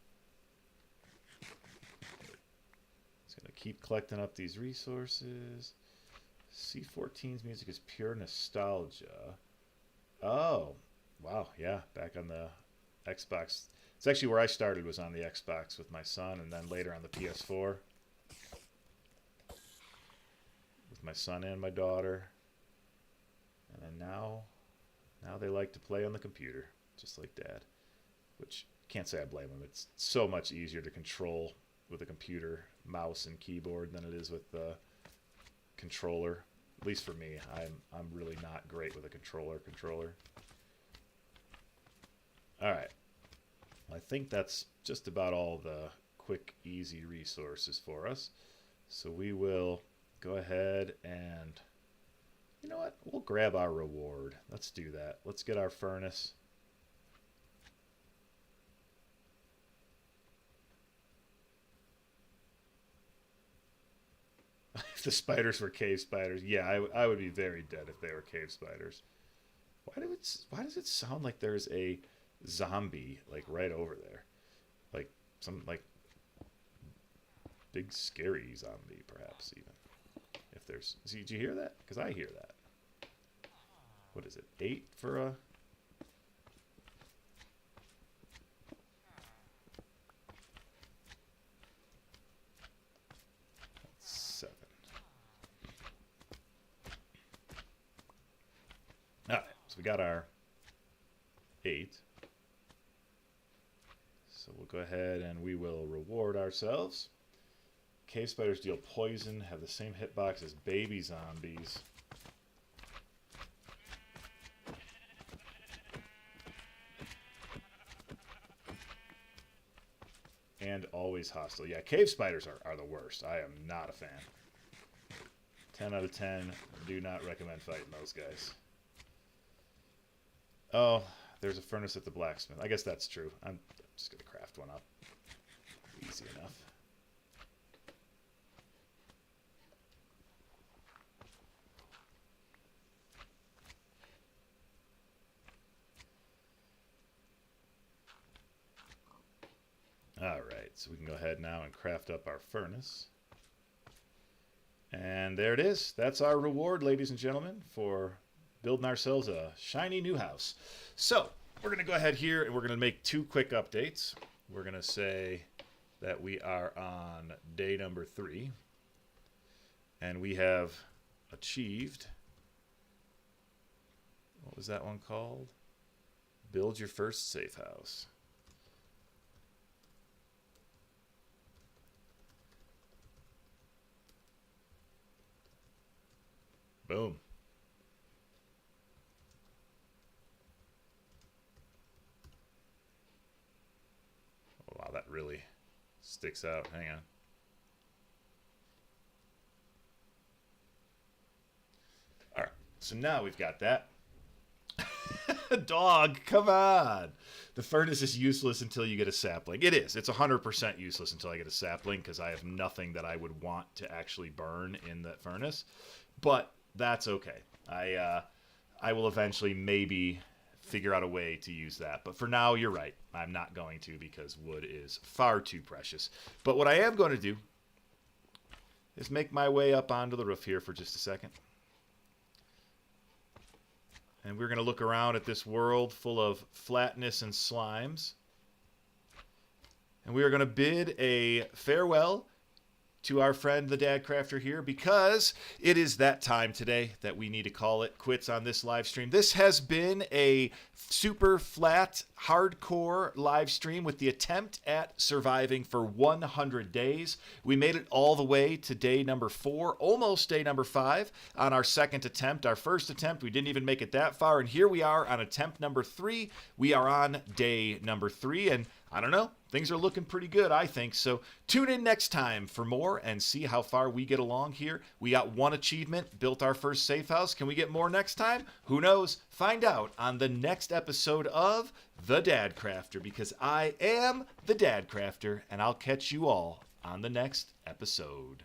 It's going to keep collecting up these resources. C14's music is pure nostalgia. Oh, wow, yeah, back on the Xbox. It's actually where I started, was on the Xbox with my son, and then later on the PS4 with my son and my daughter. And then now they like to play on the computer, just like Dad. Which, can't say I blame him. It's so much easier to control with a computer, mouse and keyboard than it is with the controller. At least for me, I'm really not great with a controller. All right. I think that's just about all the quick, easy resources for us. So we will go ahead and, you know what? We'll grab our reward. Let's do that. Let's get our furnace. If the spiders were cave spiders, yeah, I would be very dead if they were cave spiders. Why does it sound like there's a zombie like right over there, like some like big scary zombie, perhaps even. If there's, see, did you hear that? Because I hear that. What is it? 8 for a. That's 7. All right, so we got our 8. So we'll go ahead and we will reward ourselves. Cave spiders deal poison, have the same hitbox as baby zombies. And always hostile. Yeah, cave spiders are the worst. I am not a fan. 10 out of 10. Do not recommend fighting those guys. Oh, there's a furnace at the blacksmith. I guess that's true. I'm just going to craft one up. Easy enough. Alright, so we can go ahead now and craft up our furnace. And there it is. That's our reward, ladies and gentlemen, for building ourselves a shiny new house. So, we're going to go ahead here and we're going to make 2 quick updates. We're going to say that we are on day number 3. And we have achieved, what was that one called? Build your first safe house. Boom. Oh, wow, that really sticks out. Hang on. All right, so now we've got that. Dog, come on. The furnace is useless until you get a sapling. It is. It's 100% useless until I get a sapling because I have nothing that I would want to actually burn in that furnace. But that's okay. I will eventually maybe figure out a way to use that. But for now, you're right. I'm not going to because wood is far too precious. But what I am going to do is make my way up onto the roof here for just a second. And we're going to look around at this world full of flatness and slimes. And we are going to bid a farewell to our friend the Dadcrafter here, because it is that time today that we need to call it quits on this live stream. This has been a super flat, hardcore live stream with the attempt at surviving for 100 days. We made it all the way to day number 4, almost day number 5 on our second attempt. Our first attempt, we didn't even make it that far, and here we are on attempt number 3. We are on day number 3, and I don't know. Things are looking pretty good, I think. So tune in next time for more and see how far we get along here. We got 1 achievement, built our first safe house. Can we get more next time? Who knows? Find out on the next episode of the Dadcrafter, because I am the Dadcrafter, and I'll catch you all on the next episode.